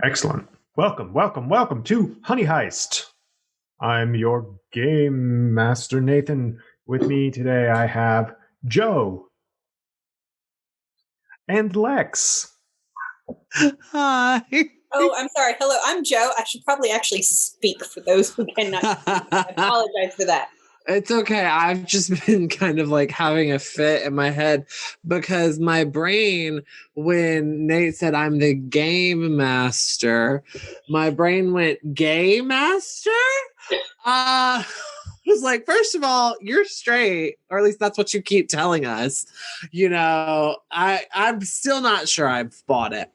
Excellent. Welcome to Honey Heist. I'm your game master, Nathan. With me today, I have Joe and Lex. Hi. Oh, I'm sorry. Hello, I'm Joe. I should probably actually speak for those who cannot speak. I apologize for that. It's okay. I've just been kind of like having a fit in my head because my brain, when Nate said I'm the game master, my brain went gay master. I was like, first of all, you're straight, or at least that's what you keep telling us. You know, I'm still not sure I've bought it.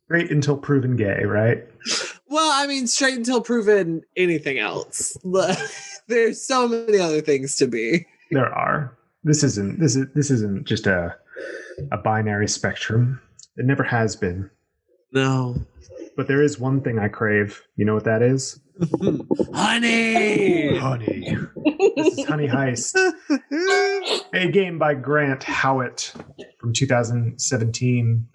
Straight until proven gay, right? Well, I mean, straight until proven anything else. There's so many other things to be. There are. This isn't just a binary spectrum. It never has been. No. But there is one thing I crave. You know what that is? Honey! Honey. This is Honey Heist. A game by Grant Howitt from 2017.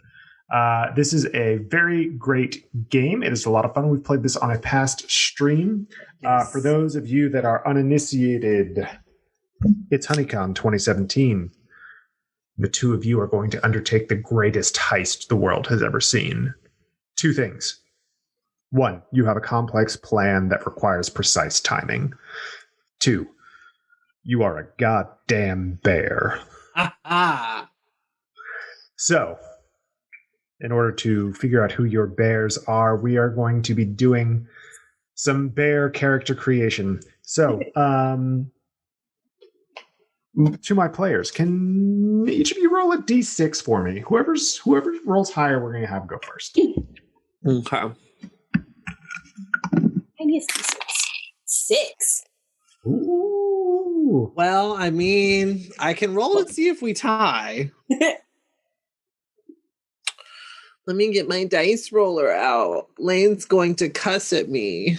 This is a very great game. It is a lot of fun. We've played this on a past stream. Yes. For those of you that are uninitiated, it's HoneyCon 2017. The two of you are going to undertake the greatest heist the world has ever seen. Two things. One, you have a complex plan that requires precise timing. Two, you are a goddamn bear. So, in order to figure out who your bears are, we are going to be doing some bear character creation. So, to my players, can each of you roll a d6 for me? Whoever rolls higher, we're going to have go first. Okay. I need six. Ooh. Well, I mean, I can roll and see if we tie. Let me get my dice roller out. Lane's going to cuss at me.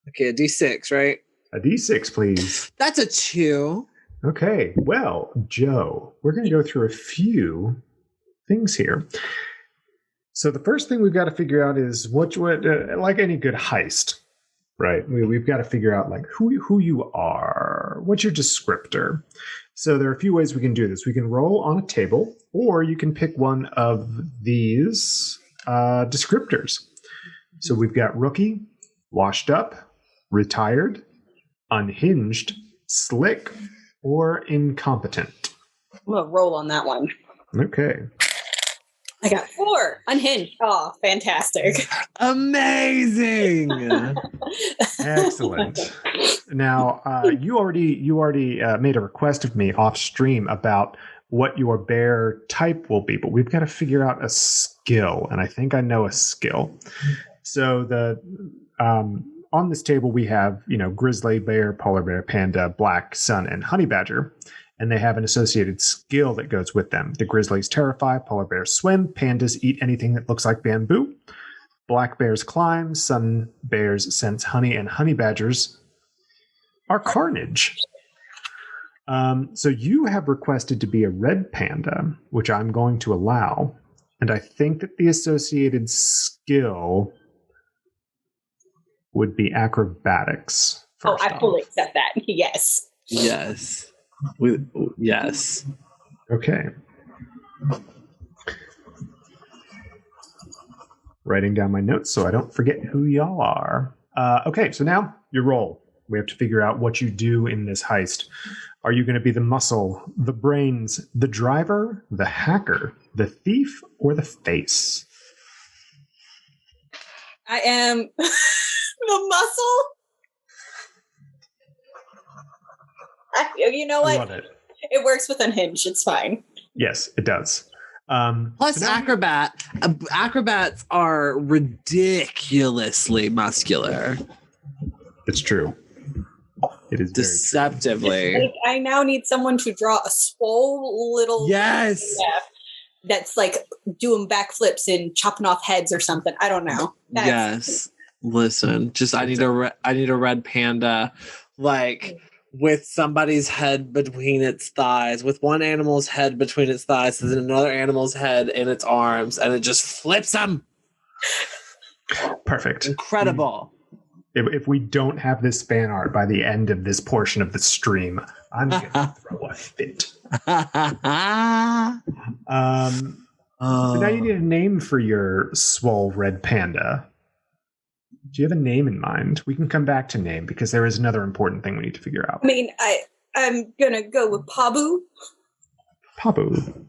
Okay, a d6, right? A d6, please. That's a 2. Okay, well, Joe, we're going to go through a few things here. So the first thing we've got to figure out is what like any good heist, right? We've got to figure out like who you are, what's your descriptor. So there are a few ways we can do this. We can roll on a table, or you can pick one of these descriptors. So we've got rookie, washed up, retired, unhinged, slick, or incompetent. I'm going to roll on that one. Okay. I got 4. Unhinged. Oh, fantastic. Amazing. Excellent. Now, you already made a request of me off stream about what your bear type will be, but we've got to figure out a skill, and I think I know a skill. So on this table we have, grizzly bear, polar bear, panda, black, sun, and honey badger. And they have an associated skill that goes with them. The grizzlies terrify, polar bears swim, pandas eat anything that looks like bamboo. Black bears climb, sun bears sense honey, and honey badgers are carnage. So you have requested to be a red panda, which I'm going to allow. And I think that the associated skill would be acrobatics. Oh, I fully accept that. Yes. Yes. Yes. Okay. Writing down my notes so I don't forget who y'all are. Okay, so now your role. We have to figure out what you do in this heist. Are you going to be the muscle, the brains, the driver, the hacker, the thief, or the face? I am the muscle. You know what? I love it. It works with Unhinged. It's fine. Yes, it does. Plus, so acrobats are ridiculously muscular. It's true. It is deceptively. I now need someone to draw a swole little yes that's like doing backflips and chopping off heads or something. I don't know. Yes. Listen, just I need a red panda, like with somebody's head between its thighs, with one animal's head between its thighs, and then another animal's head in its arms, and it just flips them. Perfect. Incredible. If we don't have this fan art by the end of this portion of the stream, I'm going to throw a fit. So now you need a name for your swole red panda. Do you have a name in mind? We can come back to name because there is another important thing we need to figure out. I mean, I'm gonna go with Pabu. Pabu.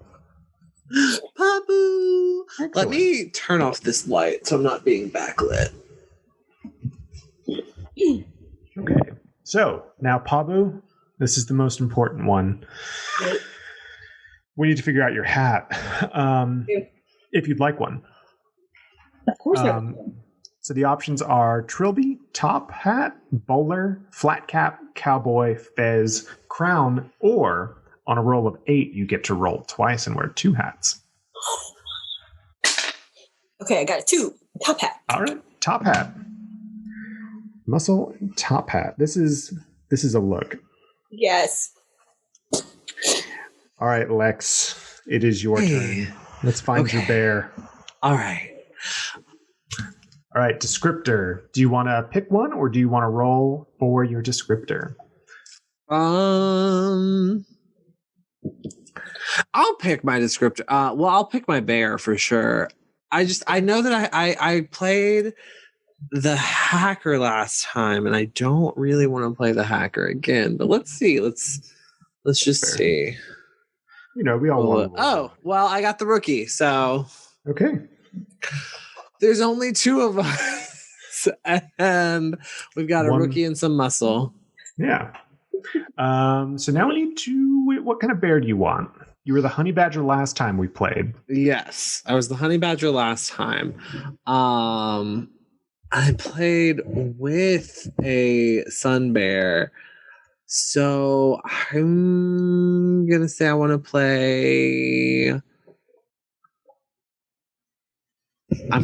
Pabu. Excellent. Let me turn off this light so I'm not being backlit. Okay. So now Pabu, this is the most important one. We need to figure out your hat. If you'd like one. Of course I would. So the options are trilby, top hat, bowler, flat cap, cowboy, fez, crown, or on a roll of 8, you get to roll twice and wear 2 hats. Okay, I got a 2. Top hat. All right, top hat. Muscle top hat. This is a look. Yes. All right, Lex, it is your turn. Let's find your bear. All right. All right, descriptor. Do you want to pick one or do you want to roll for your descriptor? I'll pick my descriptor. Well, I'll pick my bear for sure. I know that I played the hacker last time, and I don't really want to play the hacker again. But let's see. Let's just see. You know, we all want. Well, I got the rookie, so okay. There's only 2 of us, and we've got a rookie and some muscle. Yeah. So now we need to. What kind of bear do you want? You were the honey badger last time we played. Yes, I was the honey badger last time. I played with a sun bear, so I'm gonna say I want to play. I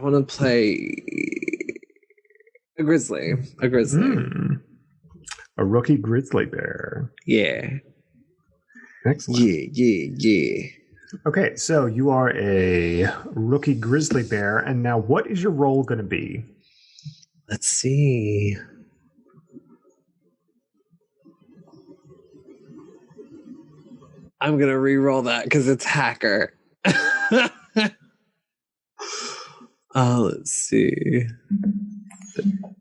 want to play a grizzly. A A rookie grizzly bear. Yeah. Excellent. Yeah. Okay, so you are a rookie grizzly bear, and now what is your role going to be? Let's see. I'm going to re-roll that because it's hacker. Let's see.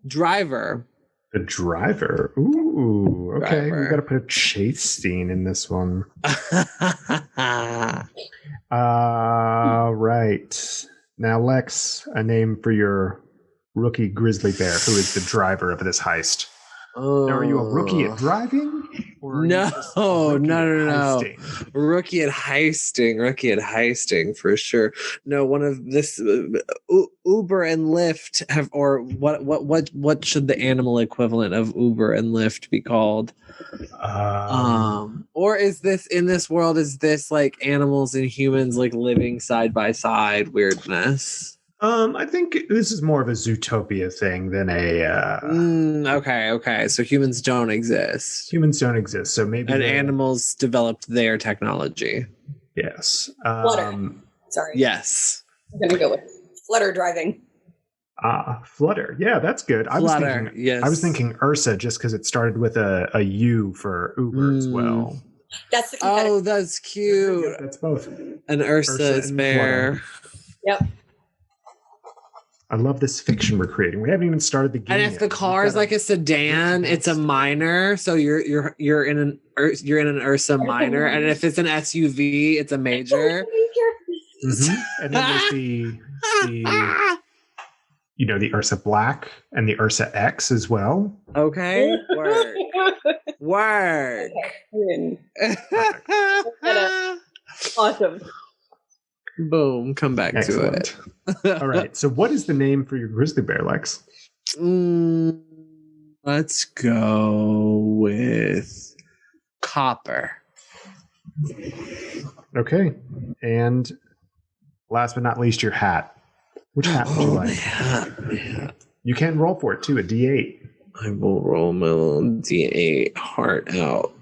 Driver. The driver. Ooh, okay. Driver. We got to put a chase scene in this one. Right. Now, Lex, a name for your rookie grizzly bear, who is the driver of this heist. Now, are you a rookie at driving? Or No. heisting? Rookie at heisting for sure. No, one of this Uber and Lyft have, or what should the animal equivalent of Uber and Lyft be called? Or is this in this world? Is this like animals and humans like living side by side weirdness? I think this is more of a Zootopia thing than a. Okay. So humans don't exist. Humans don't exist. So maybe animals developed their technology. Yes. Flutter. Sorry. Yes. I'm gonna go with flutter driving. Flutter. Yeah, that's good. I was thinking Ursa just because it started with a U for Uber as well. That's the. Oh, that's cute. Yeah, that's both. An Ursa is bear. Yep. I love this fiction we're creating. We haven't even started the game. And if the car is like a sedan, it's a minor. So you're in an Ursa minor, and if it's an SUV, it's a major. Mm-hmm. And then there's the Ursa Black and the Ursa X as well. Okay, work. Awesome. Boom, come back Excellent. to it. All right. So what is the name for your grizzly bear, Lex? Let's go with Copper. Okay. And last but not least, your hat. Which hat would you like? Yeah. You can roll for it too, a D8. I will roll my little D8 heart out.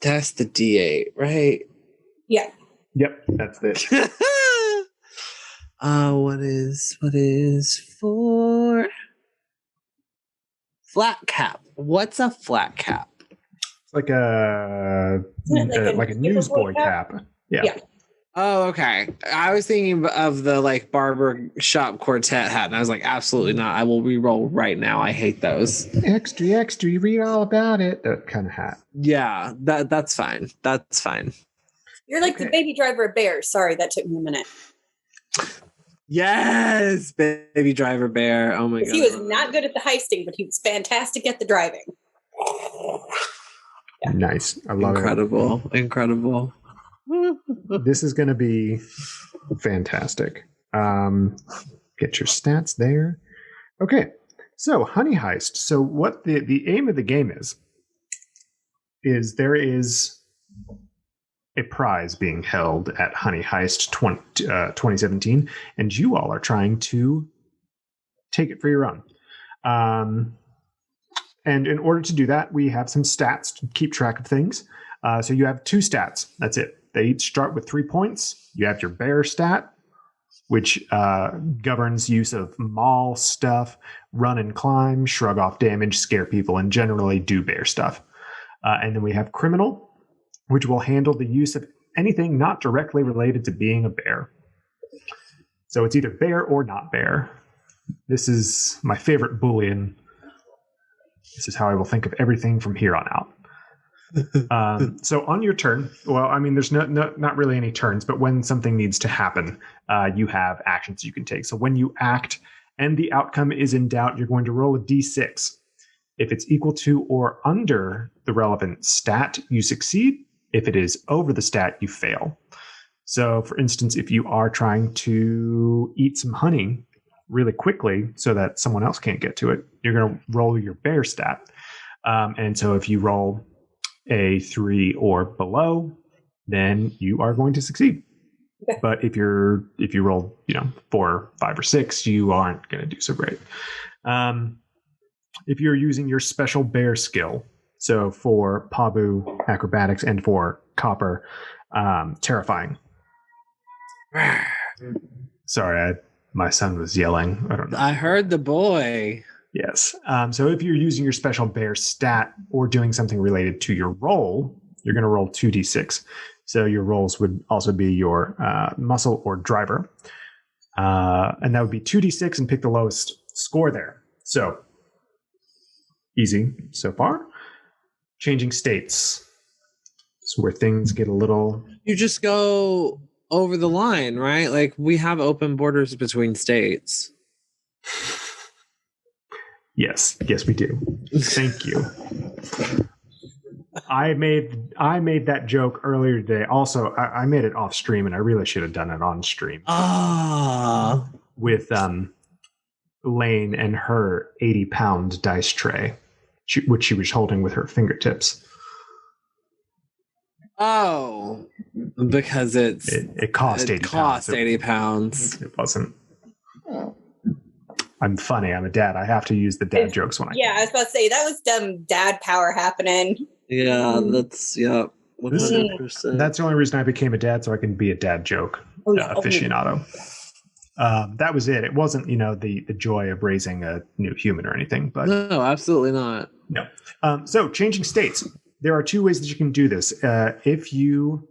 That's the D8, right? Yeah. Yep, that's it. What is for flat cap? What's a flat cap? It's like a Isn't it like a newsboy cap. Yeah. Oh, okay. I was thinking of the like barber shop quartet hat, and I was like, absolutely not. I will re-roll right now. I hate those. Extra, extra. You read all about it. That kind of hat. Yeah, that's fine. That's fine. You're like the baby driver of bears. Sorry, that took me a minute. Yes, baby driver bear. Oh my god. He was not good at the heisting, but he was fantastic at the driving. Yeah. Nice. I love it. Incredible. This is going to be fantastic. Get your stats there. Okay. So, Honey Heist. So, what the aim of the game is there is a prize being held at Honey Heist 2017, and you all are trying to take it for your own. And in order to do that, we have some stats to keep track of things. So you have 2 stats. That's it. They each start with 3 points. You have your bear stat, which governs use of maul stuff, run and climb, shrug off damage, scare people, and generally do bear stuff. And then we have criminal, which will handle the use of anything not directly related to being a bear. So it's either bear or not bear. This is my favorite Boolean. This is how I will think of everything from here on out. So on your turn, well, I mean, there's not really any turns, but when something needs to happen, you have actions you can take. So when you act and the outcome is in doubt, you're going to roll a d6. If it's equal to or under the relevant stat, you succeed. If it is over the stat, you fail. So, for instance, if you are trying to eat some honey really quickly so that someone else can't get to it, you're going to roll your bear stat. And so if you roll a 3 or below, then you are going to succeed. But if you roll, 4, 5, or 6, you aren't going to do so great. If you're using your special bear skill, so for Pabu, acrobatics, and for Copper, terrifying. Sorry, my son was yelling. I don't know. I heard the boy. Yes. So if you're using your special bear stat or doing something related to your roll, you're going to roll 2d6. So your rolls would also be your muscle or driver. And that would be 2d6 and pick the lowest score there. So easy so far. Changing states. It's where things get a little... You just go over the line, right? Like we have open borders between states. Yes, we do. Thank you. I made that joke earlier today. Also, I made it off stream, and I really should have done it on stream. With Lane and her 80-pound dice tray, which she was holding with her fingertips. Oh, because it cost 80 pounds. 80 pounds. It wasn't. I'm funny. I'm a dad. I have to use the dad jokes when I can. I was about to say, that was dumb dad power happening. Yeah, that's, 100%. That's the only reason I became a dad, so I can be a dad joke aficionado. That was it. It wasn't, the joy of raising a new human or anything. But no, absolutely not. No. So changing states. There are 2 ways that you can do this. If you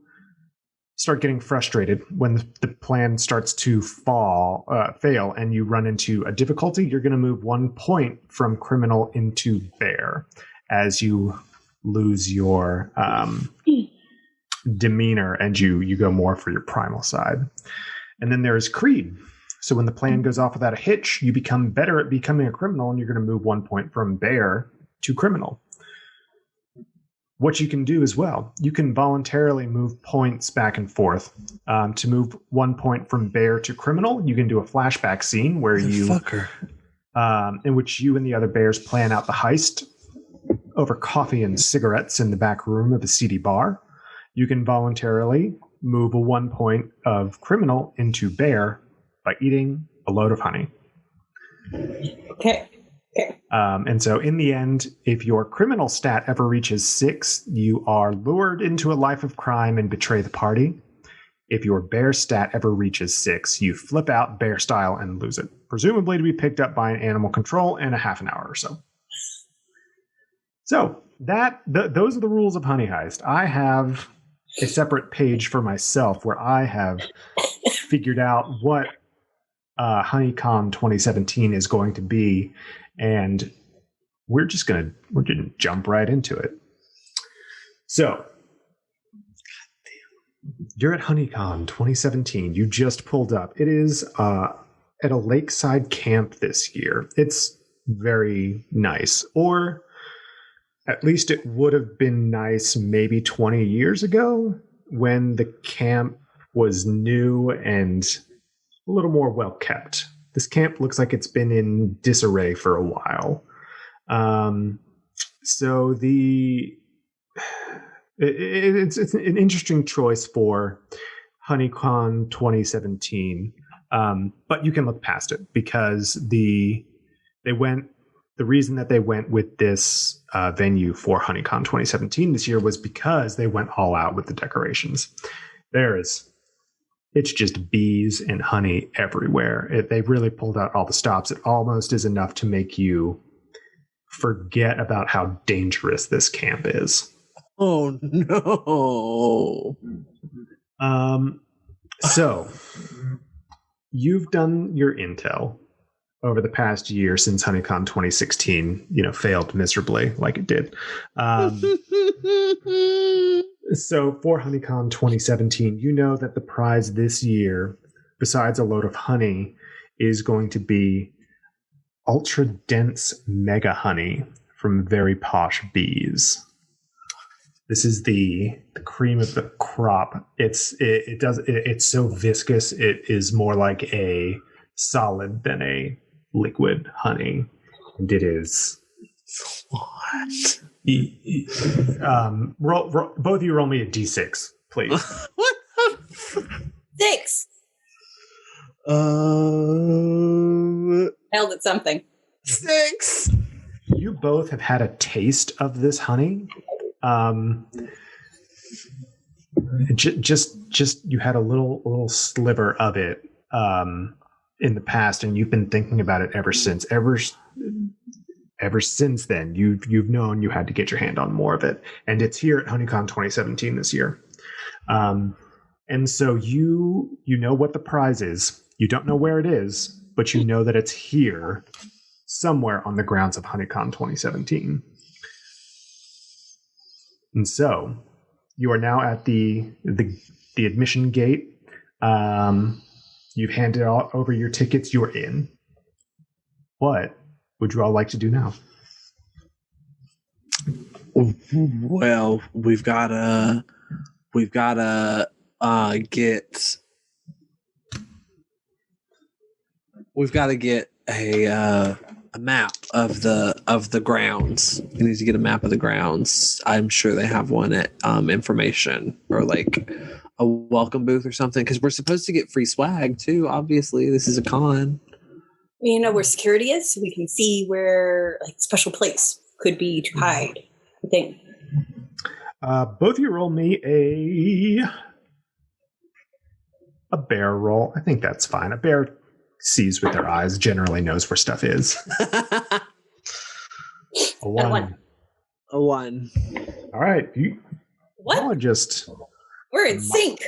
start getting frustrated when the plan starts to fail and you run into a difficulty, you're going to move 1 point from criminal into bear as you lose your demeanor and you go more for your primal side. And then there's creed. So when the plan goes off without a hitch, you become better at becoming a criminal, and you're going to move 1 point from bear to criminal. What you can do as well, you can voluntarily move points back and forth. To move 1 point from bear to criminal, you can do a flashback scene where in which you and the other bears plan out the heist over coffee and cigarettes in the back room of a seedy bar. You can voluntarily move a 1 point of criminal into bear by eating a load of honey. Okay. And so in the end, if your criminal stat ever reaches 6, you are lured into a life of crime and betray the party. If your bear stat ever reaches 6, you flip out bear style and lose it, presumably to be picked up by an animal control in a half an hour or so. So those are the rules of Honey Heist. I have a separate page for myself where I have figured out what HoneyCon 2017 is going to be, and we're gonna jump right into it. So you're at HoneyCon 2017. You just pulled up. It is at a lakeside camp this year. It's very nice, or at least it would have been nice maybe 20 years ago when the camp was new and a little more well kept. This camp looks like it's been in disarray for a while. So it's an interesting choice for HoneyCon 2017, but you can look past it because the reason that they went with this venue for HoneyCon 2017 this year was because they went all out with the decorations. It's just bees and honey everywhere. They really pulled out all the stops. It almost is enough to make you forget about how dangerous this camp is. Oh no. So you've done your intel over the past year since HoneyCon 2016, failed miserably like it did. So for HoneyCon 2017, you know that the prize this year, besides a load of honey, is going to be ultra dense mega honey from very posh bees. This is the cream of the crop. It's so viscous. It is more like a solid than a liquid honey, and it is. What? Both of you roll me a d6, please. What? 6. Held at something. 6. You both have had a taste of this honey. Just you had a little sliver of it in the past, and you've been thinking about it ever since. Ever since then, you've known you had to get your hand on more of it, and it's here at HoneyCon 2017 this year. And so you know what the prize is. You don't know where it is, but you know that it's here somewhere on the grounds of HoneyCon 2017. And so you are now at the admission gate. You've handed over your tickets. You're in. What would you all like to do now? Well, we've gotta get a map of the grounds. We need to get a map of the grounds. I'm sure they have one at information or like a welcome booth or something, because we're supposed to get free swag too. Obviously, this is a con. You know where security is, so we can see where like special place could be to hide. I think. Both of you roll me a bear roll. I think that's fine. A bear sees with their eyes, generally knows where stuff is. A 1. A 1. All right. What? We're in sync.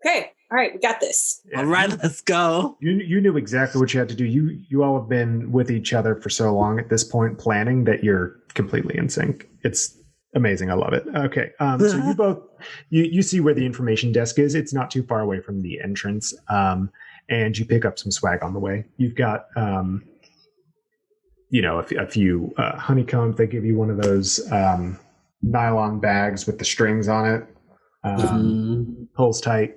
Okay. All right. We got this. Yeah. All right. Let's go. You knew exactly what you had to do. You all have been with each other for so long at this point, planning, that you're completely in sync. It's amazing. I love it. Okay. So you both, you see where the information desk is. It's not too far away from the entrance. And you pick up some swag on the way. You've got, a few honeycombs. They give you one of those nylon bags with the strings on it. Pulls tight.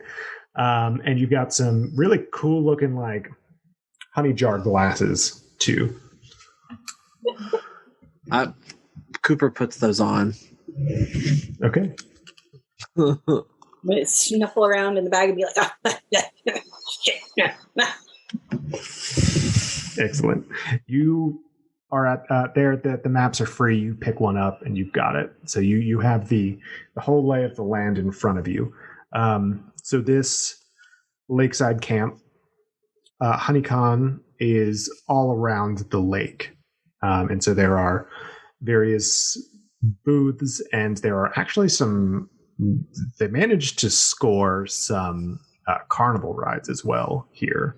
And you've got some really cool looking like honey jar glasses too. Cooper puts those on. Okay. But snuffle around in the bag and be like, Excellent. You are at there. The maps are free. You pick one up and you've got it. So you have the whole lay of the land in front of you. So this lakeside camp, Honeycon, is all around the lake, and so there are various booths, and there are actually some. They managed to score some carnival rides as well here,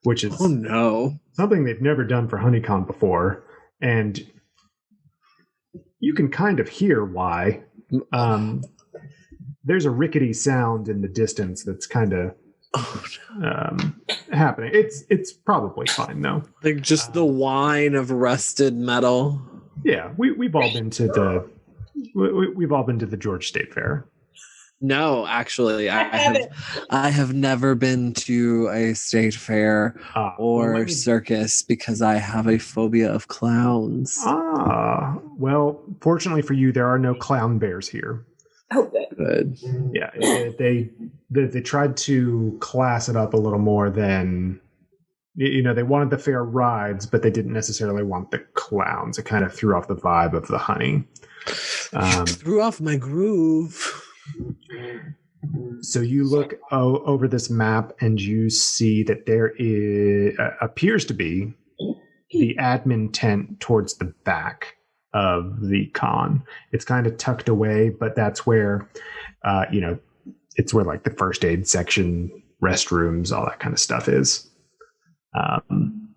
which is something they've never done for Honeycon before, and you can kind of hear why. There's a rickety sound in the distance that's kind of happening. It's probably fine though. Like just the whine of rusted metal. Yeah, we've all been to the Georgia State Fair. No, actually, I have never been to a state fair or circus because I have a phobia of clowns. Well, fortunately for you, there are no clown bears here. Oh, Good. Yeah, they tried to class it up a little more than, they wanted the fair rides, but they didn't necessarily want the clowns. It kind of threw off the vibe of the honey. Threw off my groove. So you look over this map and you see that there appears to be the admin tent towards the back of the con. It's kind of tucked away, but that's where, it's where like the first aid section, restrooms, all that kind of stuff is. And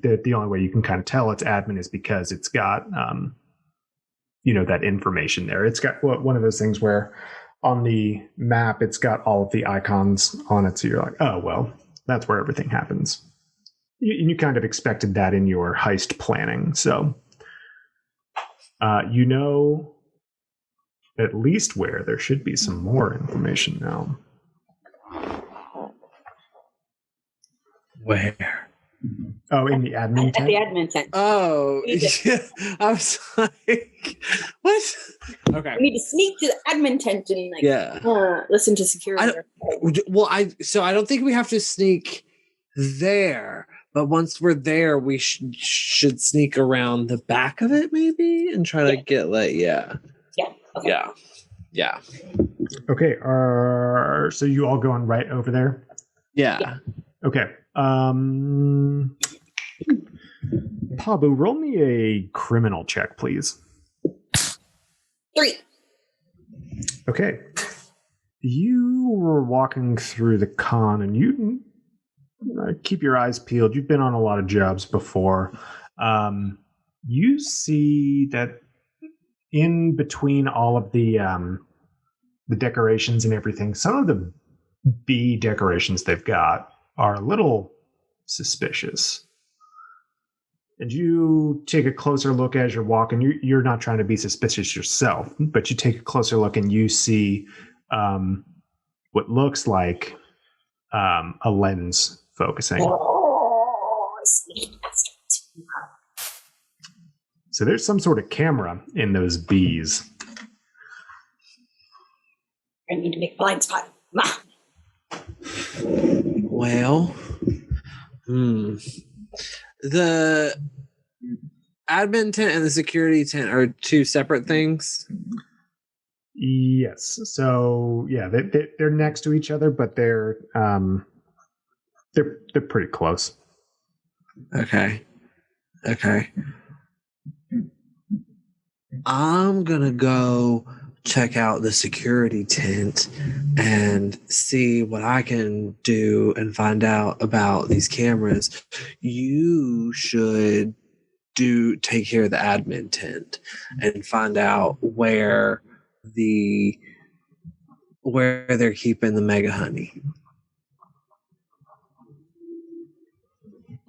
the only way you can kind of tell it's admin is because it's got, that information there. It's got one of those things where on the map, it's got all of the icons on it. So you're like, oh, well, that's where everything happens. You kind of expected that in your heist planning. So, at least where there should be some more information now. Where? Oh, in the admin tent? At the admin tent. Oh, yeah. I was like, what? Okay. We need to sneak to the admin tent and listen to security. I don't think we have to sneak there, but once we're there, we should sneak around the back of it maybe and try to get Okay. Yeah. Okay. So you all going right over there? Yeah. Okay. Pabu, roll me a criminal check, please. 3. Okay. You were walking through the con, and you keep your eyes peeled. You've been on a lot of jobs before. You see that in between all of the decorations and everything, some of the B decorations they've got are a little suspicious. And you take a closer look as you're walking. You're not trying to be suspicious yourself, but you take a closer look and you see what looks like a lens focusing. So there's some sort of camera in those bees. I need to make a blind spot. Well, the admin tent and the security tent are two separate things. Yes. So yeah, they're next to each other, but they're pretty close. Okay. I'm gonna go check out the security tent and see what I can do and find out about these cameras. You should take care of the admin tent and find out where they're keeping the mega honey.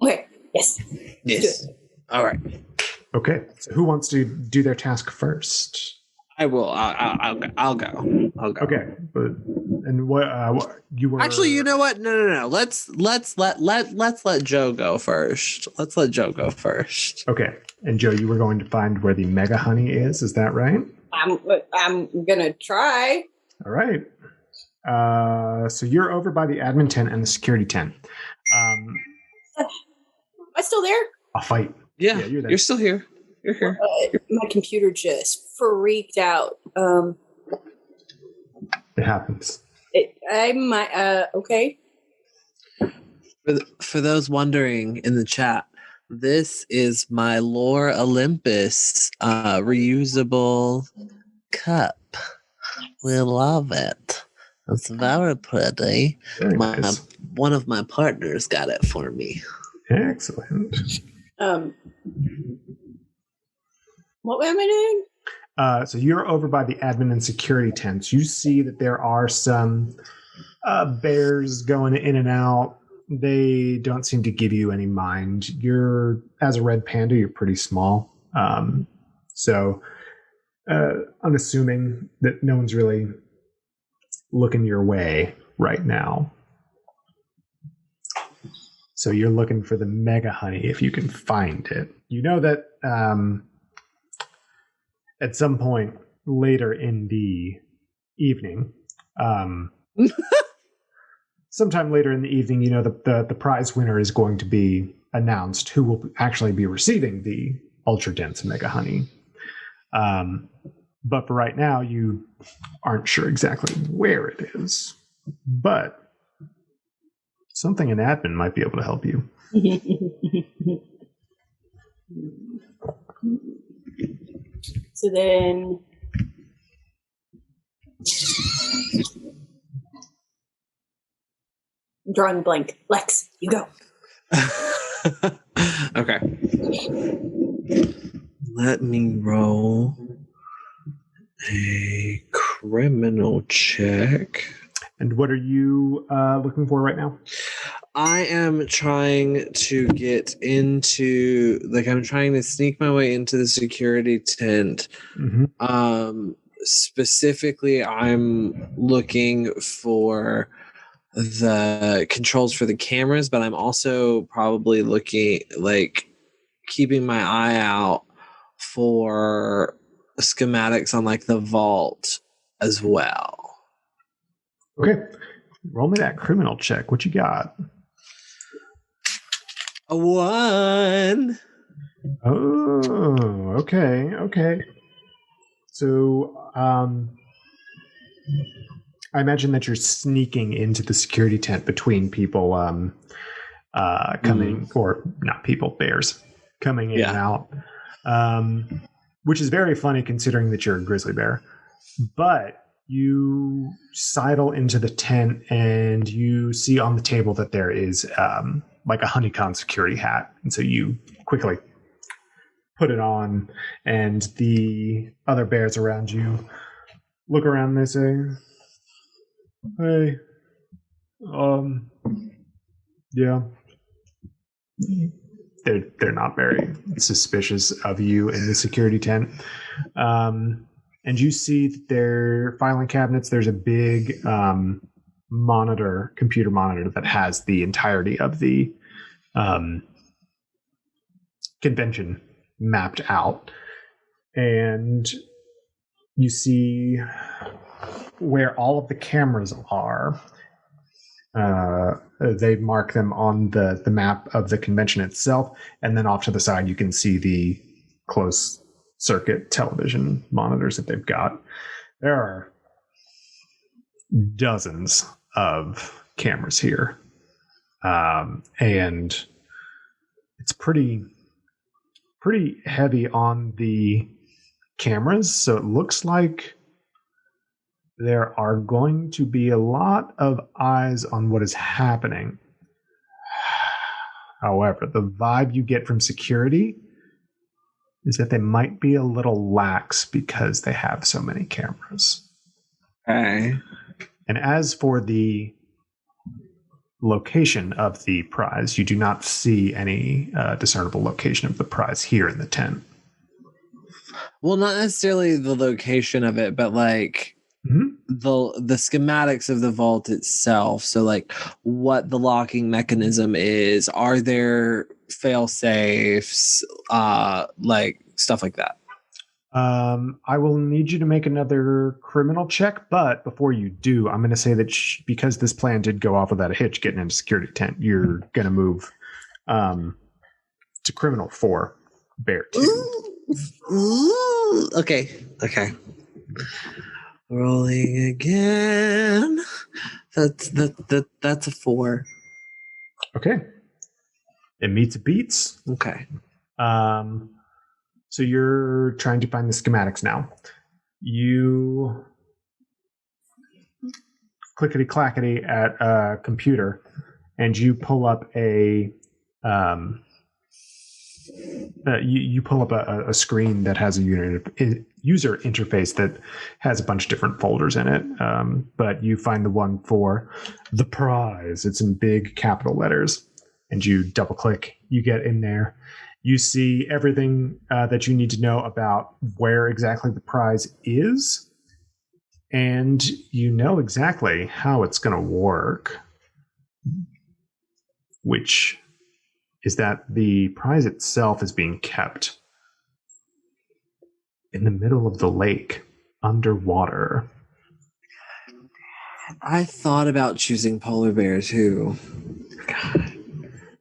Okay. Yes. All right. Okay. So who wants to do their task first? I will. I'll go. Okay. And what you were? Actually, you know what? No. Let's let Joe go first. Okay. And Joe, you were going to find where the mega honey is that right? I'm gonna try. All right. So you're over by the admin tent and the security tent. I still there? A fight. Yeah, you're there. you're still here. You're here. My computer just freaked out. It happens. Okay. For those wondering in the chat, this is my Lore Olympus reusable cup. We love it. It's very pretty. Very nice. One of my partners got it for me. Excellent. What am I doing? So you're over by the admin and security tents. You see that there are some bears going in and out. They don't seem to give you any mind. As a red panda, you're pretty small. So I'm assuming that no one's really looking your way right now. So you're looking for the mega honey if you can find it. You know that at some point later in the evening, sometime later in the evening, you know, the prize winner is going to be announced, who will actually be receiving the ultra dense mega honey. But for right now, you aren't sure exactly where it is. But something in admin might be able to help you. So then, I'm drawing a blank. Lex, you go. Okay. Let me roll a criminal check. And what are you looking for right now? I am trying to get into, I'm trying to sneak my way into the security tent. Mm-hmm. Specifically, I'm looking for the controls for the cameras, but I'm also probably looking, keeping my eye out for schematics on the vault as well. Okay. Roll me that criminal check. What you got? A 1. Oh, okay. So, I imagine that you're sneaking into the security tent between people coming, or not people, bears coming in and out, which is very funny considering that you're a grizzly bear. But you sidle into the tent and you see on the table that there is a honeycomb security hat. And so you quickly put it on, and the other bears around you look around and they say, "Hey, yeah." They're not very suspicious of you in the security tent. And you see that their filing cabinets, there's a big computer monitor that has the entirety of the convention mapped out. And you see where all of the cameras are. They mark them on the map of the convention itself, and then off to the side you can see the closed circuit television monitors that they've got. There are dozens of cameras here, and it's pretty heavy on the cameras, so it looks like there are going to be a lot of eyes on what is happening. However, the vibe you get from security is that they might be a little lax because they have so many cameras. Okay. And as for the location of the prize, you do not see any discernible location of the prize here in the tent. Well, not necessarily the location of it, but the schematics of the vault itself. So what the locking mechanism is. Are there fail safes? Stuff like that. I will need you to make another criminal check, but before you do, I'm going to say that because this plan did go off without a hitch getting into security tent, you're going to move to criminal 4, bear 2. Ooh. Okay. Rolling again. That's a 4. Okay. It meets beats. Okay. So you're trying to find the schematics now. You clickety clackety at a computer, and you pull up a you pull up a screen that has a user interface that has a bunch of different folders in it. But you find the one for the prize. It's in big capital letters, and you double click. You get in there. You see everything that you need to know about where exactly the prize is, and you know exactly how it's going to work, which is that the prize itself is being kept in the middle of the lake, underwater. I thought about choosing polar bear too. God.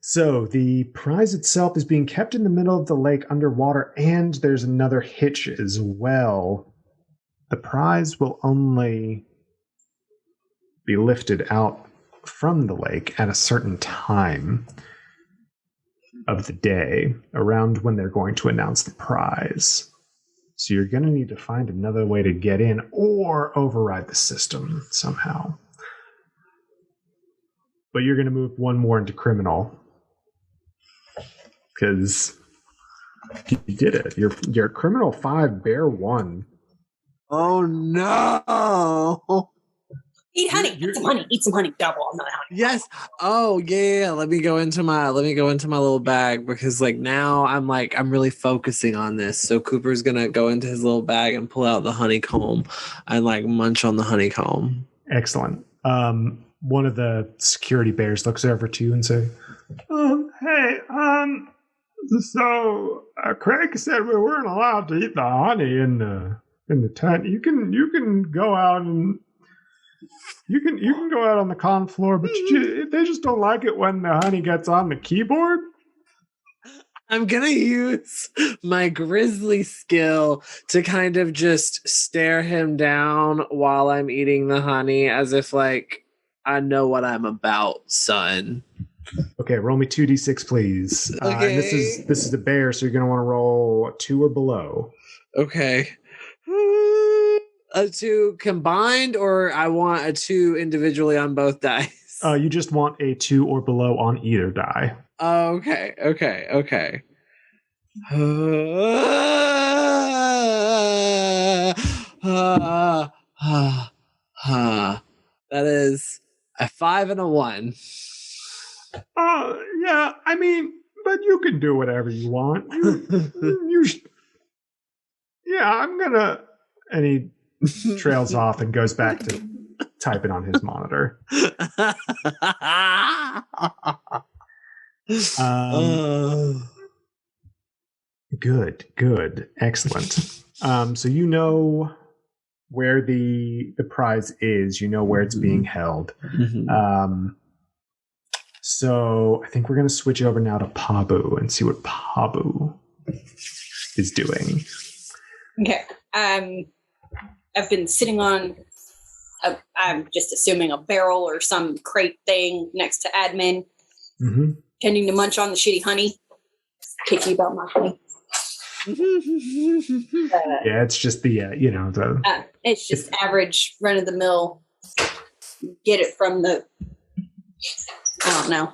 So the prize itself is being kept in the middle of the lake underwater, and there's another hitch as well. The prize will only be lifted out from the lake at a certain time of the day, around when they're going to announce the prize. So you're going to need to find another way to get in or override the system somehow. But you're going to move one more into criminal, because you did it. You're criminal 5, bear 1. Oh no! Eat honey. Eat some honey. Double on the honey. Yes. Oh yeah. Let me go into my little bag, because now I'm really focusing on this. So Cooper's gonna go into his little bag and pull out the honeycomb and munch on the honeycomb. Excellent. One of the security bears looks over to you and say, "Hey, so Craig said we weren't allowed to eat the honey in the tent. You can go out and you can go out on the con floor, but they just don't like it when the honey gets on the keyboard." I'm gonna use my grizzly skill to kind of just stare him down while I'm eating the honey, as if I know what I'm about, son. Okay, roll me 2d6, please. Okay. And this is a bear, so you're going to want to roll a 2 or below. Okay. A 2 combined, or I want a 2 individually on both dice? You just want a 2 or below on either die. Okay. That is a 5 and a 1. Yeah, I mean, but you can do whatever you want. Yeah, I'm gonna. And he trails off and goes back to typing on his monitor. Good, excellent. So you know where the prize is. You know where it's being held. Mm-hmm. So I think we're going to switch over now to Pabu and see what Pabu is doing. Okay. I've been sitting on, I'm just assuming a barrel or some crate thing next to admin, tending to munch on the shitty honey. Picky about my honey. Yeah, it's just the it's just average run of the mill. Get it from the, I don't know.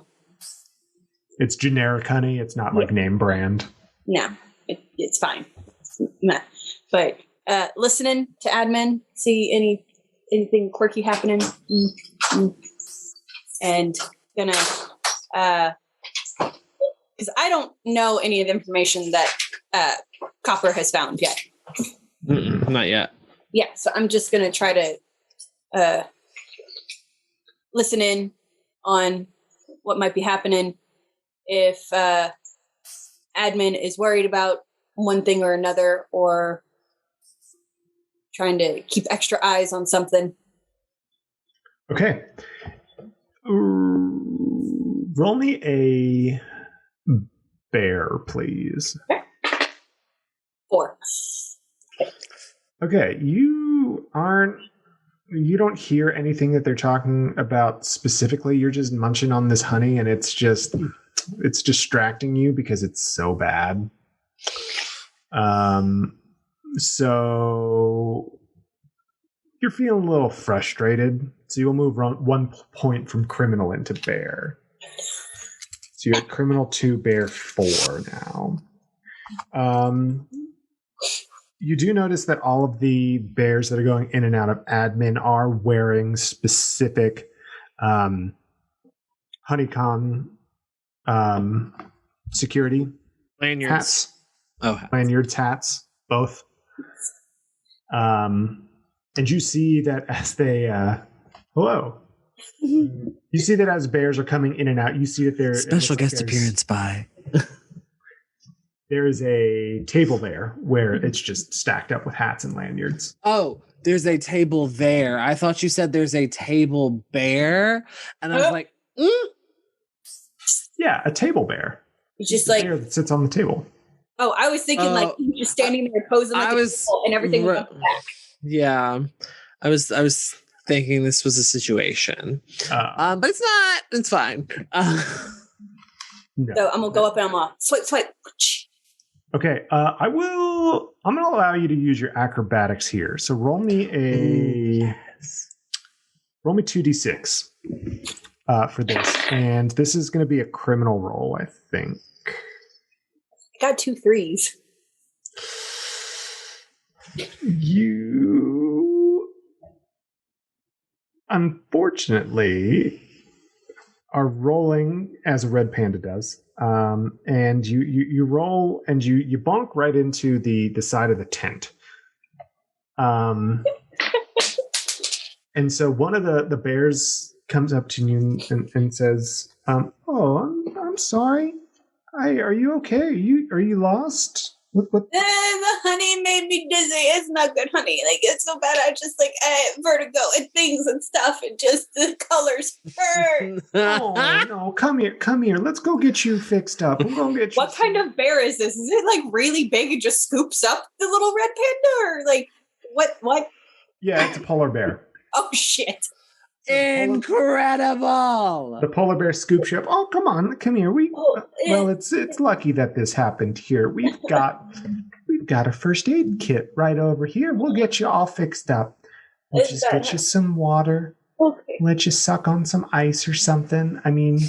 It's generic honey. It's not name brand. No, it's fine. But listening to admin, see anything quirky happening, and gonna because I don't know any of the information that Copper has found yet. Not yet. Yeah, so I'm just gonna try to listen in on what might be happening. If admin is worried about one thing or another, or trying to keep extra eyes on something. Okay. Roll me a bear, please. 4. Okay, you don't hear anything that they're talking about specifically. You're just munching on this honey, and it's distracting you because it's so bad. So you're feeling a little frustrated. So you'll move 1 point from criminal into bear. So you're at criminal 2, bear 4 now. You do notice that all of the bears that are going in and out of admin are wearing specific honeycomb security Lanyards. hats. Oh, Lanyards, hats, both. And you see that as they hello. You see that as bears are coming in and out, you see that they're special guest appearance by. There is a table there where it's just stacked up with hats and lanyards. Oh, there's a table there. I thought you said there's a table bear. And I was like, Yeah, a table bear. It's just a like bear that sits on the table. Oh, I was thinking like he was just standing there posing like and everything was back. Yeah. I was thinking this was a situation. But it's not. It's fine. No. So I'm gonna go up and I'm gonna swipe. Okay, I'm going to allow you to use your acrobatics here. So roll me 2d6 for this, and this is going to be a criminal roll, I think. I got 2 3s. You, unfortunately, are rolling as a red panda does. And you roll and you bonk right into the side of the tent. And so one of the bears comes up to you and says, "Oh, I'm sorry. Are you okay? Are you lost? What? The honey made me dizzy. It's not good honey. Like it's so bad. I just vertigo and things and stuff, and just the colors hurt." Oh no! Come here. Let's go get you fixed up. I'm gonna get you. What kind of bear is this? Is it like really big and just scoops up the little red panda, or like what? Yeah, it's a polar bear. Oh shit! Incredible. The polar bear scoops you up. Oh, come here. Well, it's lucky that this happened here. We've got a first aid kit right over here. We'll get you all fixed up. We'll just get you some water. Okay. Let you suck on some ice or something. I mean,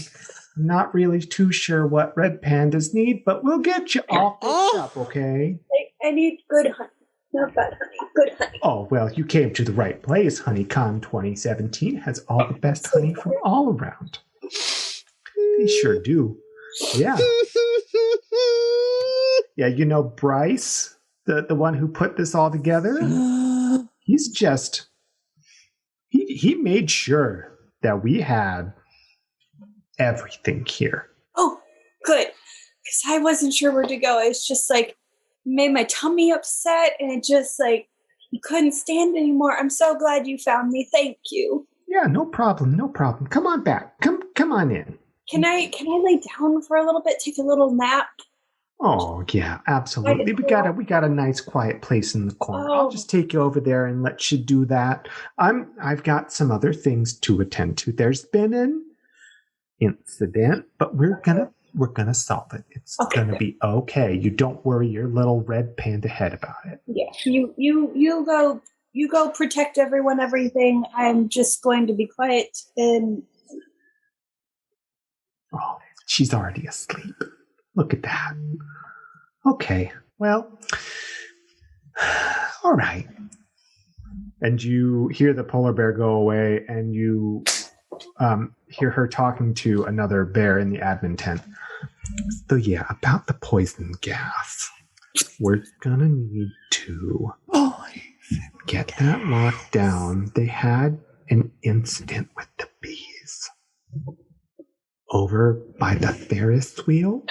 I'm not really too sure what red pandas need, but we'll get you all fixed up, okay? I need good honey. Not bad honey. Good honey. Oh, well, you came to the right place. HoneyCon 2017 has all the best honey from all around. They sure do. Yeah. Yeah, you know Bryce, the one who put this all together? He's just... He made sure that we had everything here. Oh, good. Because I wasn't sure where to go. It's just like... made my tummy upset, and it just you couldn't stand anymore. I'm so glad you found me. Thank you. Yeah, no problem. Come on back. Come on in. Can I lay down for a little bit, take a little nap? Oh yeah, absolutely. We got a nice quiet place in the corner. I'll just take you over there and let you do that. I've got some other things to attend to. There's been an incident, but we're gonna solve it. It's gonna be okay. You don't worry your little red panda head about it. Yeah. You go protect everything. I'm just going to be quiet and oh, she's already asleep. Look at that. Okay. Well, all right. And you hear the polar bear go away, and you hear her talking to another bear in the admin tent. So yeah, about the poison gas, we're gonna need to get that locked down. They had an incident with the bees over by the Ferris wheel.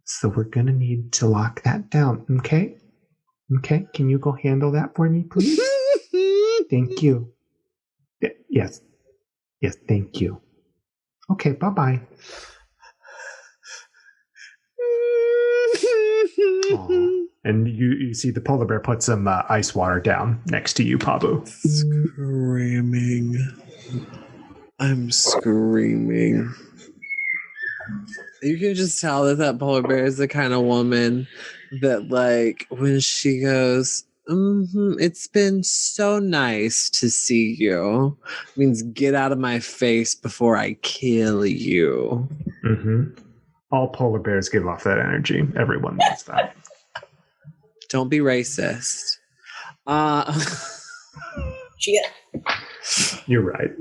So we're gonna need to lock that down, okay? Okay, can you go handle that for me, please? Thank you. Yes, thank you. Okay, bye-bye. And you see the polar bear put some ice water down next to you, Pabu. Screaming. I'm screaming. You can just tell that polar bear is the kind of woman that, like, when she goes, it's been so nice to see you, means get out of my face before I kill you. Mm-hmm. All polar bears give off that energy. Everyone knows that. Don't be racist. Yeah. You're right.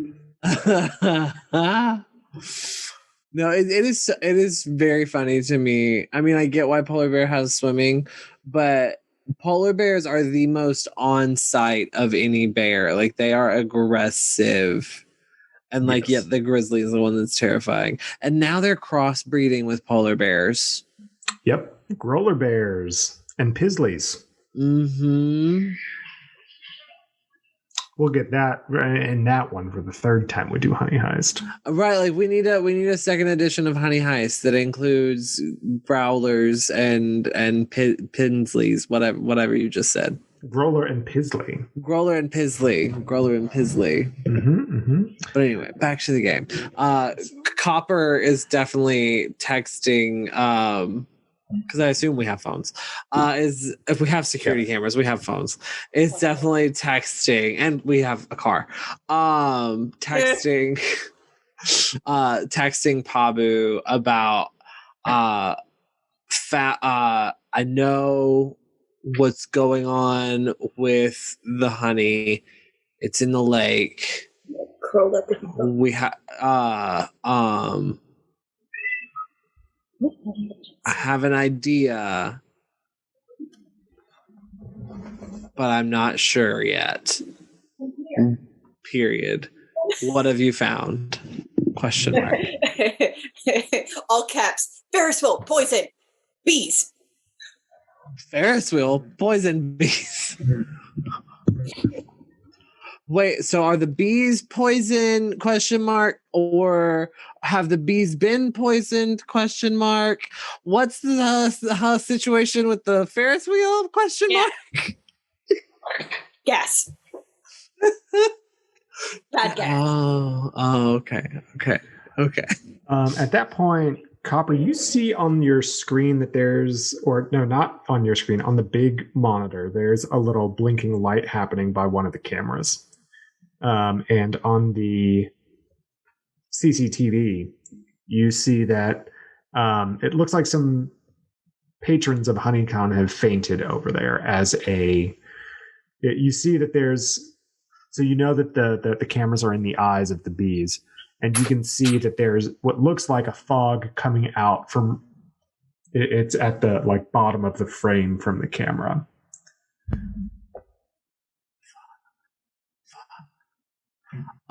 No, it is very funny to me. I mean, I get why polar bear has swimming, but polar bears are the most on site of any bear. Like, they are aggressive. And like, Yes. yet the grizzly is the one that's terrifying. And now they're crossbreeding with polar bears. Yep. Roller bears and Pisleys. Mm-hmm. We'll get that in that one for the third time we do Honey Heist. Right, like we need a second edition of Honey Heist that includes growlers and Pinsleys, whatever you just said. Growler and Pisley. Growler and Pisley. But anyway, back to the game. Copper is definitely texting. Because I assume we have phones. Is if we have security cameras, we have phones. It's definitely texting, and we have a car. Texting Pabu about I know what's going on with the honey. It's in the lake. Curled up. We have I have an idea, but I'm not sure yet. Period. What have you found? Question mark. All caps. Ferris wheel, poison, bees. Ferris wheel, poison bees. Wait, so are the bees poison? Question mark. Or have the bees been poisoned? Question mark. What's the situation with the Ferris wheel? Question mark. Gas. Bad gas. Oh, okay. At that point, Copper, you see on your screen that not on your screen, on the big monitor, there's a little blinking light happening by one of the cameras. And on the CCTV, you see that it looks like some patrons of HoneyCon have fainted over there you see that so you know that the cameras are in the eyes of the bees, and you can see that there's what looks like a fog coming out from it's at the bottom of the frame from the camera.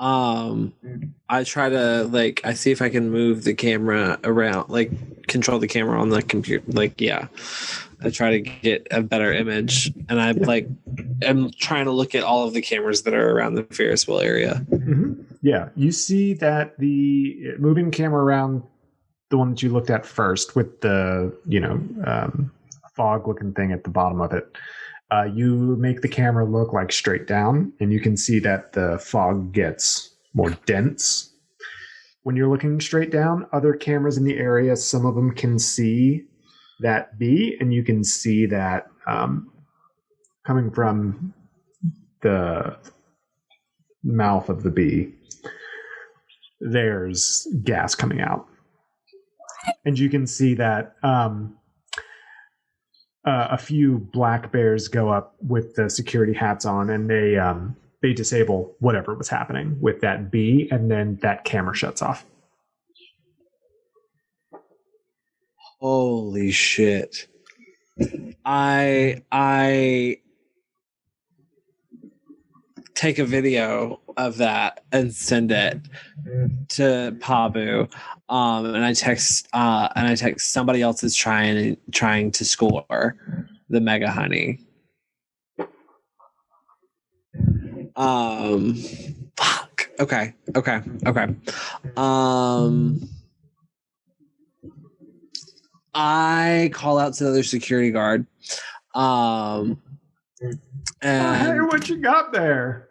I try to I see if I can move the camera around, control the camera on the computer. I try to get a better image, and I'm trying to look at all of the cameras that are around the Ferris wheel area. Mm-hmm. Yeah, you see that the moving camera around the one that you looked at first with the fog looking thing at the bottom of it. You make the camera look like straight down, and you can see that the fog gets more dense when you're looking straight down. Other cameras in the area, some of them can see that bee, and you can see that coming from the mouth of the bee, there's gas coming out. And you can see that a few black bears go up with the security hats on, and they disable whatever was happening with that bee, and then that camera shuts off. Holy shit. I take a video of that and send it to Pabu. And I text somebody else is trying to score the mega honey. Fuck. Okay. I call out to the other security guard. And hey, what you got there?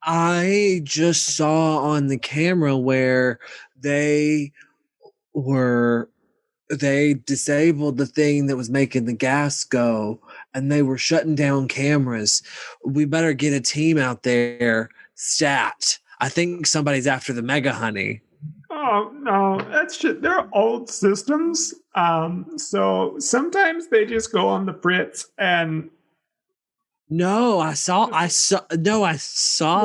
I just saw on the camera where they disabled the thing that was making the gas go, and they were shutting down cameras. We better get a team out there. Stat. I think somebody's after the mega honey. Oh no, that's just they're old systems. So sometimes they just go on the fritz and No, I saw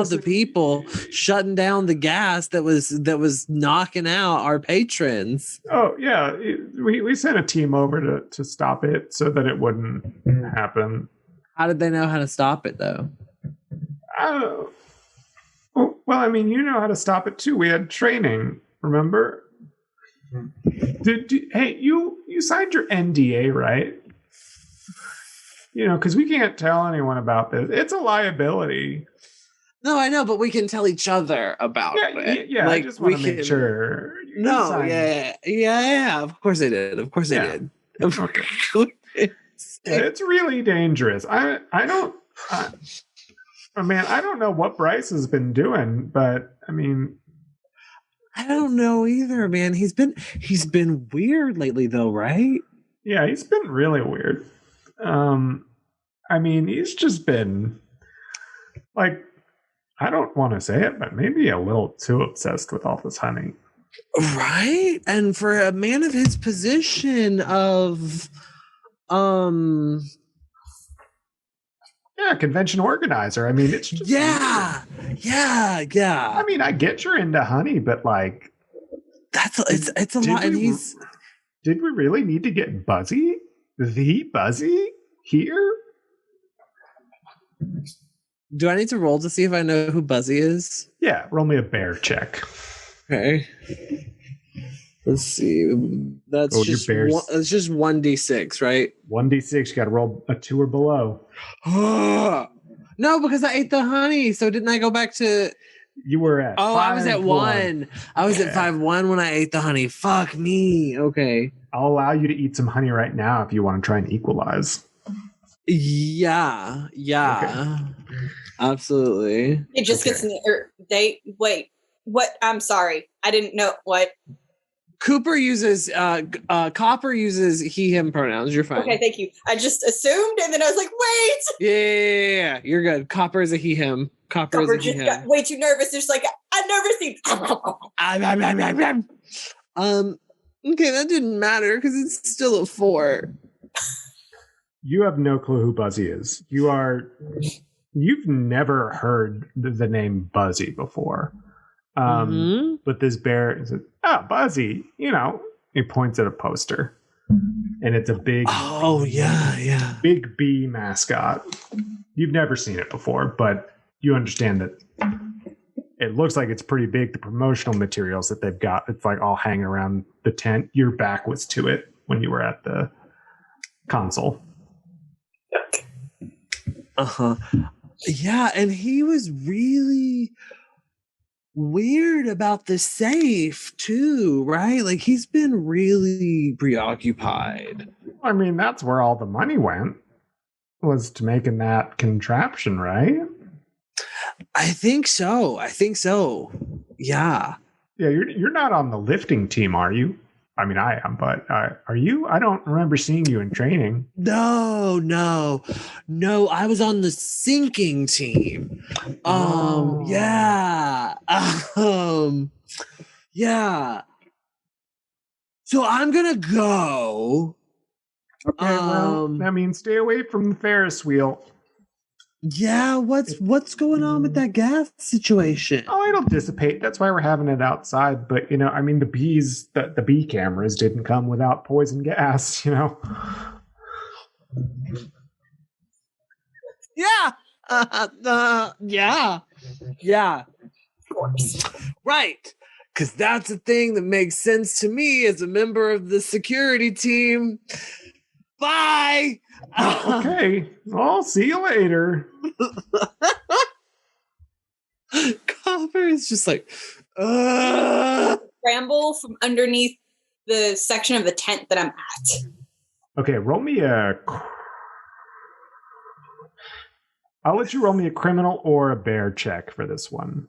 the people shutting down the gas that was knocking out our patrons. oh yeah, we sent a team over to stop it so that it wouldn't happen. How did they know how to stop it though? Well, I mean, you know how to stop it too. We had training, remember? Hey, you signed your NDA, right? You know, because we can't tell anyone about this. It's a liability. No, I know, but we can tell each other about it. Yeah. Like, I just want to make sure. No, yeah. Of course they did. Of course they did. Okay. It's really dangerous. I don't know what Bryce has been doing, but I mean, I don't know either, man. He's been weird lately, though, right? Yeah, he's been really weird. I mean, he's just been like, I don't want to say it, but maybe a little too obsessed with all this honey. Right? And for a man of his position of convention organizer. I mean, it's just yeah. I mean, I get you're into honey, but like it's a lot. And did we really need to get Buzzy? The Buzzy here? Do I need to roll to see if I know who Buzzy is? Yeah, roll me a bear check. Okay. Let's see. That's just 1d6, right? 1d6. You got to roll a 2 or below. No, because I ate the honey. So didn't I go back to? You were at. I was at 1. I was at 5-1 when I ate the honey. Fuck me. Okay. I'll allow you to eat some honey right now if you want to try and equalize. Yeah. Okay. Absolutely. It just gets in the wait. What? I'm sorry. I didn't know what. Copper uses he him pronouns. You're fine. Okay, thank you. I just assumed, and then I was like, wait. Yeah. You're good. Copper is a he him. Copper is a he him. Got way too nervous. Just like I've never seen. Okay, that didn't matter because it's still a 4. You have no clue who Buzzy is. You've never heard the name Buzzy before. But this bear is Buzzy, you know, he points at a poster and it's a big, big bee mascot. You've never seen it before, but you understand that it looks like it's pretty big. The promotional materials that they've got, it's like all hanging around the tent. Your back was to it when you were at the console. Yeah, and he was really weird about the safe too, right? Like he's been really preoccupied. I mean, that's where all the money went, was to making that contraption, right? I think so. Yeah. Yeah, you're not on the lifting team, are you? I mean, I am, but are you? I don't remember seeing you in training. No. I was on the sinking team. Yeah. Yeah. So I'm gonna go. Okay, well, that means stay away from the Ferris wheel. Yeah, what's going on with that gas situation? Oh, it'll dissipate. That's why we're having it outside. But you know, I mean, the bee cameras didn't come without poison gas. You know. Yeah. Yeah. Of course. Right. Because that's a thing that makes sense to me as a member of the security team. Bye. Okay. I'll see you later. Copper is just like, scramble from underneath the section of the tent that I'm at. Okay, roll me a I'll let you roll me a criminal or a bear check for this one.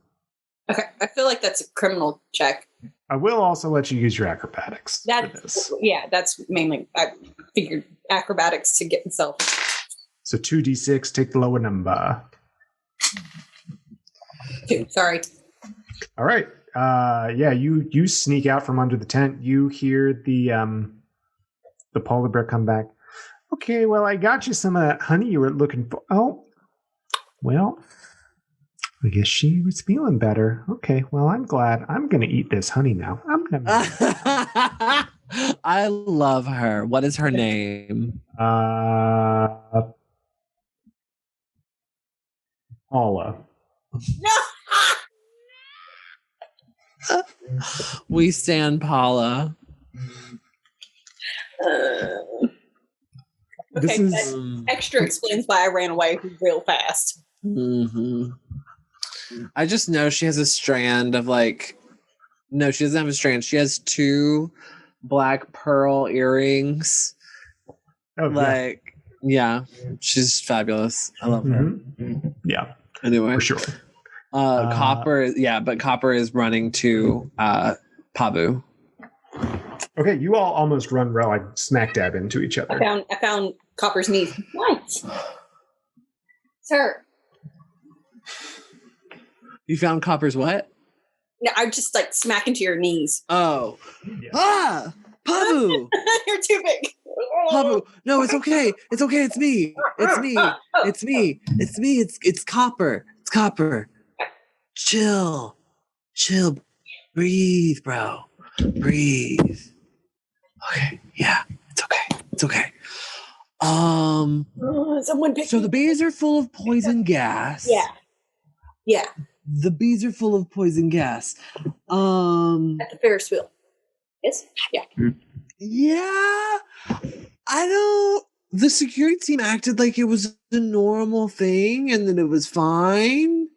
Okay, I feel like that's a criminal check. I will also let you use your acrobatics for this. Yeah, that's mainly, I figured acrobatics to get myself. So 2d6, take the lower number. 2, sorry. All right. Yeah, you sneak out from under the tent. You hear the polar bear come back. Okay, well, I got you some of that honey you were looking for. Oh, well, I guess she was feeling better. Okay, well, I'm glad. I'm going to eat this honey now. I love her. What is her name? Paula. We stand Paula. Okay, that extra explains why I ran away real fast. Mm-hmm. I just know she has a strand of no, she doesn't have a strand. She has 2 black pearl earrings. Oh, yeah, she's fabulous. I love her. Yeah, anyway, for sure. Copper, but Copper is running to Pabu. Okay, you all almost run like smack dab into each other. I found Copper's knees. What? Sir. You found Copper's what? No, I just smack into your knees. Oh. Yeah. Ah! Pabu! You're too big. Pabu. No, it's okay. It's okay. It's me. It's me. It's me. It's me. It's Copper. It's Copper. Chill. Breathe, bro. Breathe. Okay. Yeah. It's okay. It's okay. Someone pick So the bees are full of poison gas. Yeah. The bees are full of poison gas. At the Ferris wheel. Yes? Yeah. Yeah. The security team acted like it was a normal thing and that it was fine.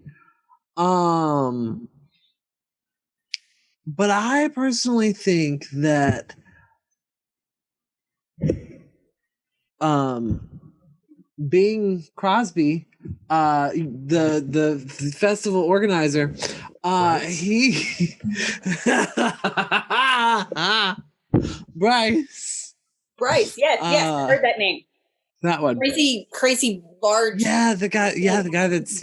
But I personally think that being Crosby, the festival organizer, he Bryce, yes, I heard that name. That one. Crazy large. Yeah, the guy that's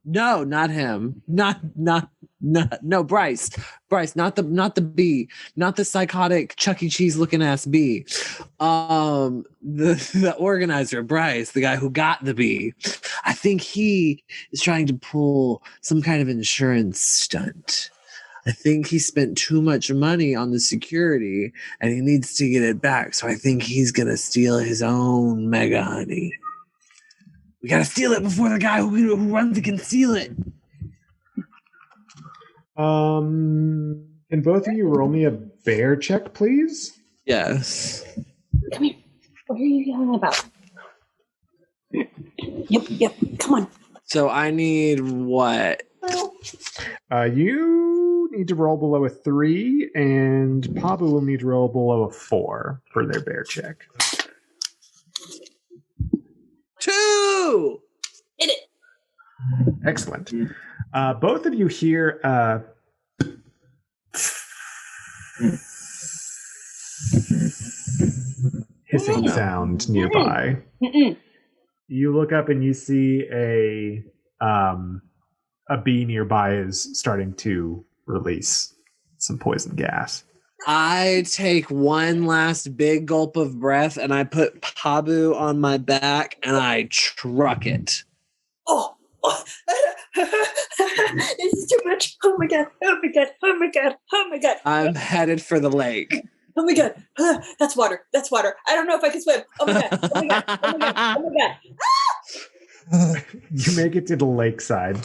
no, not him. No, Bryce, not the bee, not the psychotic Chuck E. Cheese looking ass bee. The organizer, Bryce, the guy who got the bee. I think he is trying to pull some kind of insurance stunt. I think he spent too much money on the security and he needs to get it back. So I think he's going to steal his own mega honey. We got to steal it before the guy who runs it can steal it. Can both of you roll me a bear check, please? Yes. Come here. What are you yelling about? Yep. Come on. So I need what? You need to roll below a 3, and Pabu will need to roll below a 4 for their bear check. 2! Hit it. Excellent. Both of you hear hissing sound nearby. You look up and you see a bee nearby is starting to release some poison gas. I take one last big gulp of breath and I put Pabu on my back and I truck it. Oh. This is too much. Oh my god. I'm headed for the lake. Oh my god. That's water. I don't know if I can swim. Oh my god. You make it to the lakeside,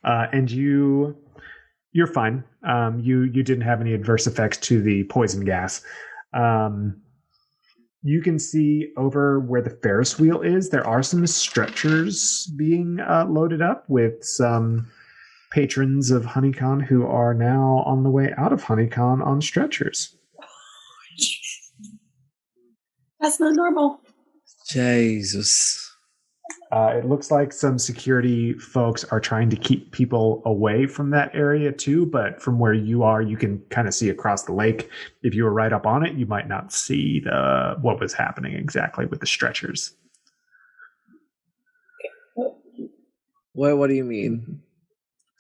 and you're fine. You didn't have any adverse effects to the poison gas. You can see over where the Ferris wheel is, there are some stretchers being loaded up with some patrons of HoneyCon who are now on the way out of HoneyCon on stretchers. That's not normal. Jesus. It looks like some security folks are trying to keep people away from that area too, but from where you are, you can kind of see across the lake. If you were right up on it, you might not see what was happening exactly with the stretchers. What do you mean?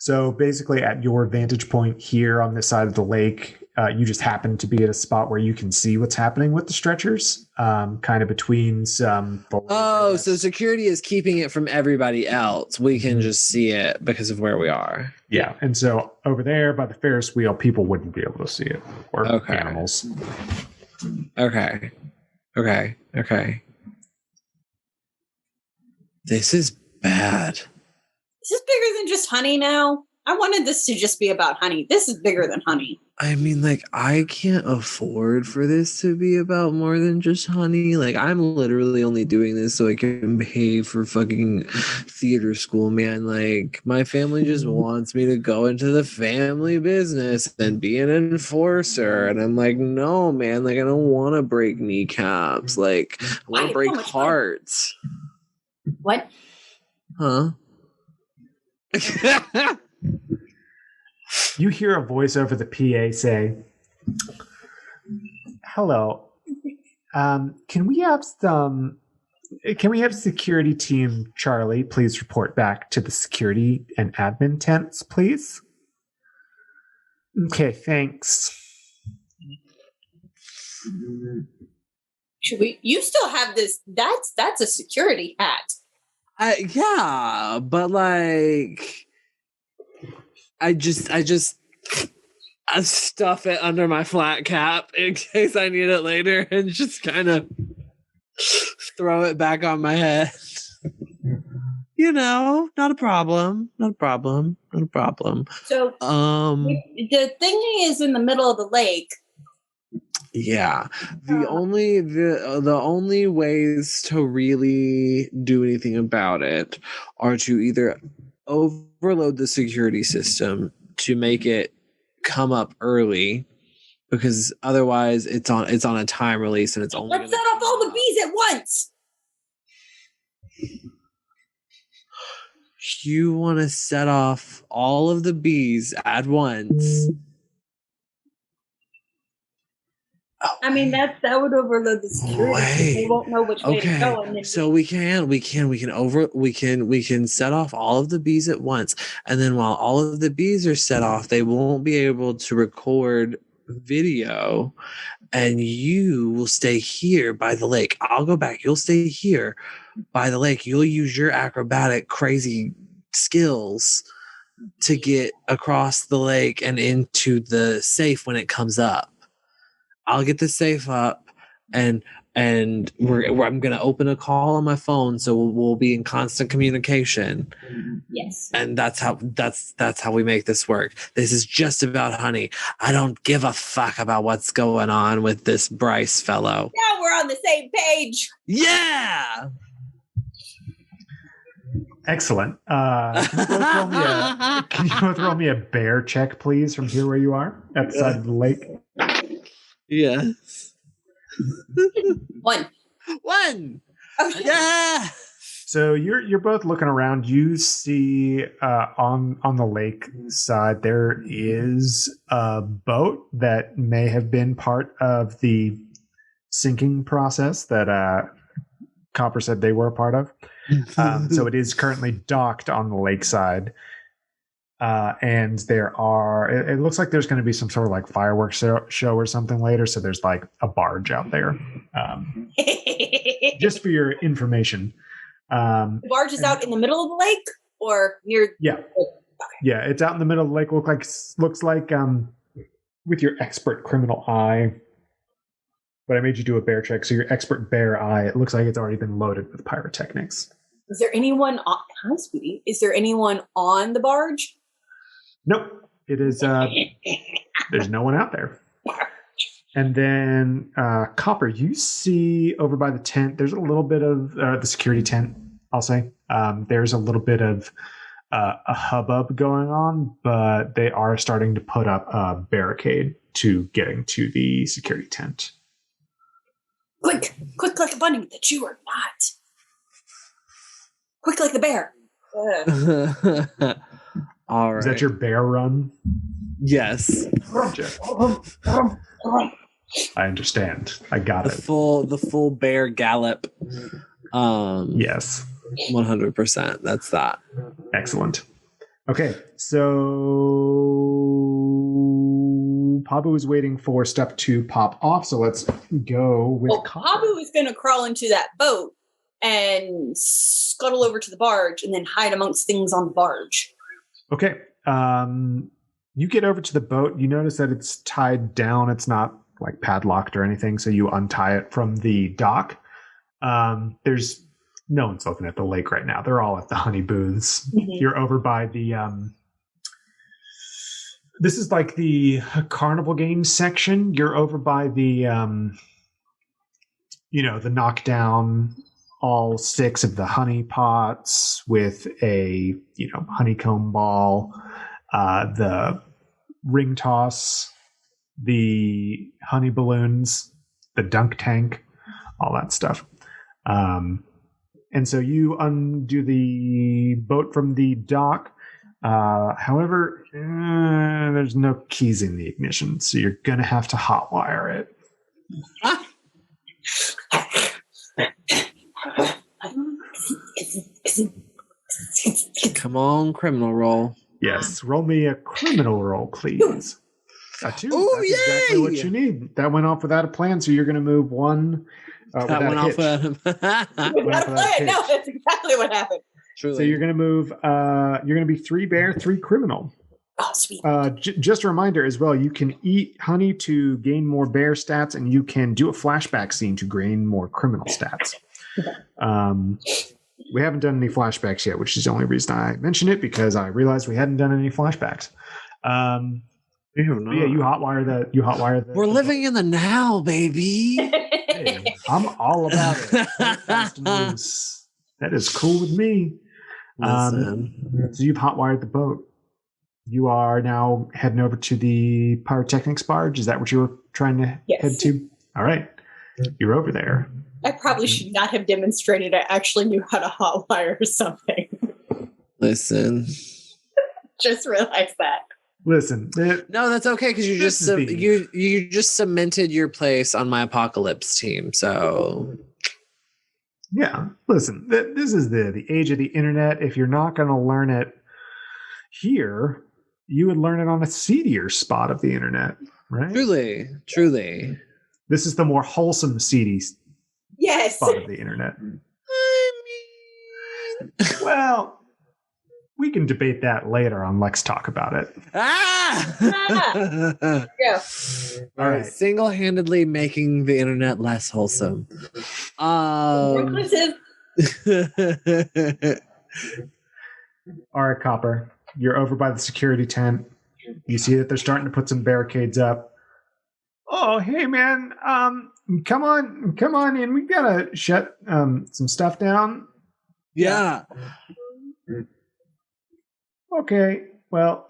So basically, at your vantage point here on this side of the lake, you just happen to be at a spot where you can see what's happening with the stretchers, kind of between some. Oh, so security is keeping it from everybody else. We can just see it because of where we are. Yeah, and so over there by the Ferris wheel, people wouldn't be able to see it, or animals. Okay. This is bad. Is this bigger than just honey now? I wanted this to just be about honey. This is bigger than honey. I mean, like, I can't afford for this to be about more than just honey. Like, I'm literally only doing this so I can pay for fucking theater school, man. Like, my family just wants me to go into the family business and be an enforcer. And I'm like, no, man. Like, I don't want to break kneecaps. Like, I want to break hearts. What? Huh? You hear a voice over the PA say, "Hello, can we have security team Charlie please report back to the security and admin tents, please?" Okay, thanks. Should we? You still have this? That's a security hat. Yeah, but like, I stuff it under my flat cap in case I need it later, and just kind of throw it back on my head. You know, not a problem. So the thing is in the middle of the lake. Yeah. The only ways to really do anything about it are to either overload the security system to make it come up early, because otherwise it's on a time release and it's only. Let's set off all the bees at once. You want to set off all of the bees at once? I mean, that would overload the security. They won't know which way to go. And so we can set off all of the bees at once, and then while all of the bees are set off, they won't be able to record video, and you will stay here by the lake. I'll go back. You'll stay here by the lake. You'll use your acrobatic crazy skills to get across the lake and into the safe when it comes up. I'll get the safe up, and I'm going to open a call on my phone, so we'll be in constant communication. Yes. And that's how we make this work. This is just about honey. I don't give a fuck about what's going on with this Bryce fellow. Now we're on the same page. Yeah. Excellent. Can you both roll me a bear check, please, from here where you are at the side of the lake? Yes. One. Okay. Yeah. So you're both looking around. You see on the lake side there is a boat that may have been part of the sinking process that Copper said they were a part of. So it is currently docked on the lakeside. And it looks like there's going to be some sort of like fireworks show or something later. So there's like a barge out there. Just for your information. The barge is out in the middle of the lake or near? Yeah. Okay. Yeah. It's out in the middle of the lake. Looks like with your expert criminal eye, but I made you do a bear check. So your expert bear eye, it looks like it's already been loaded with pyrotechnics. Is there anyone on? Hi, sweetie. Is there anyone on the barge? Nope. It is. There's no one out there. And then Copper, you see over by the tent. There's a little bit of the security tent. I'll say there's a little bit of a hubbub going on, but they are starting to put up a barricade to getting to the security tent. Quick like a bunny that you are not. quick like the bear. All right. Is that your bear run? Yes. Gotcha. I understand. I got The it. full bear gallop. Yes. 100%. That's that. Excellent. Okay, so Pabu is waiting for stuff to pop off, so let's go with Copper. Pabu is going to crawl into that boat and scuttle over to the barge and then hide amongst things on the barge. Okay. You get over to the boat. You notice that it's tied down. It's not like padlocked or anything, so you untie it from the dock. There's no one's looking at the lake right now. They're all at the honey booths. Mm-hmm. You're over by the this is like the carnival games section. You're over by the the knockdown all 6 of the honey pots with a honeycomb ball, the ring toss, the honey balloons, the dunk tank, all that stuff. And so you undo the boat from the dock. However, there's no keys in the ignition, so you're going to have to hotwire it. Come on, criminal roll. Yes, roll me a criminal roll, please. A 2. Oh, that's exactly what you need. That went off without a plan, so you're going to move 1 that went off without a without a plan. No, that's exactly what happened. Truly. So you're going to move, you're going to be 3 bear, 3 criminal. Oh, sweet. Just a reminder as well, you can eat honey to gain more bear stats, and you can do a flashback scene to gain more criminal stats. We haven't done any flashbacks yet, which is the only reason I mentioned it, because I realized we hadn't done any flashbacks. Yeah, you hotwire the. We're living in the now, baby. Hey, I'm all about it. Fast and loose. That is cool with me. So you've hotwired the boat. You are now heading over to the pyrotechnics barge. Is that what you were trying to head to? All right. You're over there. I probably should not have demonstrated I actually knew how to hotwire something. Listen. Just realized that. Listen. No, that's okay, because you just cemented your place on my apocalypse team. So yeah, listen. This is the age of the internet. If you're not going to learn it here, you would learn it on a seedier spot of the internet, right? Truly. This is the more wholesome seedy spot of the internet. I mean, well. We can debate that later on Let's Talk About It. Yeah. All right. Single-handedly making the internet less wholesome. Inclusive. All right, Copper. You're over by the security tent. You see that they're starting to put some barricades up. Oh, hey, man. Come on in. We gotta shut some stuff down. Yeah. Okay. Well,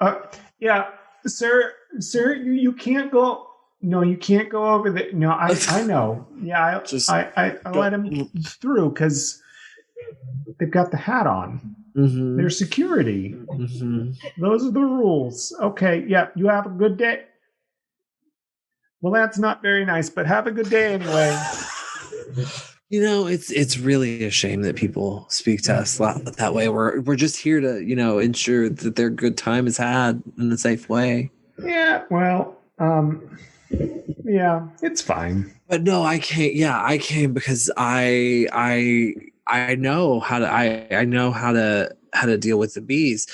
sir, you can't go. No, you can't go over there. No, I know. Yeah, I let him through because they've got the hat on. Mm-hmm. They're security. Mm-hmm. Those are the rules. Okay. Yeah. You have a good day. Well, that's not very nice, but have a good day anyway. It's really a shame that people speak to us that way. We're just here to, ensure that their good time is had in a safe way. Yeah, well, yeah, it's fine. But no, I can't. Yeah, I came because I know how to deal with the bees.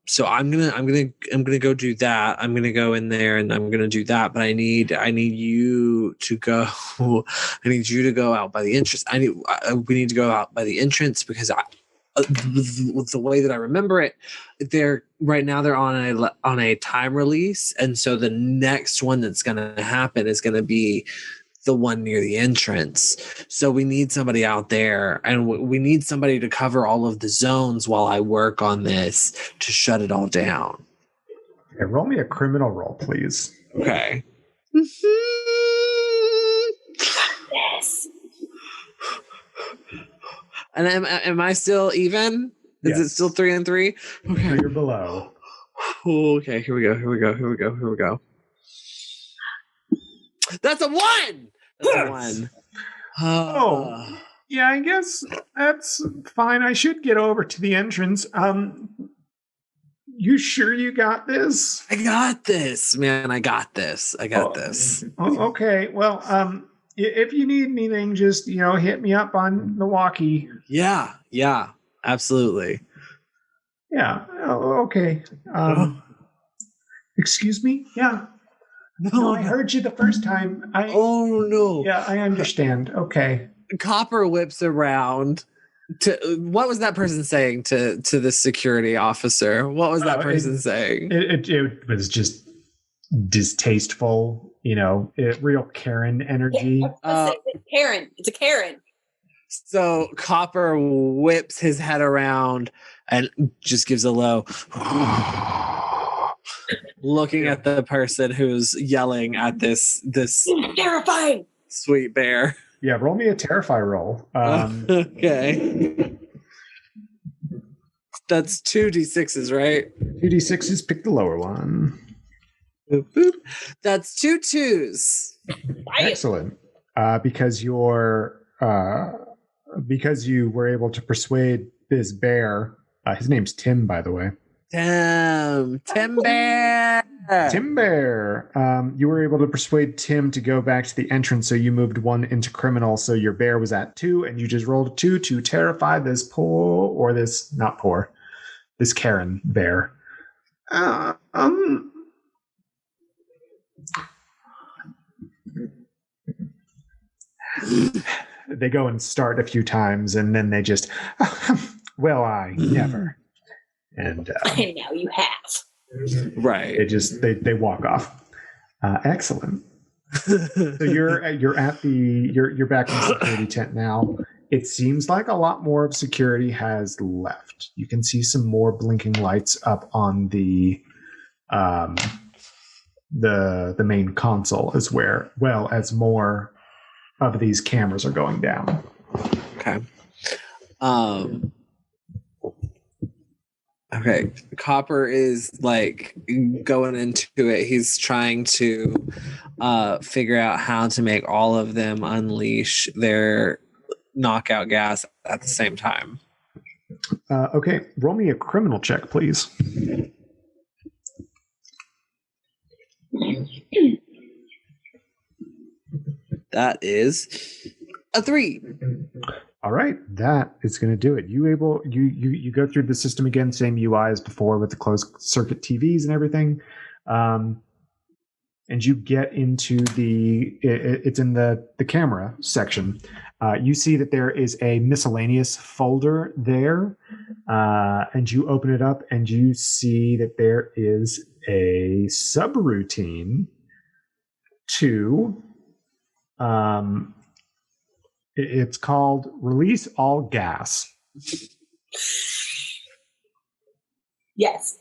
So I'm gonna go do that. I'm gonna go in there and I'm gonna do that. But I need you to go. I need you to go out by the entrance. We need to go out by the entrance because with the way that I remember it, they're on a time release, and so the next one that's gonna happen is gonna be the one near the entrance. So we need somebody out there, and we need somebody to cover all of the zones while I work on this to shut it all down. Okay, roll me a criminal roll, please. Okay. Yes. And am I still even? Is it still 3 and 3? Okay. No, you're below. Okay, here we go. That's a 1! That's a 1. Oh. Yeah, I guess that's fine. I should get over to the entrance. You sure you got this? I got this, man. I got this. Okay. Well, if you need anything, just hit me up on the walkie. Yeah, absolutely. Yeah. Okay. Excuse me. Yeah. No, I heard you the first time. Oh no. Yeah, I understand. Okay. Copper whips around. What was that person saying to the security officer? What was that person saying? It was just distasteful, real Karen energy. Karen. It's a Karen. So Copper whips his head around and just gives a low looking at the person who's yelling at this terrifying sweet bear. Yeah, roll me a terrify roll. Okay. That's 2d6s, right? 2d6s, pick the lower one. Boop, boop. That's 2 2s. Excellent. Because you were able to persuade this bear. His name's Tim, by the way. Tim Bear. Tim Bear. You were able to persuade Tim to go back to the entrance, so you moved 1 into criminal. So your bear was at 2, and you just rolled a 2 to terrify this this Karen bear. They go and start a few times, and then they just, well, I never. And now you have. Right. They walk off. Excellent. So you're back in the security tent now. It seems like a lot more of security has left. You can see some more blinking lights up on the main console as well as more of these cameras are going down. Okay. Okay. Copper is like going into it. He's trying to figure out how to make all of them unleash their knockout gas at the same time. Okay. Roll me a criminal check, please. That is a 3. All right, that is going to do it. You go through the system again, same UI as before with the closed circuit TVs and everything, and you get into it's in the camera section. You see that there is a miscellaneous folder there, and you open it up and you see that there is a subroutine to it's called Release All Gas. Yes.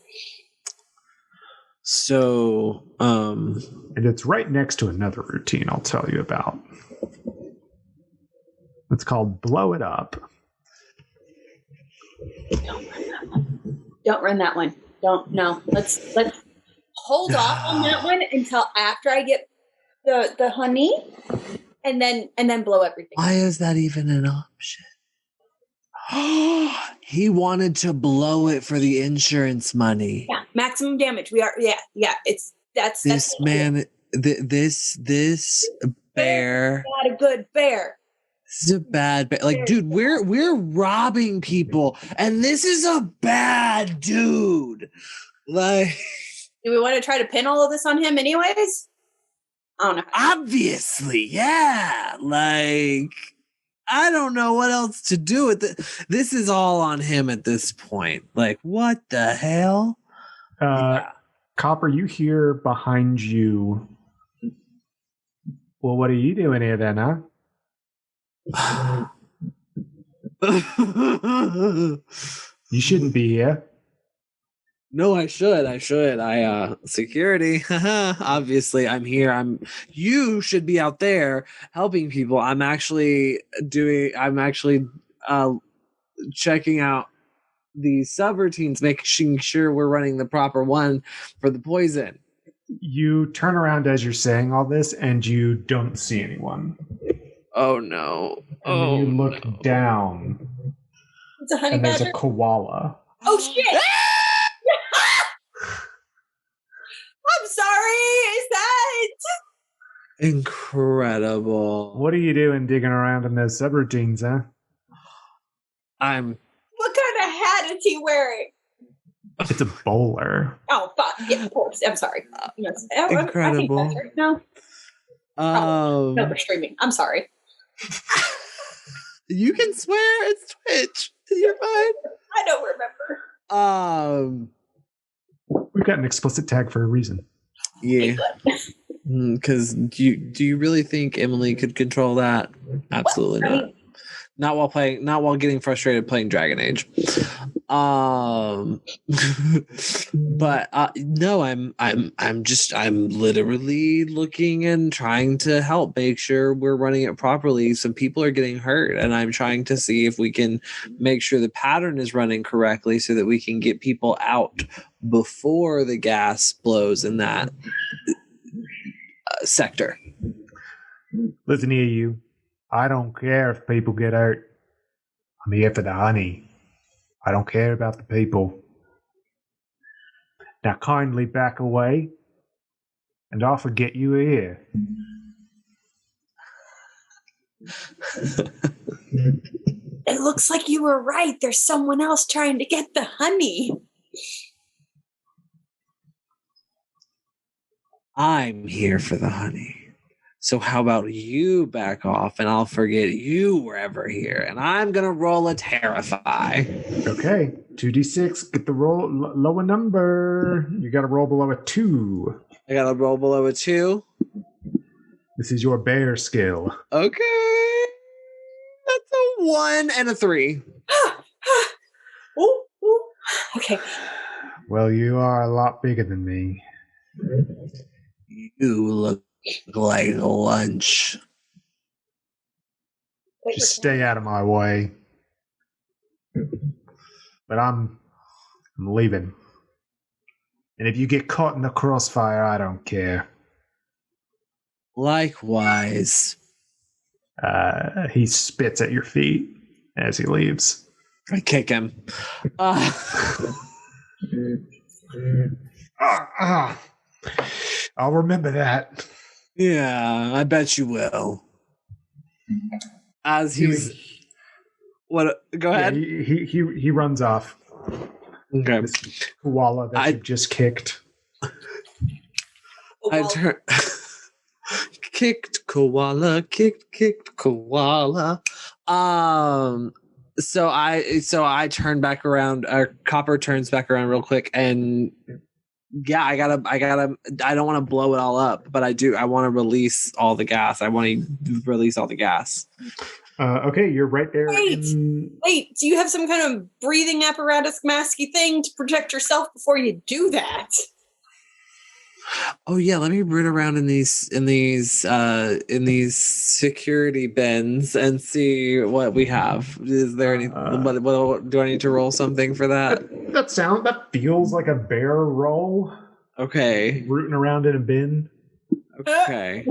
So, and it's right next to another routine I'll tell you about. It's called Blow It Up. Don't run that one. No. Let's hold off on that one until after I get the honey. And then blow everything. Why is that even an option? He wanted to blow it for the insurance money. Yeah, maximum damage. That's this man. This bear. Not a good bear. This is a bad bear. Like, dude, we're robbing people, and this is a bad dude. Like, do we want to try to pin all of this on him, anyways? I don't know. Obviously, yeah. Like, I don't know what else to do with it. This is all on him at this point. Like, what the hell? Copper, you hear behind you. Well, what are you doing here then, huh? You shouldn't be here. No, I should. Security. Obviously, I'm here. You should be out there helping people. I'm actually checking out the subroutines, making sure we're running the proper one for the poison. You turn around as you're saying all this, and you don't see anyone. Oh no! And then you look down, It's a honey and there's badger. a koala. Oh shit! I'm sorry. Is that? Incredible. What are you doing digging around in those subroutines, huh? What kind of hat is he wearing? It's a bowler. Oh fuck! Yeah, of course. I'm sorry. Yes. Incredible. I think that's right. No, they're streaming. I'm sorry. You can swear. It's Twitch. You're fine. I don't remember. We've got an explicit tag for a reason. Yeah. Because do you really think Emily could control that? Absolutely not. Not while getting frustrated playing Dragon Age. But no, I'm literally looking and trying to help make sure we're running it properly. Some people are getting hurt, and I'm trying to see if we can make sure the pattern is running correctly so that we can get people out before the gas blows in that sector. Listen here, you. I don't care if people get hurt. I'm here for the honey. I don't care about the people. Now kindly back away, and I'll forget you here. It looks like you were right. There's someone else trying to get the honey. I'm here for the honey. So how about you back off and I'll forget you were ever here. And I'm going to roll a terrify. Okay, 2d6. Get the roll lower number. You got to roll below a 2. I got to roll below a 2. This is your bear skill. Okay. That's a 1 and a 3. Ooh. Okay. Well, you are a lot bigger than me. You look like lunch. Just stay out of my way. But I'm leaving. And if you get caught in the crossfire, I don't care. Likewise. He spits at your feet as he leaves. I kick him. I'll remember that. Yeah, I bet you will. As he's what? Go ahead. Yeah, he runs off. Okay. This koala that you just kicked. Oh, well. Kicked koala. So I turn back around. Copper turns back around real quick, and yeah, I gotta. I don't want to blow it all up, but I do. I want to release all the gas. I want to release all the gas. Okay, you're right there. Wait, do you have some kind of breathing apparatus masky thing to protect yourself before you do that? Oh yeah, let me root around in these security bins and see what we have. Is there any? What do I need to roll something for that? That feels like a bear roll. Okay, rooting around in a bin. Okay.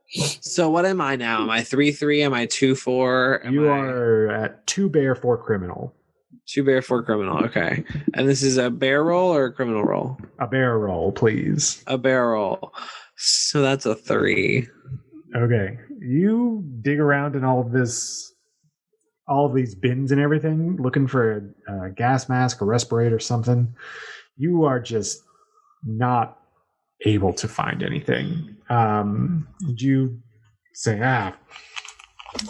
So what am I now? Am I 3-3? Am I 2-4? You are at 2 bear, 4 criminal. 2 bear, 4 criminal. Okay. And this is a bear roll or a criminal roll? A bear roll, please. A bear roll. So that's a 3. Okay. You dig around in all of these bins and everything, looking for a gas mask, a respirator, something. You are just not able to find anything. You say,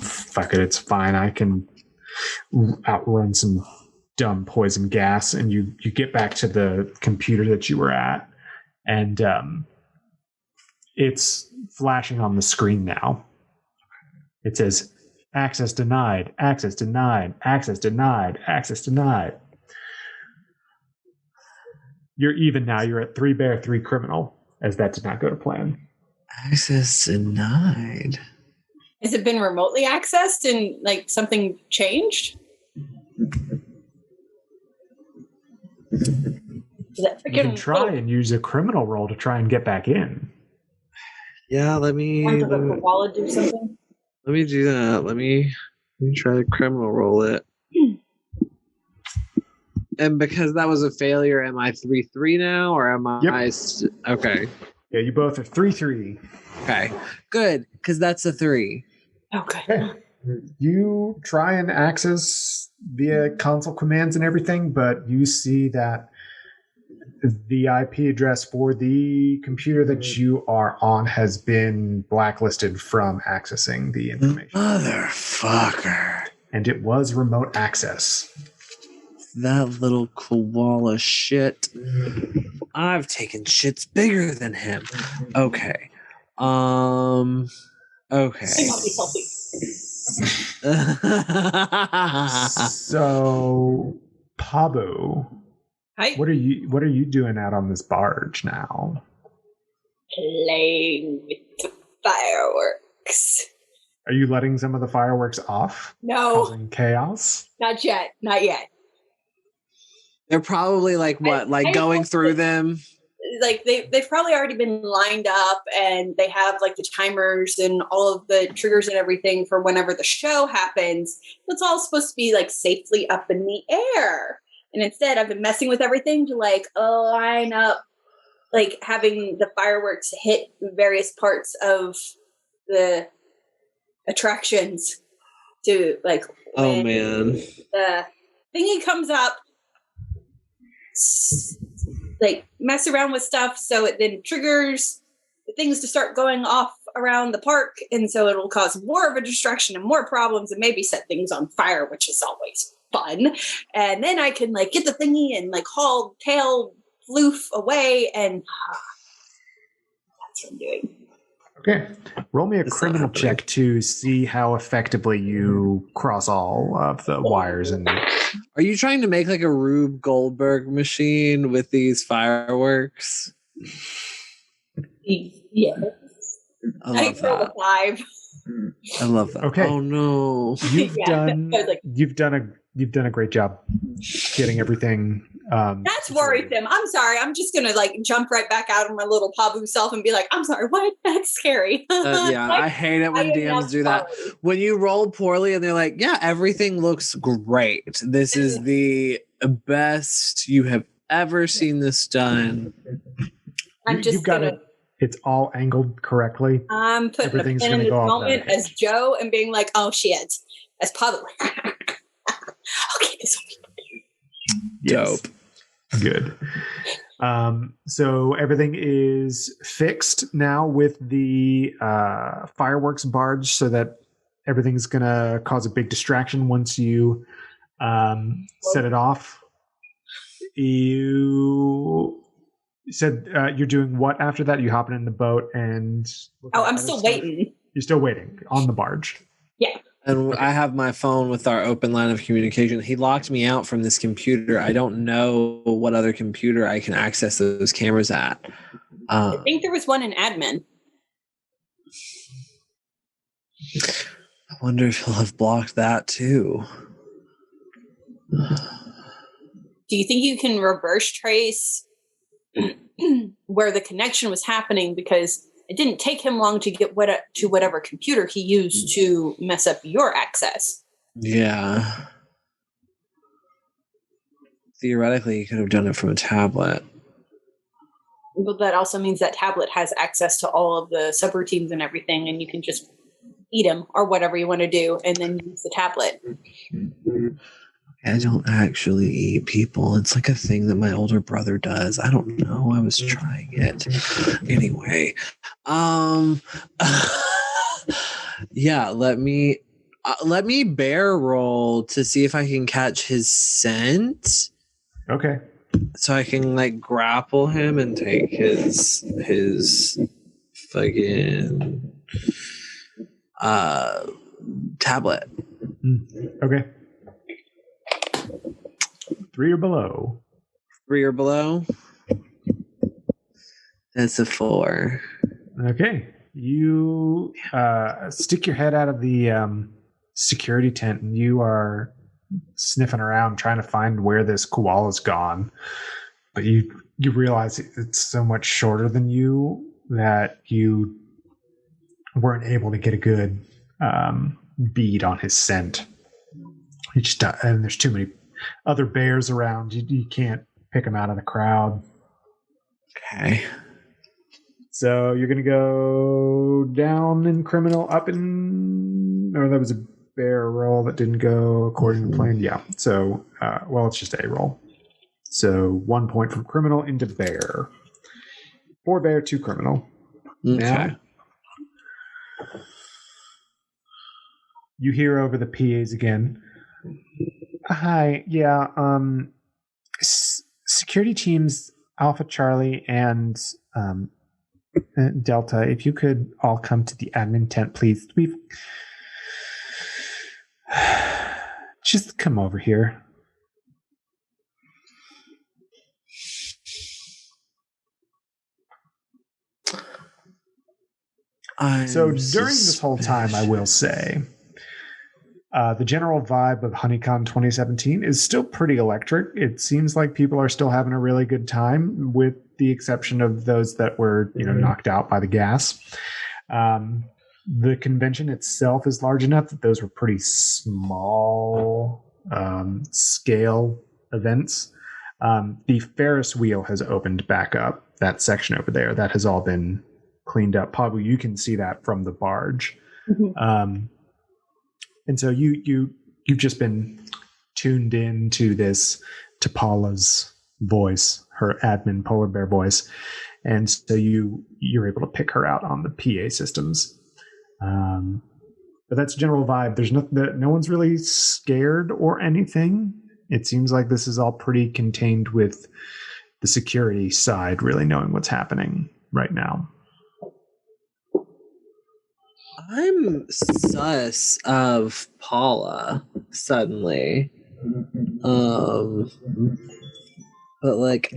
fuck it, it's fine. I can outrun some dumb poison gas. And you get back to the computer that you were at, and it's flashing on the screen now. It says, access denied, access denied, access denied, access denied. You're even now. You're at 3 bear, 3 criminal, as that did not go to plan. Access denied. Has it been remotely accessed and like something changed? That You can freaking try and use a criminal roll to try and get back in. Yeah, let me want the koala do something. let me do that. Let me try to criminal roll it. And because that was a failure, am I 3-3 now, or am I? Okay. Yeah, you both are 3-3. Okay. Good, because that's a 3. Okay. You try and access via console commands and everything, but you see that the IP address for the computer that you are on has been blacklisted from accessing the information. Motherfucker. And it was remote access. That little koala shit. I've taken shits bigger than him. Okay. Okay. So, Pabu, Hi. what are you doing out on this barge now? Playing with the fireworks. Are you letting some of the fireworks off? No, Causing chaos? not yet. Not yet. They're probably like what? Like going through them? Like they've probably already been lined up, and they have like the timers and all of the triggers and everything for whenever the show happens. It's all supposed to be like safely up in the air. And instead I've been messing with everything to like line up, like having the fireworks hit various parts of the attractions to like Oh man. the thingy comes up, like mess around with stuff so it then triggers the things to start going off around the park, and so it'll cause more of a distraction and more problems and maybe set things on fire, which is always fun. And then I can like get the thingy and like haul tail floof away, and that's what I'm doing. Okay. Roll me a criminal check to see how effectively you cross all of the wires. And Are you trying to make like a Rube Goldberg machine with these fireworks? Yes. I love rolled that. a 5. I love that. Okay. Oh no. You've Yeah, I was like- you've done a great job getting everything. That's situated. worrisome. I'm sorry. I'm just gonna like jump right back out of my little Pabu self and be like, "I'm sorry. What? That's scary." Yeah, I hate it when I am DMs do that. sorry. When you roll poorly and they're like, yeah, everything looks great. This is the best you have ever seen this done. I'm just You've got gonna. it. It's all angled correctly. I'm putting Everything's a pin gonna in this go off moment without a as Joe and being like, "Oh shit," as Pabu. Okay, this will be Yes. Dope. Good. So everything is fixed now with the fireworks barge, so that everything's going to cause a big distraction once you set it off. You said you're doing what after that? You hopping in the boat and... Oh, I'm still waiting. You're still waiting on the barge. Yeah. And I have my phone with our open line of communication. He locked me out from this computer. I don't know what other computer I can access those cameras at. I think there was one in admin. I wonder if he'll have blocked that too. Do you think you can reverse trace where the connection was happening? Because it didn't take him long to get to whatever computer he used to mess up your access. Yeah. Theoretically, he could have done it from a tablet. But that also means that tablet has access to all of the subroutines and everything, and you can just eat them or whatever you want to do, and then use the tablet. I don't actually eat people. It's like a thing that my older brother does. I don't know. I was trying it. Anyway. Yeah, let me bear roll to see if I can catch his scent. Okay. So I can like grapple him and take his fucking tablet. Okay. 3 or below. 3 or below. That's a 4. Okay. You stick your head out of the security tent, and you are sniffing around trying to find where this koala's gone. But you realize it's so much shorter than you that you weren't able to get a good bead on his scent. And there's too many other bears around. You can't pick him out of the crowd. Okay. So you're going to go down in criminal, up in... Or that was a bear roll that didn't go according to plan. Yeah. So, it's just a roll. So 1 point from criminal into bear. 4 bear, 2 criminal. Okay. Now, you hear over the PAs again. Hi, yeah, security teams Alpha Charlie and Delta, if you could all come to the admin tent, please. We've just come over here. So during this whole time, I will say, the general vibe of HoneyCon 2017 is still pretty electric. It seems like people are still having a really good time, with the exception of those that were, knocked out by the gas. The convention itself is large enough that those were pretty small scale events. The Ferris wheel has opened back up. That section over there, that has all been cleaned up. Pablo, you can see that from the barge. Mm-hmm. And so you've just been tuned in to Paula's voice, her admin polar bear voice, and so you're able to pick her out on the PA systems. But that's general vibe. There's no one's really scared or anything. It seems like this is all pretty contained, with the security side really knowing what's happening right now. I'm sus of Paula suddenly. But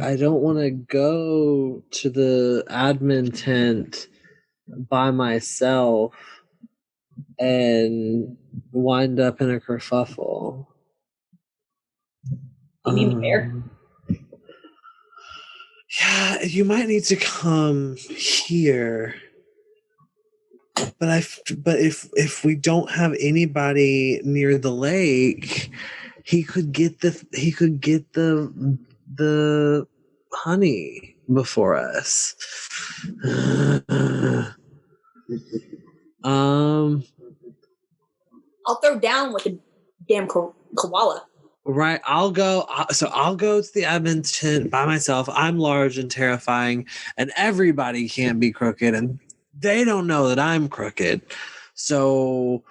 I don't want to go to the admin tent by myself and wind up in a kerfuffle. You mean the bear? Yeah, you might need to come here. But if we don't have anybody near the lake, he could get the honey before us. I'll throw down with a damn koala. Right, I'll go to the admin tent by myself. I'm large and terrifying, and everybody can't be crooked, and they don't know that I'm crooked. So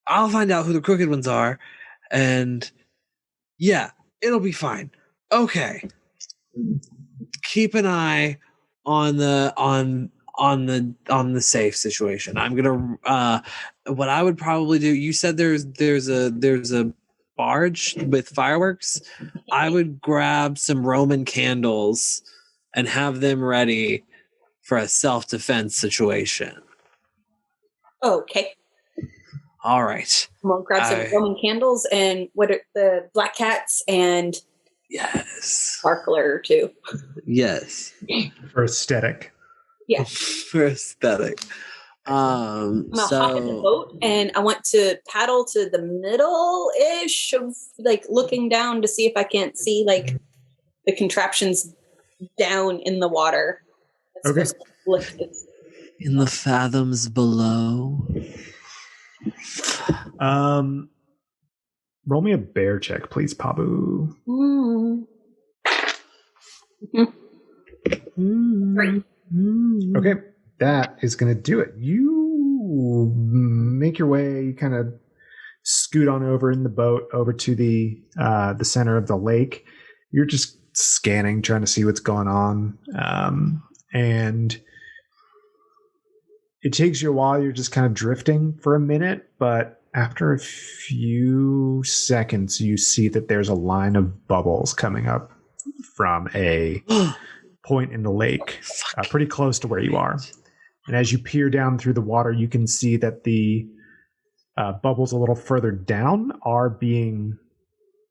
I'll find out who the crooked ones are, and yeah, it'll be fine. Okay. Keep an eye on the safe situation. I'm gonna what I would probably do. You said there's a barge with fireworks. I would grab some Roman candles and have them ready for a self-defense situation. Okay. All right. I'm gonna grab some Roman candles and what are the black cats and sparkler too. Yes. For aesthetic. Yeah. For aesthetic. I'm gonna hop in the boat and I want to paddle to the middle-ish of looking down to see if I can't see the contraptions down in the water. Okay. In the fathoms below. Roll me a bear check, please, Pabu. Okay, that is going to do it. You make your way, you kind of scoot on over in the boat over to the center of the lake. You're just scanning, trying to see what's going on, and it takes you a while. You're just kind of drifting for a minute, but after a few seconds, you see that there's a line of bubbles coming up from a point in the lake, pretty close to where you are. And as you peer down through the water, you can see that the bubbles a little further down are being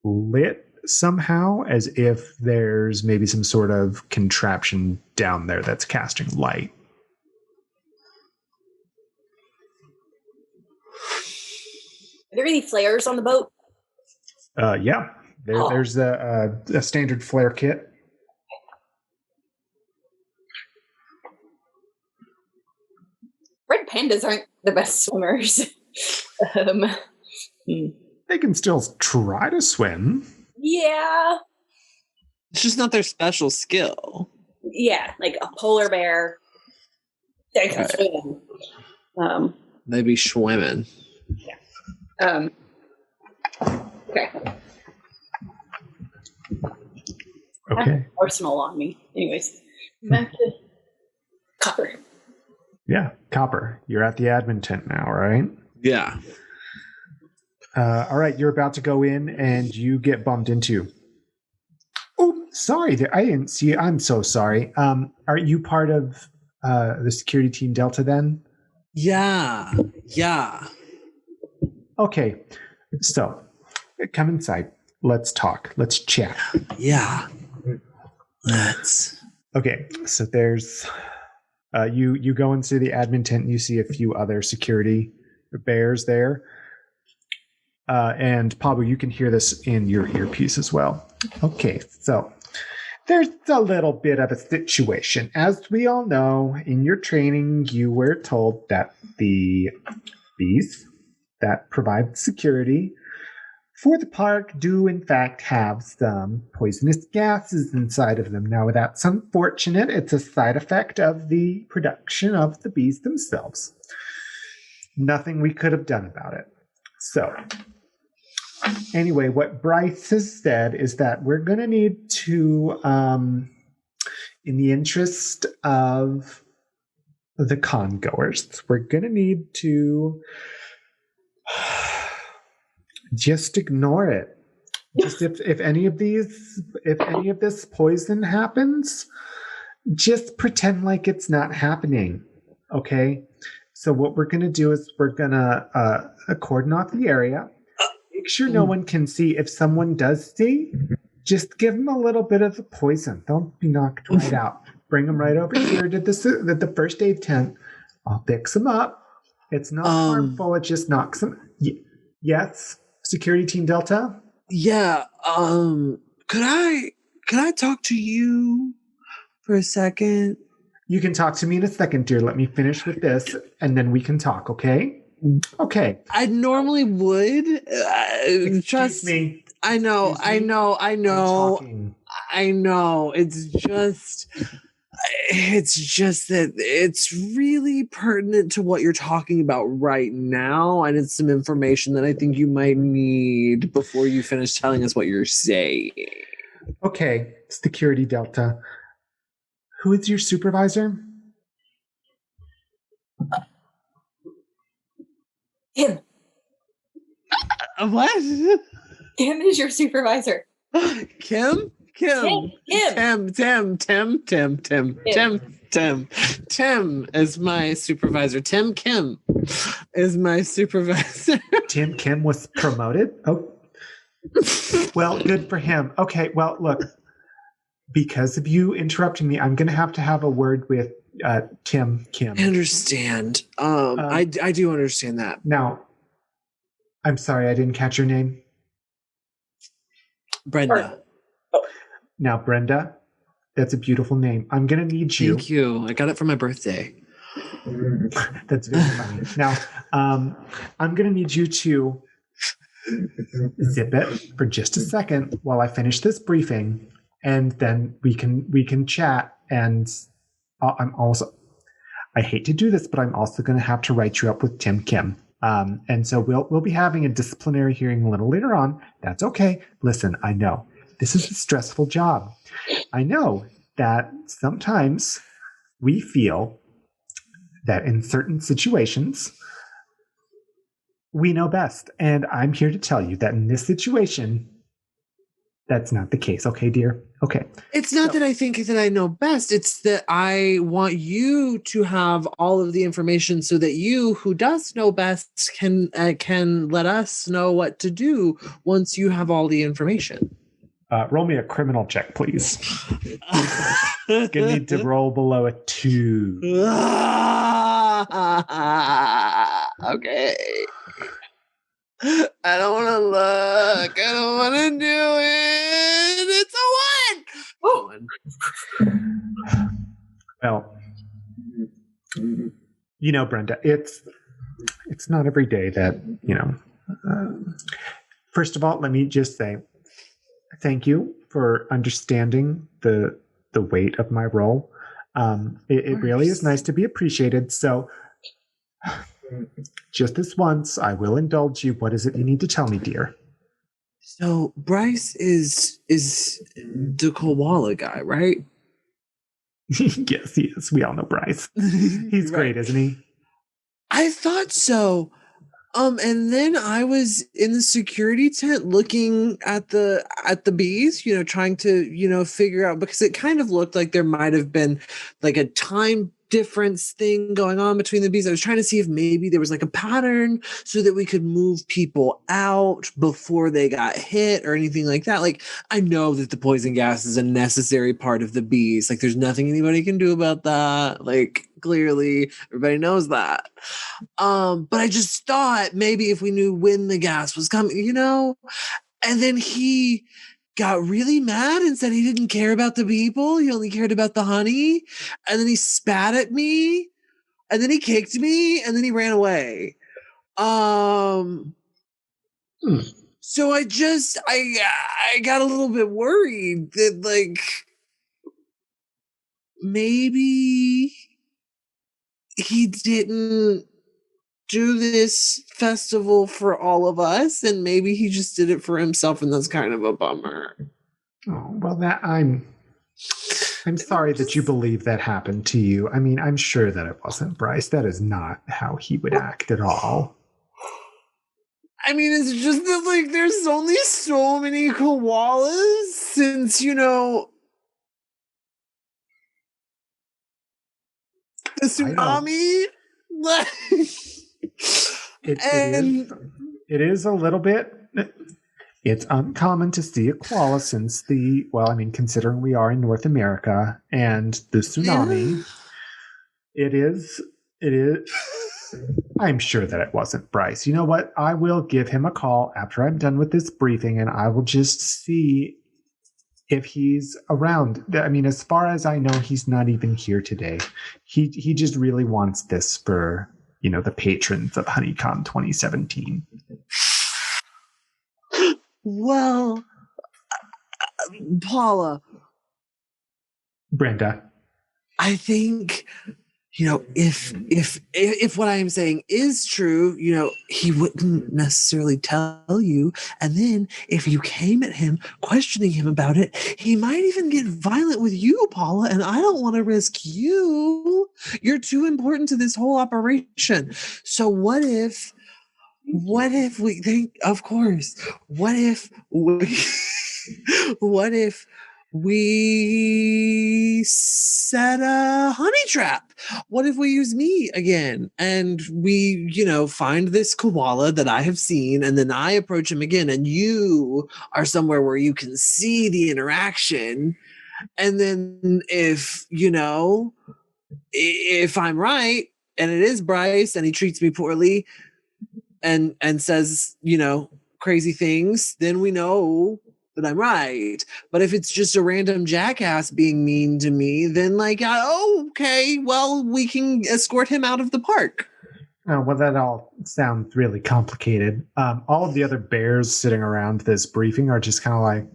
lit somehow, as if there's maybe some sort of contraption down there that's casting light. Are there any flares on the boat? Yeah. There's a standard flare kit. Red pandas aren't the best swimmers. They can still try to swim. Yeah. It's just not their special skill. Yeah, like a polar bear. They can swim. They be swimming. Yeah. Okay. Okay. Arsenal on me. Anyways, back to Copper. Yeah, Copper. You're at the admin tent now, right? Yeah. All right, you're about to go in, and you get bumped into. Oh, sorry, I didn't see you. I'm so sorry. Are you part of the security team Delta then? Yeah. Okay, so come inside. Let's talk. Let's chat. Yeah. Let's. Okay, so there's you go into the admin tent and you see a few other security bears there. And Pablo, you can hear this in your earpiece as well. Okay, so there's a little bit of a situation. As we all know, in your training, you were told that the bees that provide security for the park do in fact have some poisonous gases inside of them. Now, that's unfortunate. It's a side effect of the production of the bees themselves. Nothing we could have done about it. So, anyway, what Bryce has said is that we're going to need to, in the interest of the con-goers, we're going to need to just ignore it. Just if any of this poison happens, just pretend like it's not happening. Okay? So what we're going to do is we're going to cordon off the area. Make sure no one can see. If someone does see, just give them a little bit of the poison. Don't be knocked right out. Bring them right over here to the first aid tent. I'll fix them up. It's not harmful. It just knocks them. Yes, Security Team Delta? Yeah. Could I talk to you for a second? You can talk to me in a second, dear. Let me finish with this, and then we can talk, okay? Okay. I normally would. Excuse me. I know. I'm talking. I know. It's just that it's really pertinent to what you're talking about right now, and it's some information that I think you might need before you finish telling us what you're saying. Okay, Security Delta. Who is your supervisor? Tim. What? Tim is your supervisor. Kim? Tim is my supervisor. Tim Kim is my supervisor. Tim Kim was promoted? Oh. Well, good for him. Okay, well, look. Because of you interrupting me, I'm going to have a word with Tim Kim. I understand. I do understand that. Now, I'm sorry, I didn't catch your name. Brenda. Now, Brenda, that's a beautiful name. I'm going to need you. Thank you. I got it for my birthday. That's very funny. Now, I'm going to need you to zip it for just a second while I finish this briefing, and then we can chat. And I hate to do this, but I'm also going to have to write you up with Tim Kim. And so we'll be having a disciplinary hearing a little later on. That's okay. Listen, I know this is a stressful job. I know that sometimes we feel that in certain situations, we know best. And I'm here to tell you that in this situation, That's not the case. Okay, dear. Okay. It's not that I think that I know best. It's that I want you to have all of the information so that you, who does know best, can let us know what to do once you have all the information. Roll me a criminal check, please. Gonna need to roll below a 2. Okay. I don't want to look. I don't want to do it. It's a 1. Well, you know, Brenda, it's not every day that, you know. First of all, let me just say thank you for understanding the weight of my role. It really is nice to be appreciated. So just this once, I will indulge you. What is it you need to tell me, dear? So Bryce is the koala guy, right? Yes, he is. We all know Bryce. He's great, isn't he? I thought so. And then I was in the security tent looking at the bees, you know, trying to, you know, figure out, because it kind of looked like there might have been like a time difference thing going on between the bees. I was trying to see if maybe there was like a pattern so that we could move people out before they got hit or anything like that. Like, I know that the poison gas is a necessary part of the bees. Like, there's nothing anybody can do about that. Like, clearly everybody knows that. But I just thought maybe if we knew when the gas was coming, you know, and then he got really mad and said he didn't care about the people. He only cared about the honey. And then he spat at me, and then he kicked me, and then he ran away. So I got a little bit worried that like maybe he didn't do this festival for all of us, and maybe he just did it for himself, and that's kind of a bummer. Oh, well, that I'm sorry that you believe that happened to you. I mean, I'm sure that it wasn't Bryce. That is not how he would act at all. I mean, it's just that like there's only so many koalas since, you know, the tsunami. It is a little bit. It's uncommon to see a koala since considering we are in North America and the tsunami. Yeah. It is. I'm sure that it wasn't Bryce. You know what? I will give him a call after I'm done with this briefing, and I will just see if he's around. I mean, as far as I know, he's not even here today. He just really wants this for, you know, the patrons of Honeycon 2017. Well, Paula. Brenda. I think, you know, if what I am saying is true, you know, he wouldn't necessarily tell you. And then if you came at him, questioning him about it, he might even get violent with you, Paula. And I don't want to risk you. You're too important to this whole operation. So what if we think, of course, what if we set a honey trap? What if we use me again and we, you know, find this koala that I have seen, and then I approach him again, and you are somewhere where you can see the interaction. And then if, you know, if I'm right and it is Bryce and he treats me poorly and says, you know, crazy things, then we know that I'm right. But if it's just a random jackass being mean to me, then like, okay, well, we can escort him out of the park. Oh, well, that all sounds really complicated. All of the other bears sitting around this briefing are just kind of like,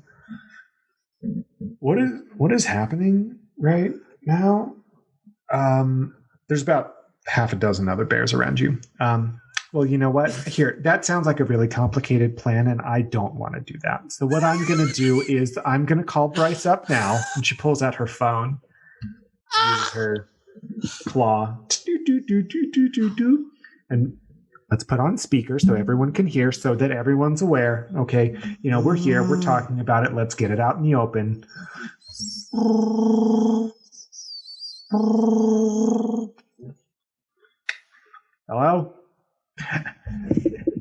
what is happening right now? There's about half a dozen other bears around you. Well, you know what? Here, that sounds like a really complicated plan, and I don't want to do that. So what I'm going to do is I'm going to call Bryce up now, and she pulls out her phone, uses her claw, and let's put on speaker so everyone can hear, so that everyone's aware. Okay, we're here, we're talking about it. Let's get it out in the open. Hello?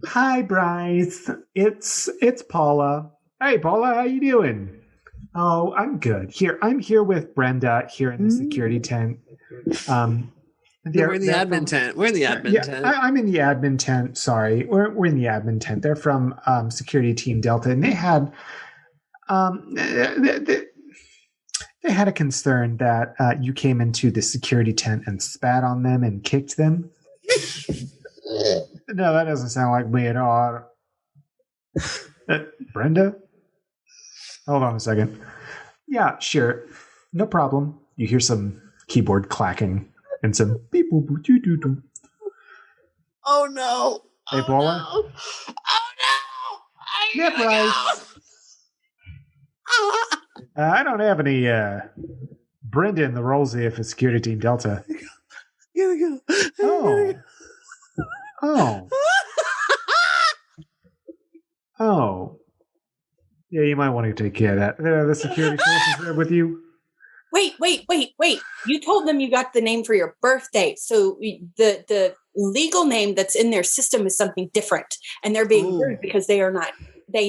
Hi, Bryce. It's Paula. Hey, Paula, how you doing? Oh, I'm good. I'm here with Brenda here in the security tent. We're in the admin tent. We're in the admin tent. I'm in the admin tent. Sorry, we're in the admin tent. They're from Security Team Delta, and they had they had a concern that you came into the security tent and spat on them and kicked them. No, that doesn't sound like me at all. Brenda? Hold on a second. Yeah, sure. No problem. You hear some keyboard clacking and some beep boop boop doo doo doo. Oh no. Hey, Paula? No. Oh no. Yeah, Bryce. I don't have any Brenda in the roles here for Security Team Delta. Here we go. Oh. Oh. Yeah, you might want to take care of that. The security forces there with you. Wait. You told them you got the name for your birthday. So the legal name that's in their system is something different. And they're being rude because they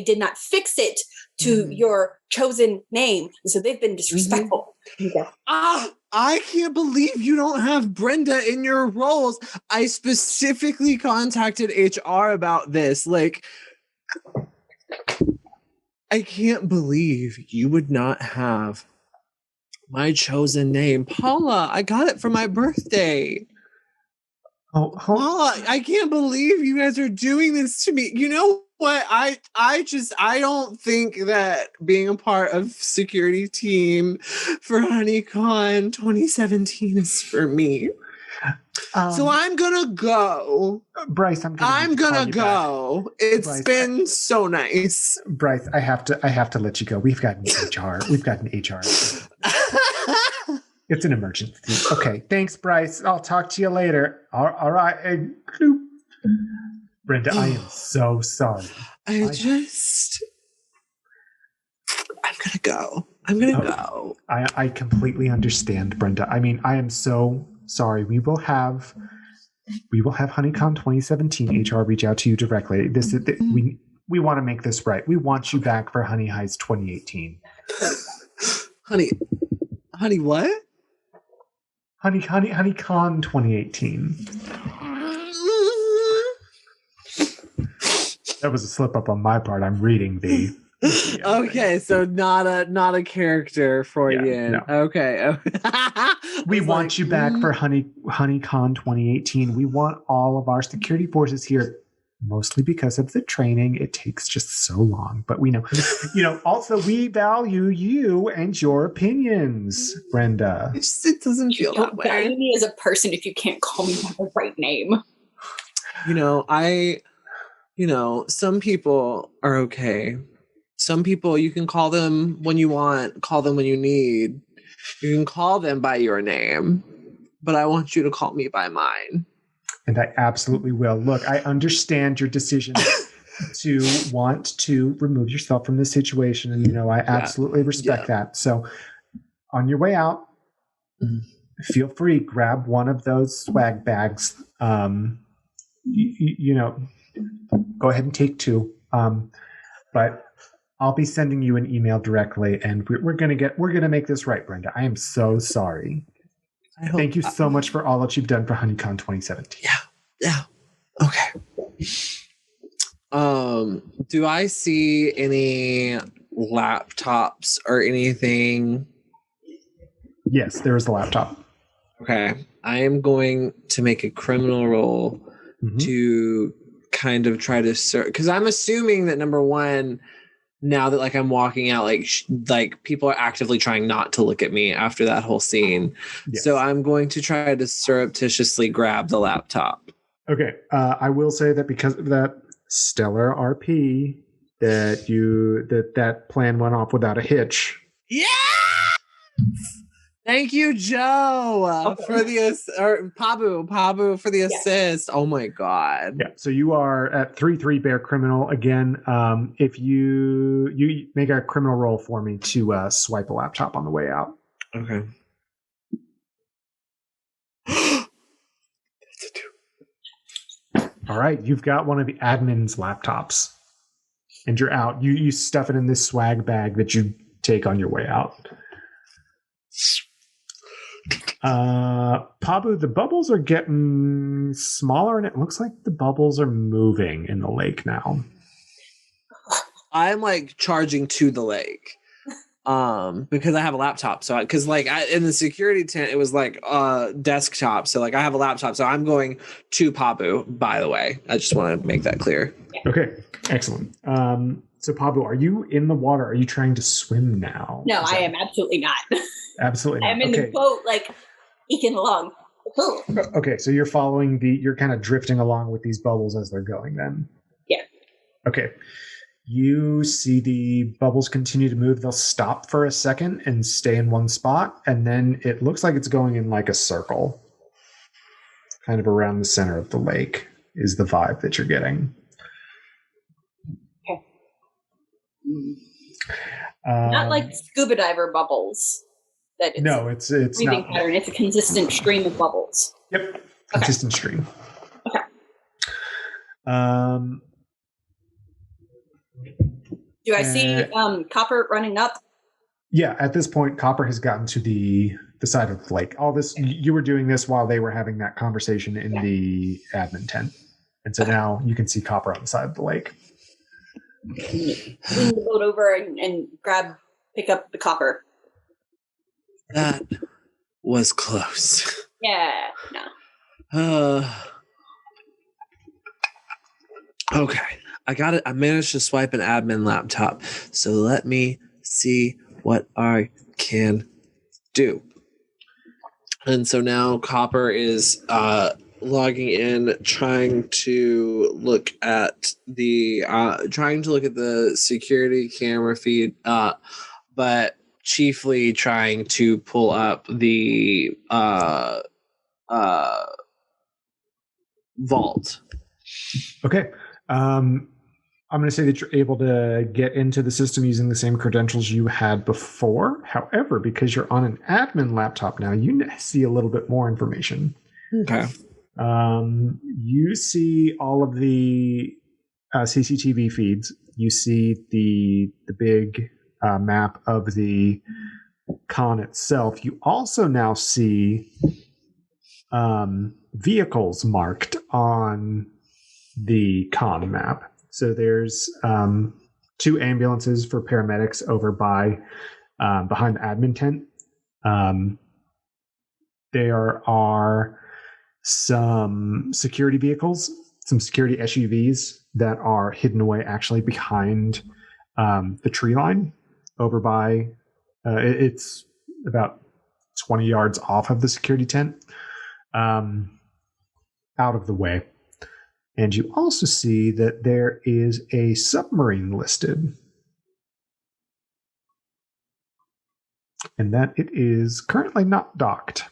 did not fix it to your chosen name. And so they've been disrespectful. I can't believe you don't have Brenda in your roles. I specifically contacted HR about this. I can't believe you would not have my chosen name. Paula, I got it for my birthday. Paula, I can't believe you guys are doing this to me. You know what? I don't think that being a part of security team for HoneyCon 2017 is for me. So I'm gonna go. Bryce, I'm gonna go. back. It's Bryce, been so nice. Bryce, I have to let you go. We've got an HR. It's an emergency. Okay, thanks, Bryce. I'll talk to you later. All right. Brenda, I am so sorry. I'm gonna go. I completely understand, Brenda. I mean, I am so sorry. We will have HoneyCon 2017 HR reach out to you directly. We want to make this right. We want you back for Honey Heist 2018. Honey, what? HoneyCon 2018. That was a slip up on my part. I'm reading the. Okay, so not a character for you. No. Okay. We want you back for HoneyCon 2018. We want all of our security forces here, mostly because of the training. It takes just so long, but we know. Also we value you and your opinions, Brenda. It doesn't feel that way. Value me as a person if you can't call me by the right name. Some people are okay. Some people, you can call them when you want, call them when you need. You can call them by your name, but I want you to call me by mine. And I absolutely will. Look, I understand your decision to want to remove yourself from this situation. And, I absolutely respect that. So on your way out, feel free, grab one of those swag bags. Go ahead and take two. But I'll be sending you an email directly, and we're gonna make this right, Brenda. I am so sorry. Thank you so much for all that you've done for HoneyCon 2017. Yeah. Okay. Do I see any laptops or anything? Yes, there is a laptop. Okay. I am going to make a criminal roll to kind of try to search, because I'm assuming that number one, now that I'm walking out, people are actively trying not to look at me after that whole scene. Yes. So I'm going to try to surreptitiously grab the laptop. Okay. I will say that because of that stellar RP that plan went off without a hitch. Yeah. Thank you, Joe, for the or Pabu for the assist. Oh my god. Yeah. So you are at 3-3 bear criminal again. If you make a criminal roll for me to swipe a laptop on the way out. Okay. All right, you've got one of the admin's laptops, and you're out. You stuff it in this swag bag that you take on your way out. Pabu, the bubbles are getting smaller, and it looks like the bubbles are moving in the lake now. I'm like charging to the lake. Because I have a laptop. So because in the security tent, it was like desktop. So like I have a laptop. So I'm going to Pabu, by the way. I just want to make that clear. Okay, excellent. So Pabu, are you in the water? Are you trying to swim now? No, I am absolutely not. Absolutely not. I'm in the boat, like eking along. Cool. Okay, so you're following you're kind of drifting along with these bubbles as they're going then? Yeah. Okay. You see the bubbles continue to move. They'll stop for a second and stay in one spot. And then it looks like it's going in like a circle. Kind of around the center of the lake is the vibe that you're getting. Okay. Not like scuba diver bubbles. It's not. Pattern. It's a consistent stream of bubbles. Yep. Consistent stream. Okay. Do I see Copper running up? Yeah, at this point, Copper has gotten to the side of the lake. All this, you were doing this while they were having that conversation in the admin tent. And so now you can see Copper on the side of the lake. Lean the boat over and pick up the Copper. That was close. Yeah, no. Okay. I got it. I managed to swipe an admin laptop. So let me see what I can do. And so now Copper is logging in, trying to look at the security camera feed, but chiefly trying to pull up the vault. Okay. I'm going to say that you're able to get into the system using the same credentials you had before. However, because you're on an admin laptop now, you see a little bit more information. Okay. You see all of the CCTV feeds. You see the big map of the con itself. You also now see vehicles marked on the con map. So there's 2 ambulances for paramedics over by behind the admin tent. There are some security vehicles, some security SUVs that are hidden away actually behind the tree line over by it's about 20 yards off of the security tent, out of the way. And you also see that there is a submarine listed, and that it is currently not docked.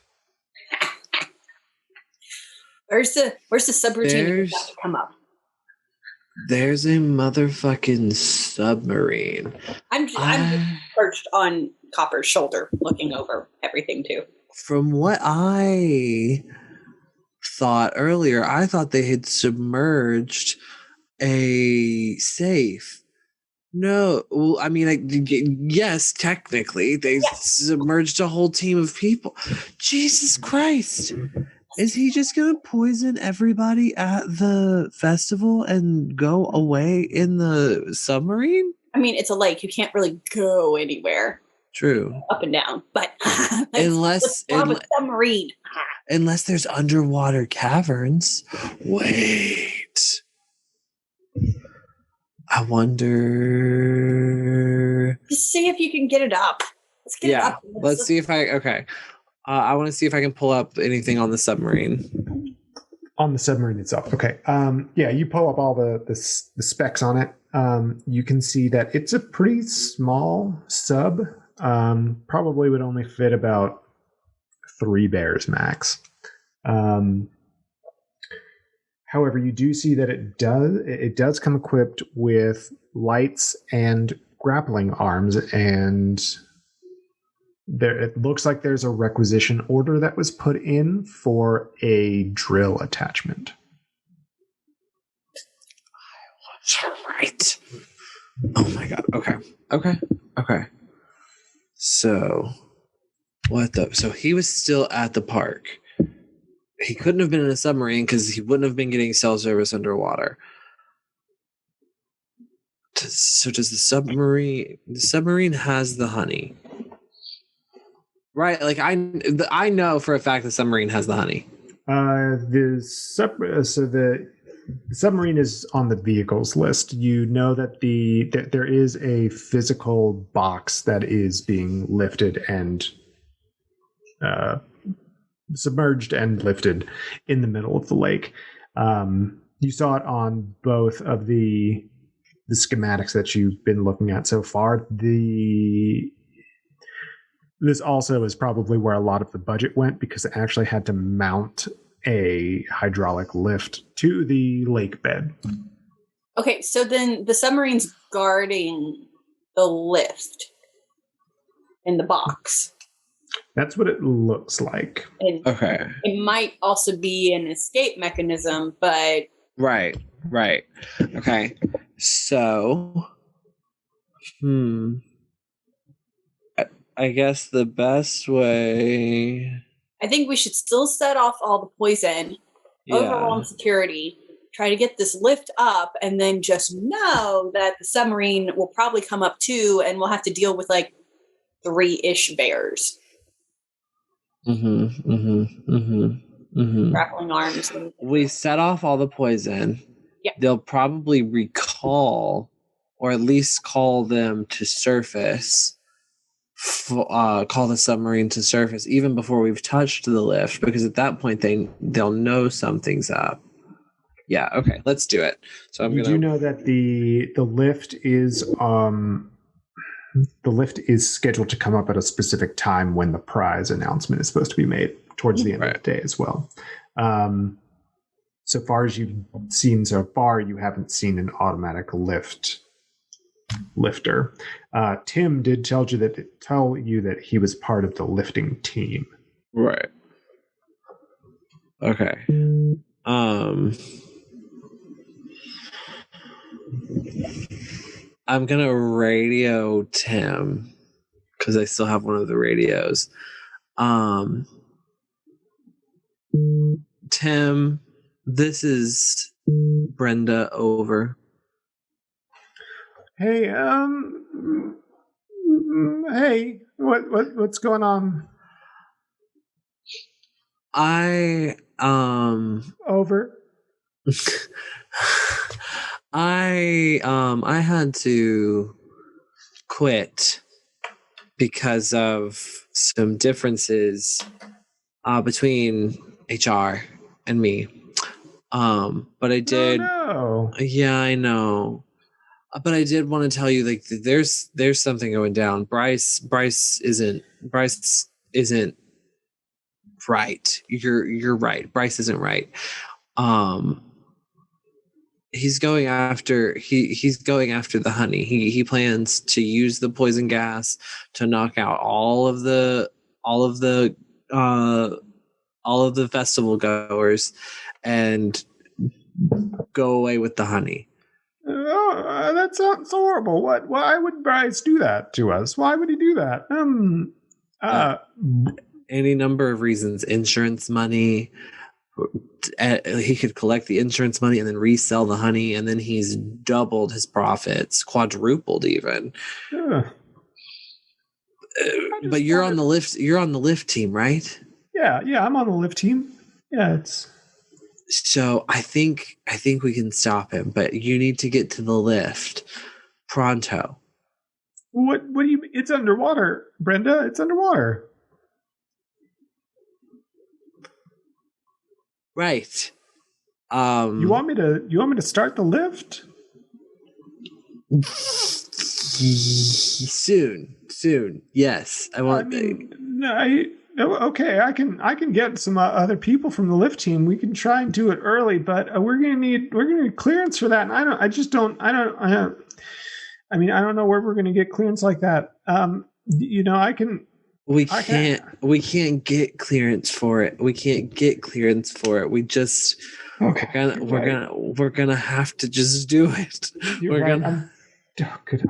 Where's the subroutine about to come up? There's a motherfucking submarine. I'm just perched on Copper's shoulder, looking over everything too. From what I thought earlier, I thought they had submerged a safe. No, well, I mean, yes, technically, they submerged a whole team of people. Jesus Christ. Is he just going to poison everybody at the festival and go away in the submarine? I mean, it's a lake. You can't really go anywhere. True. Up and down. But unless a submarine. Unless there's underwater caverns. Wait. I wonder. Just see if you can get it up. Let's get it up. Let's see if I I want to see if I can pull up anything on the submarine. On the submarine itself. Okay. You pull up all the specs on it. You can see that it's a pretty small sub. Probably would only fit about 3 bears max. However, you do see that it does come equipped with lights and grappling arms, and it looks like there's a requisition order that was put in for a drill attachment. Right. Oh my god. Okay. So so he was still at the park. He couldn't have been in a submarine because he wouldn't have been getting cell service underwater. So does the submarine has the honey, right? Like I know for a fact the submarine has the honey. The submarine is on the vehicles list. You know that there is a physical box that is being lifted and submerged and lifted in the middle of the lake. You saw it on both of the schematics that you've been looking at so far. This also is probably where a lot of the budget went, because it actually had to mount a hydraulic lift to the lake bed. Okay, so then the submarine's guarding the lift in the box. That's what it looks like. And okay. It might also be an escape mechanism, but... Right. Okay. So, I guess the best way... I think we should still set off all the poison, overwhelm security, try to get this lift up, and then just know that the submarine will probably come up too, and we'll have to deal with like 3-ish bears. Grappling arms. We set off all the poison. Yeah. They'll probably recall, or at least call them to surface. Call the submarine to surface even before we've touched the lift, because at that point they'll know something's up. Yeah. Okay. Let's do it. So You do know that the lift is scheduled to come up at a specific time when the prize announcement is supposed to be made towards the end of the day as well. So far as you've seen so far, you haven't seen an automatic lifter. Tim did tell you that he was part of the lifting team. Right. Okay. I'm gonna radio Tim because I still have one of the radios. Tim, this is Brenda, over. Hey, hey, what's going on? Over. I had to quit because of some differences between HR and me. But I did. Oh, no. Yeah, I know. But I did want to tell you, like, there's something going down. Bryce isn't right. You're right. Bryce isn't right. He's going after the honey. He plans to use the poison gas to knock out all of the festival goers and go away with the honey. Oh, that sounds horrible. Why would Bryce do that to us? Why would he do that? Any number of reasons. Insurance money. He could collect the insurance money and then resell the honey, and then he's doubled his profits, quadrupled even. But you're on the lift. You're on the lift team, right? Yeah, I'm on the lift team. Yeah, it's. So I think we can stop him, but you need to get to the lift pronto. What do you? It's underwater, Brenda. It's underwater. Right. You want me to start the lift? Soon. Yes. I want. Okay, I can get some other people from the lift team. We can try and do it early, but we're gonna need clearance for that. And I don't know where we're gonna get clearance like that. We can't get clearance for it. We can't get clearance for it. We just we're gonna have to just do it.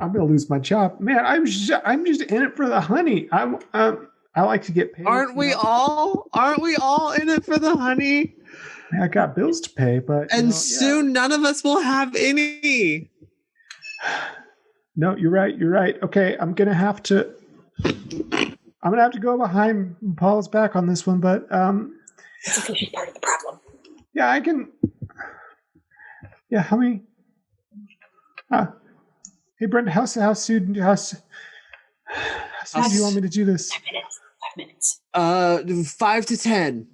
I'm gonna lose my job, man. I'm just in it for the honey. I like to get paid. Aren't we all in it for the honey? I got bills to pay, but soon none of us will have any. No, you're right. Okay, I'm gonna have to go behind Paula's back on this one, but it's okay. She's part of the problem. Yeah, I can. Yeah, how many? Hey, Brent, how soon do you want me to do this? 5 minutes. 5 to 10.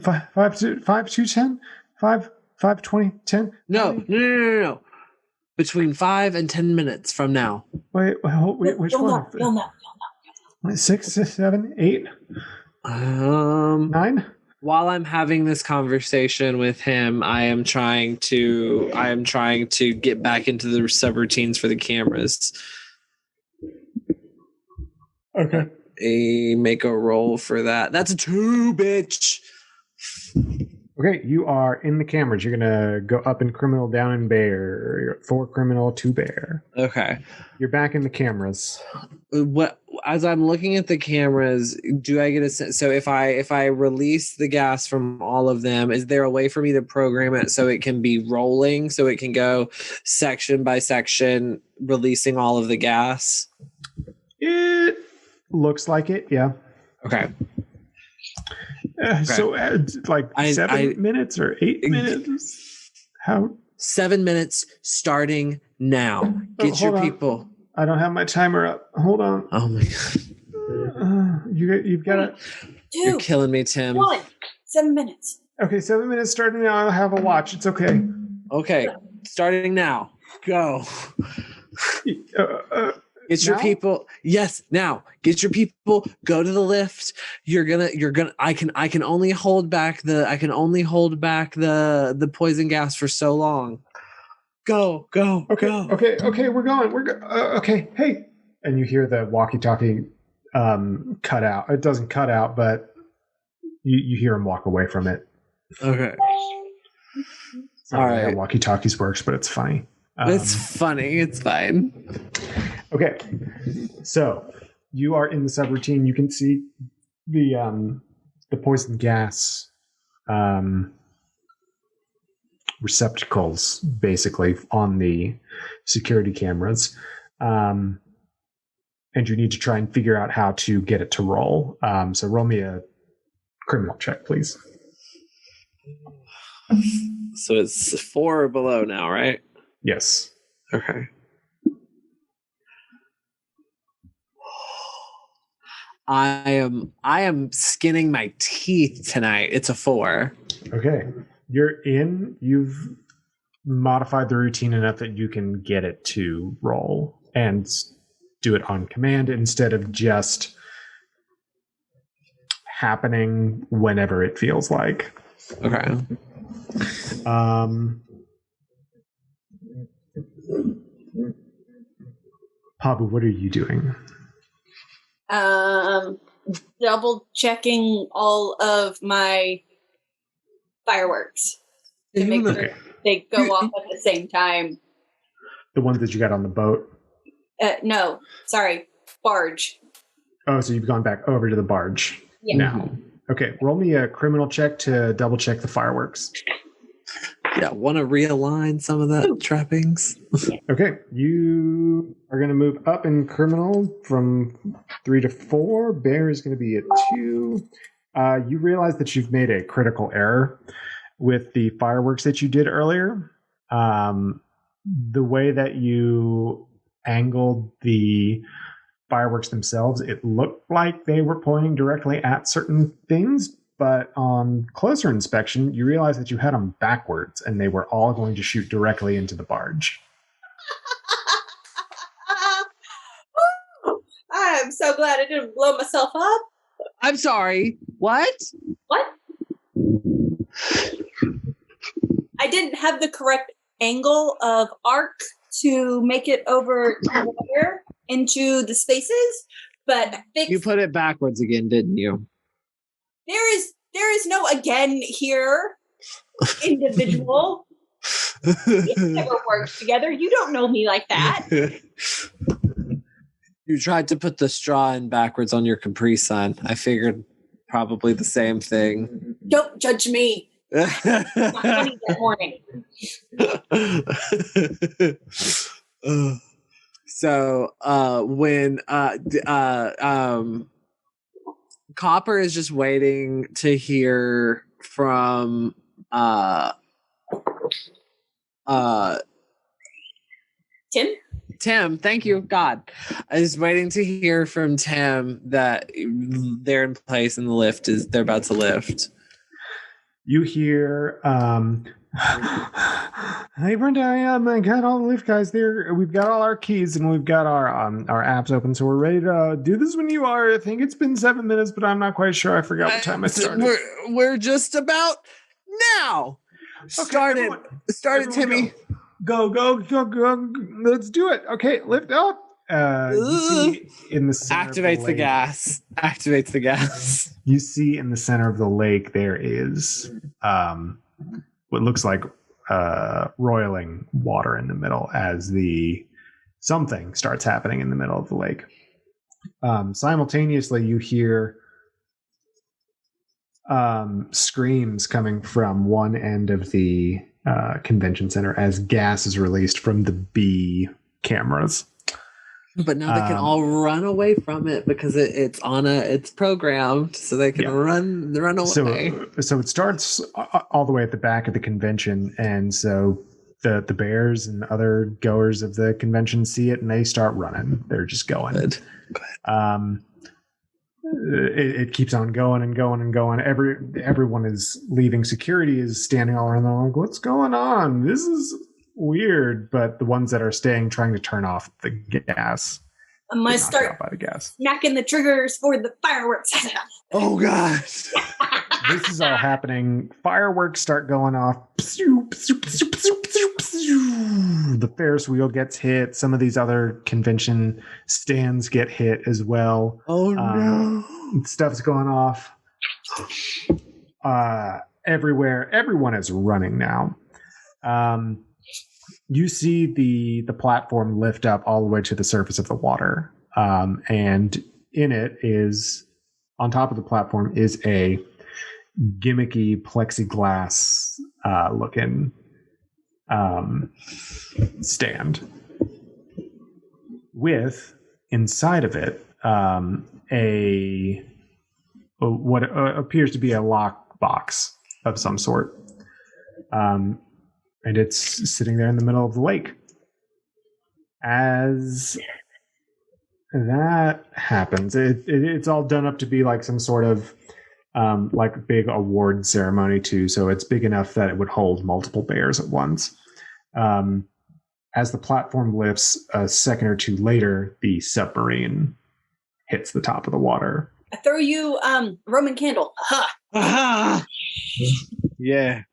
5 to 10? 5, 20, 10? No. Between 5 and 10 minutes from now. Wait, which one? You'll know. 6, 7, 8? 9? While I'm having this conversation with him, I am trying to get back into the subroutines for the cameras. Okay. Make a roll for that. That's a 2, bitch. Okay, you are in the cameras. You're gonna go up in criminal, down in bear. You're 4 criminal, 2 bear. Okay. You're back in the cameras. As I'm looking at the cameras, do I get a sense? So if I release the gas from all of them, is there a way for me to program it so it can be rolling, so it can go section by section, releasing all of the gas? It looks like it, yeah. Okay. So, 7 minutes or 8 minutes? How? 7 minutes starting now. Get your people. I don't have my timer up. Hold on. Oh my god. You've got to. You're killing me, Tim. 7 minutes. Okay, 7 minutes starting now. I'll have a watch. It's okay. Okay, starting now. Go. Get your people. Yes, now. Get your people. Go to the lift. You're gonna. I can only hold back the poison gas for so long. Go. Okay, we're going. Okay, hey. And you hear the walkie-talkie cut out. It doesn't cut out, but you hear him walk away from it. Okay. All right. How walkie-talkies works, but it's funny. It's funny. It's fine. Okay. So you are in the subroutine. You can see the poison gas receptacles basically on the security cameras. And you need to try and figure out how to get it to roll. So roll me a criminal check, please. So it's 4 or below now, right? Yes. Okay. I am skinning my teeth tonight. It's a 4. Okay. You've modified the routine enough that you can get it to roll and do it on command instead of just happening whenever it feels like. Okay. Pabu, what are you doing? Double checking all of my fireworks to make sure they go off at the same time. The ones that you got on the boat? No, sorry, barge. Oh, so you've gone back over to the barge now. Okay, roll me a criminal check to double check the fireworks. Yeah, want to realign some of that trappings? Okay, you are going to move up in criminal from 3 to 4. Bear is going to be at 2. You realize that you've made a critical error with the fireworks that you did earlier. The way that you angled the fireworks themselves, it looked like they were pointing directly at certain things, but on closer inspection, you realize that you had them backwards and they were all going to shoot directly into the barge. I'm so glad I didn't blow myself up. I'm sorry. What? What? I didn't have the correct angle of arc to make it over the wire into the spaces, but I fixed. You put it backwards again, didn't you? There is no again here, individual. It never works together. You don't know me like that. You tried to put the straw in backwards on your Capri Sun. I figured probably the same thing. Don't judge me. Not funny that morning. So when Copper is just waiting to hear from Tim, thank you, God. I was waiting to hear from Tim that they're in place and they're about to lift. You hear, hey Brenda, I got all the lift guys there. We've got all our keys and we've got our apps open, so we're ready to do this when you are. I think it's been 7 minutes, but I'm not quite sure. I forgot what time I started. We're just about now. Okay, Started, Timmy. Go. Let's do it. Okay, lift up. You see in the center Activates the gas. Activates the gas. You see in the center of the lake there is what looks like roiling water in the middle as something starts happening in the middle of the lake. Simultaneously, you hear screams coming from one end of the convention center as gas is released from the B cameras. But now they can all run away from it because it's programmed, so they can run away. So it starts all the way at the back of the convention, and so the bears and other goers of the convention see it and they start running. They're just going. Good. It keeps on going and going and going. Everyone is leaving. Security is standing all around. They're like, "What's going on? This is weird." But the ones that are staying, trying to turn off the gas. I'm gonna start by the gas. Smacking the triggers for the fireworks. Oh gosh! This is all happening. Fireworks start going off. The Ferris wheel gets hit. Some of these other convention stands get hit as well. Oh no! Stuff's going off everywhere. Everyone is running now. You see the platform lift up all the way to the surface of the water, and in it is, on top of the platform, is a gimmicky plexiglass looking stand with inside of it what appears to be a lock box of some sort, and it's sitting there in the middle of the lake. As that happens, it's all done up to be like some sort of like big award ceremony too, so it's big enough that it would hold multiple bears at once. As the platform lifts, a second or two later, the submarine hits the top of the water. I throw you Roman candle. Aha! Aha! Yeah.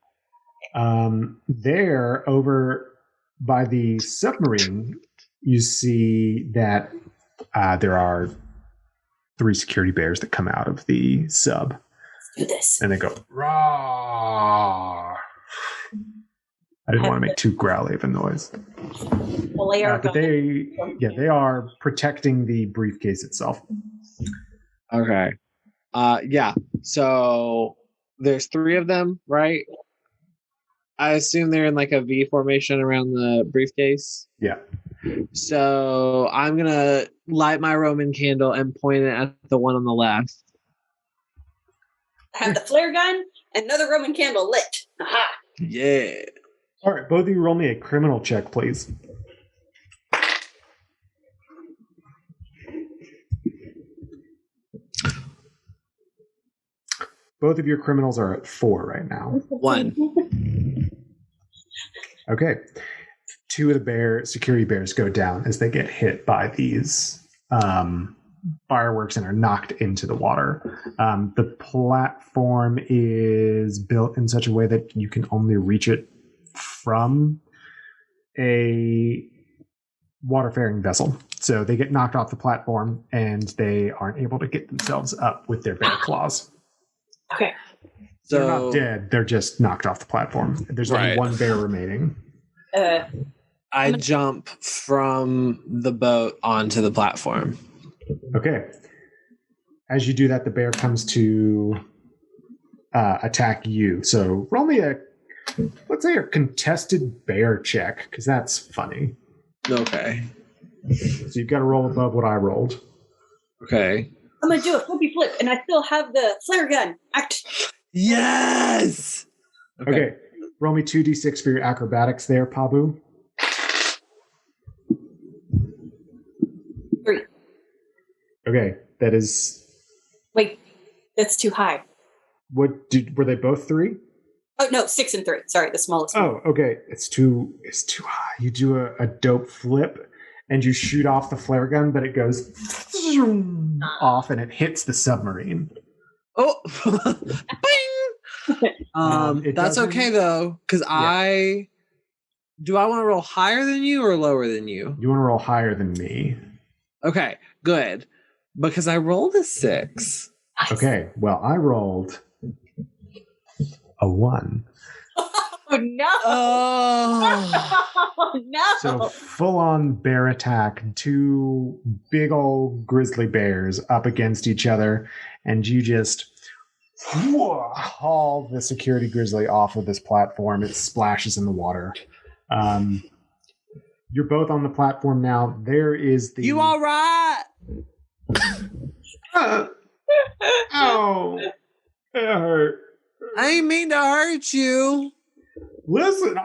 There, over by the submarine, you see that there are 3 security bears that come out of the sub. Let's do this. And they go, "Rawr." I didn't want to make too growly of a noise. Well, but they are protecting the briefcase itself. Okay. Yeah. So there's 3 of them, right? I assume they're in like a V formation around the briefcase. Yeah. So I'm going to light my Roman candle and point it at the one on the left. I have the flare gun, another Roman candle lit. Aha! Yeah. All right, both of you roll me a criminal check, please. Both of your criminals are at 4 right now. 1. Okay. 2 of the security bears go down as they get hit by these fireworks and are knocked into the water. The platform is built in such a way that you can only reach it from a waterfaring vessel. So they get knocked off the platform and they aren't able to get themselves up with their bear claws. Okay. So they're not dead. They're just knocked off the platform. There's only one bear remaining. I jump from the boat onto the platform. Okay. As you do that, the bear comes to attack you. So roll me let's say a contested bear check, because that's funny. Okay. So you've got to roll above what I rolled. Okay. I'm going to do a flippy flip, and I still have the flare gun. Yes! Okay. Roll me 2d6 for your acrobatics there, Pabu. 3. Okay. That is... Wait, that's too high. Were they both 3? Oh, no, 6 and 3. Sorry, the smallest one. Oh, okay. It's too high. You do a dope flip, and you shoot off the flare gun, but it goes off, and it hits the submarine. Oh! Bing! That's okay, though, because do I want to roll higher than you or lower than you? You want to roll higher than me. Okay, good. Because I rolled a 6. Okay, well, I rolled a 1. Oh, no. Oh, no. So full-on bear attack, 2 big old grizzly bears up against each other, and you just haul the security grizzly off of this platform. It splashes in the water. You're both on the platform now. There is the... You all right? Ow! It hurt. I ain't mean to hurt you. Listen,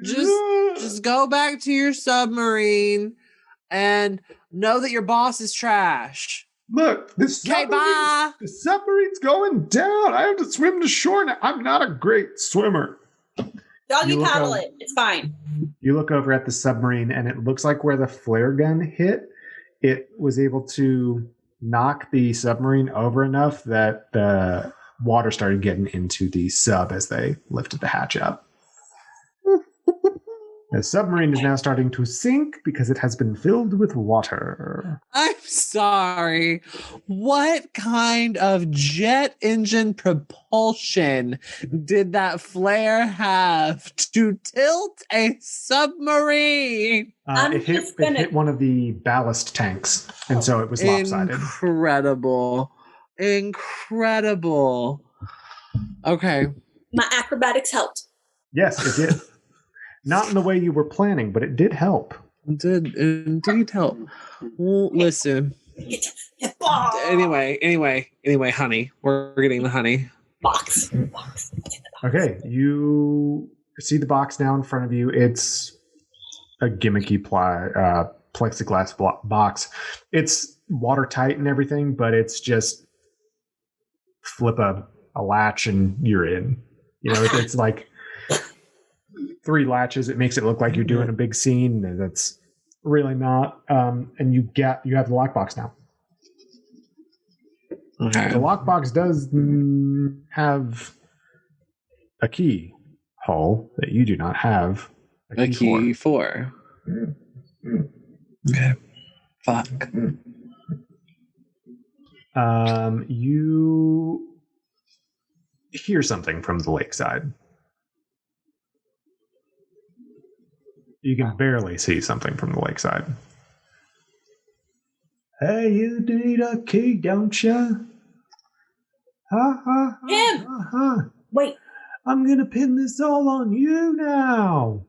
Just go back to your submarine and know that your boss is trash. Look, the submarine's going down. I have to swim to shore now. I'm not a great swimmer. Doggy paddle it. It's fine. You look over at the submarine, and it looks like where the flare gun hit, it was able to knock the submarine over enough that the water started getting into the sub as they lifted the hatch up. The submarine is now starting to sink because it has been filled with water. I'm sorry. What kind of jet engine propulsion did that flare have to tilt a submarine? It hit one of the ballast tanks, and so it was lopsided. Incredible. Okay. My acrobatics helped. Yes, it did. Not in the way you were planning, but it did help. It did indeed help. Well, listen. Anyway, honey. We're getting the honey. Box. Okay, you see the box now in front of you. It's a gimmicky plexiglass box. It's watertight and everything, but it's just flip a latch and you're in. You know, it's like 3 latches. It makes it look like you're doing a big scene. That's really not. And you have the lockbox now. Okay. The lockbox does have a key hole that you do not have a key for. Okay. Fuck. You hear something from the lakeside. You can barely see something from the lakeside. Hey, you need a key, don't you? Him! Wait. I'm going to pin this all on you now.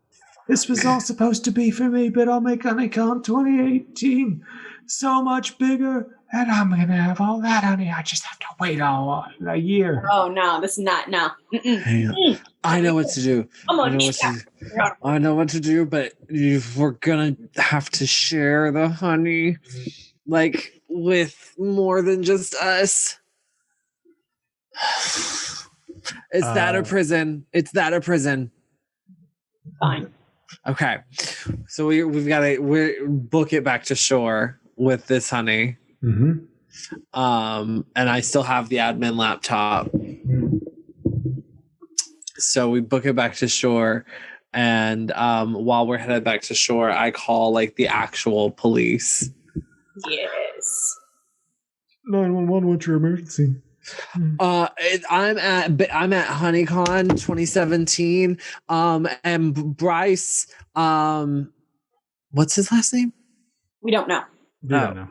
This was all supposed to be for me, but I'll make Honeycomb 2018 so much bigger, and I'm going to have all that honey. I just have to wait a year. Oh, no, this is not, no. Hang on. I know what to do. I know what to do, but we're going to have to share the honey, like, with more than just us. It's that or prison. Fine. Okay. So we've got to book it back to shore with this honey. Mm-hmm. And I still have the admin laptop. So we book it back to shore. And while we're headed back to shore, I call like the actual police. Yes. 911, what's your emergency? I'm at HoneyCon 2017. And Bryce, what's his last name? We don't know. You don't know.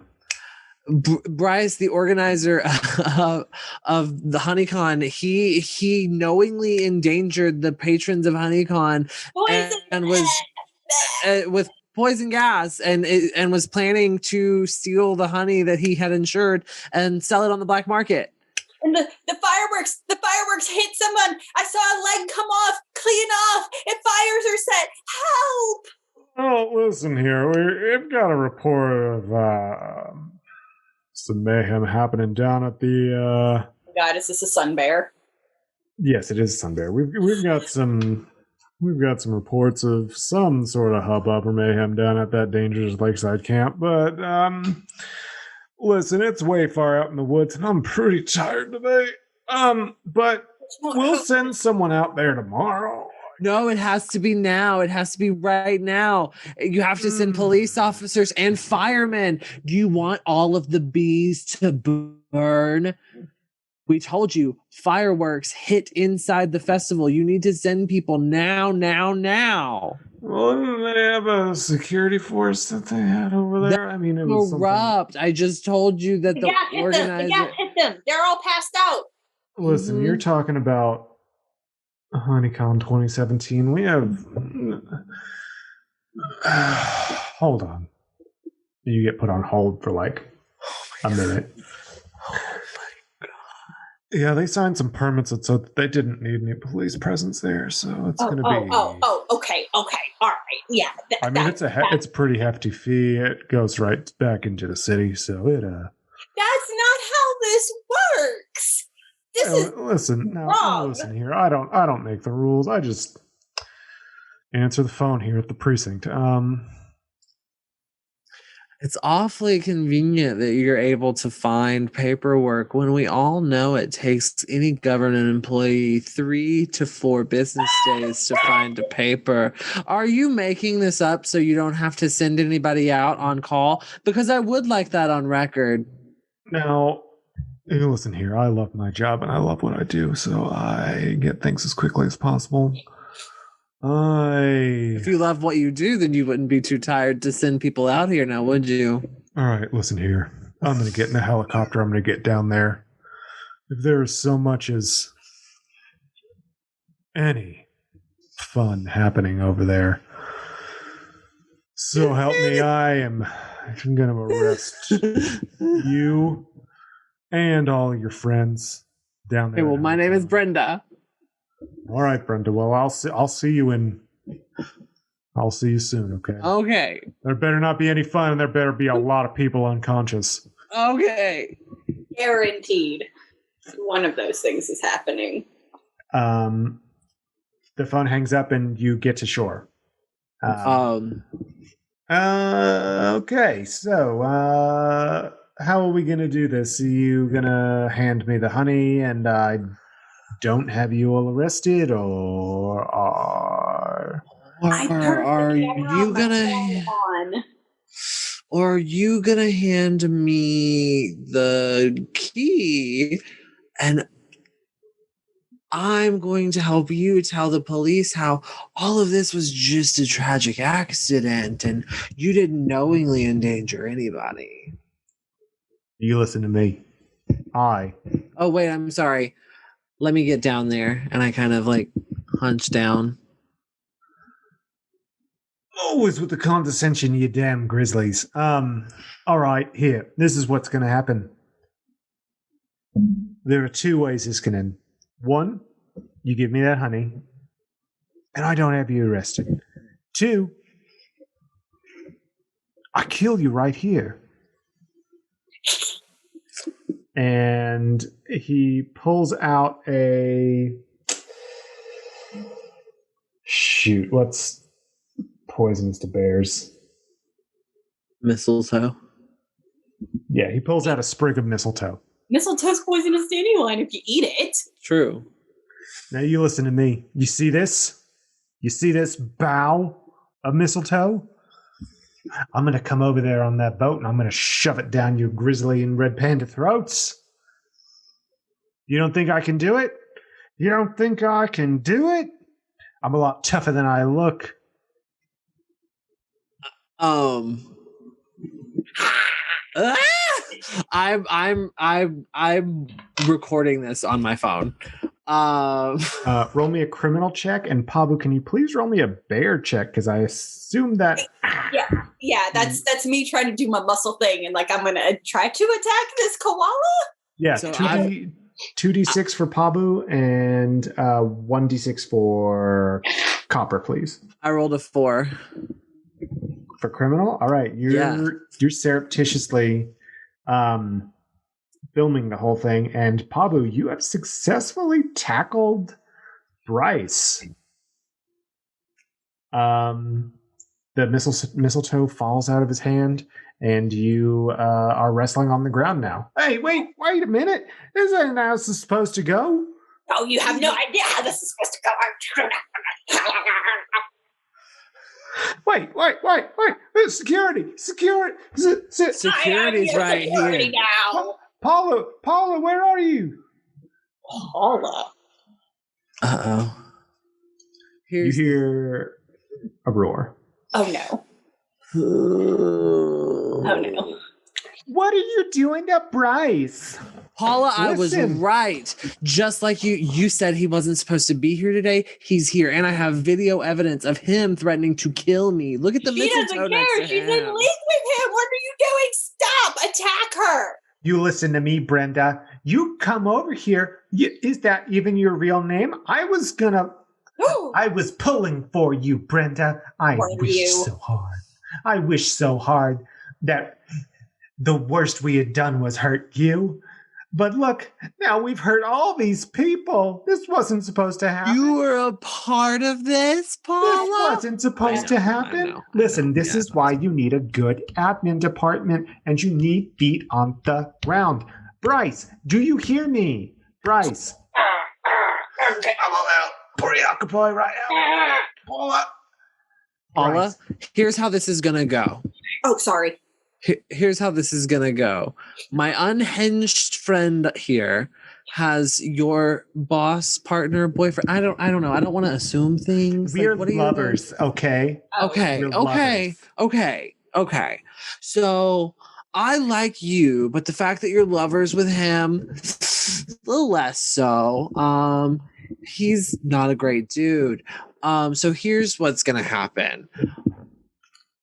Bryce, the organizer of the HoneyCon, he knowingly endangered the patrons of HoneyCon and was with poison gas and was planning to steal the honey that he had insured and sell it on the black market. And the fireworks hit someone. I saw a leg come off, clean off, and fires are set. Help! Oh, listen here. We've got a report of some mayhem happening down at the. God, is this a sun bear? Yes, it is Sun Bear. We've got some reports of some sort of hubbub or mayhem down at that dangerous lakeside camp, but listen, it's way far out in the woods, and I'm pretty tired today. But we'll send someone out there tomorrow. No, it has to be now. It has to be right now. You have to send police officers and firemen. Do you want all of the bees to burn? We told you, fireworks hit inside the festival. You need to send people now. Well, didn't they have a security force that they had over there? I mean, it was corrupt. I just told you that the organizer... The gas hit them. They're all passed out. Listen, you're talking about HoneyCon 2017. We have... hold on. You get put on hold for like a minute. Yeah, they signed some permits that said they didn't need any police presence there, so it's going to be... Okay, all right, yeah. I mean, it's a pretty hefty fee. It goes right back into the city, so it... That's not how this works! This is wrong. Listen here. I don't make the rules. I just answer the phone here at the precinct. It's awfully convenient that you're able to find paperwork when we all know it takes any government employee 3 to 4 business days to find a paper. Are you making this up so you don't have to send anybody out on call? Because I would like that on record. Now, listen here. I love my job and I love what I do, so I get things as quickly as possible. If you love what you do, then you wouldn't be too tired to send people out here now, would you? All right, listen here. I'm going to get in a helicopter. I'm going to get down there. If there is so much as any fun happening over there, so help me, I'm going to arrest you and all your friends down there. Hey, well, my name is Brenda. All right, Brenda. Well, I'll see you soon, okay? Okay. There better not be any fun, and there better be a lot of people unconscious. Okay. Guaranteed. One of those things is happening. The phone hangs up, and you get to shore. Okay, so how are we gonna do this? Are you gonna hand me the honey, and I don't have you all arrested, or are you gonna hand me the key and I'm going to help you tell the police how all of this was just a tragic accident and you didn't knowingly endanger anybody? You listen to me. Oh wait, I'm sorry. Let me get down there. And I kind of like hunch down. Always with the condescension, you damn grizzlies. All right, here. This is what's going to happen. There are 2 ways this can end. 1, you give me that honey, and I don't have you arrested. 2, I kill you right here. And he pulls out a... Shoot, poisonous to bears. Mistletoe. Yeah, he pulls out a sprig of mistletoe. Mistletoe's poisonous to anyone if you eat it. True. Now you listen to me. You see this? You see this bough of mistletoe? I'm going to come over there on that boat and I'm going to shove it down your grizzly and red panda throats. You don't think I can do it? You don't think I can do it? I'm a lot tougher than I look. I'm recording this on my phone. Roll me a criminal check, and Pabu, can you please roll me a bear check? Because I assume that. Yeah, that's me trying to do my muscle thing, and like I'm gonna try to attack this koala. Yeah, So 2d6 for Pabu and 1d6 for Copper, please. I rolled a 4. For criminal? All right, you're surreptitiously filming the whole thing, and Pabu, you have successfully tackled Bryce. The mistletoe falls out of his hand, and you are wrestling on the ground now. Hey, wait a minute! This ain't how this is supposed to go. Oh, you have no idea how this is supposed to go. Wait! Security! Security's right here. Now. Paula, where are you? Paula. Uh-oh. You hear a roar. Oh no. Oh no. What are you doing to Bryce? Paula, I was Listen. right. Just like you said he wasn't supposed to be here today. He's here, and I have video evidence of him threatening to kill me. Look at the She mistletoe doesn't next care. to She's in him. league with him. What are you doing? Stop! Attack her! You listen to me, Brenda. You come over here. Is that even your real name? I was pulling for you, Brenda. I wish so hard that the worst we had done was hurt you. But look, now we've hurt all these people. This wasn't supposed to happen. You were a part of this, Paula? This wasn't supposed to happen. Listen, this is why you need a good admin department, and you need feet on the ground. Bryce, do you hear me? Bryce. I'm a little preoccupied right now. Paula, here's how this is going to go. Oh, sorry. Here's how this is gonna go. My unhinged friend here has your boss, partner, boyfriend. I don't know. I don't want to assume things. We're lovers, okay? Okay. So I like you, but the fact that you're lovers with him, a little less so. He's not a great dude. So here's what's gonna happen.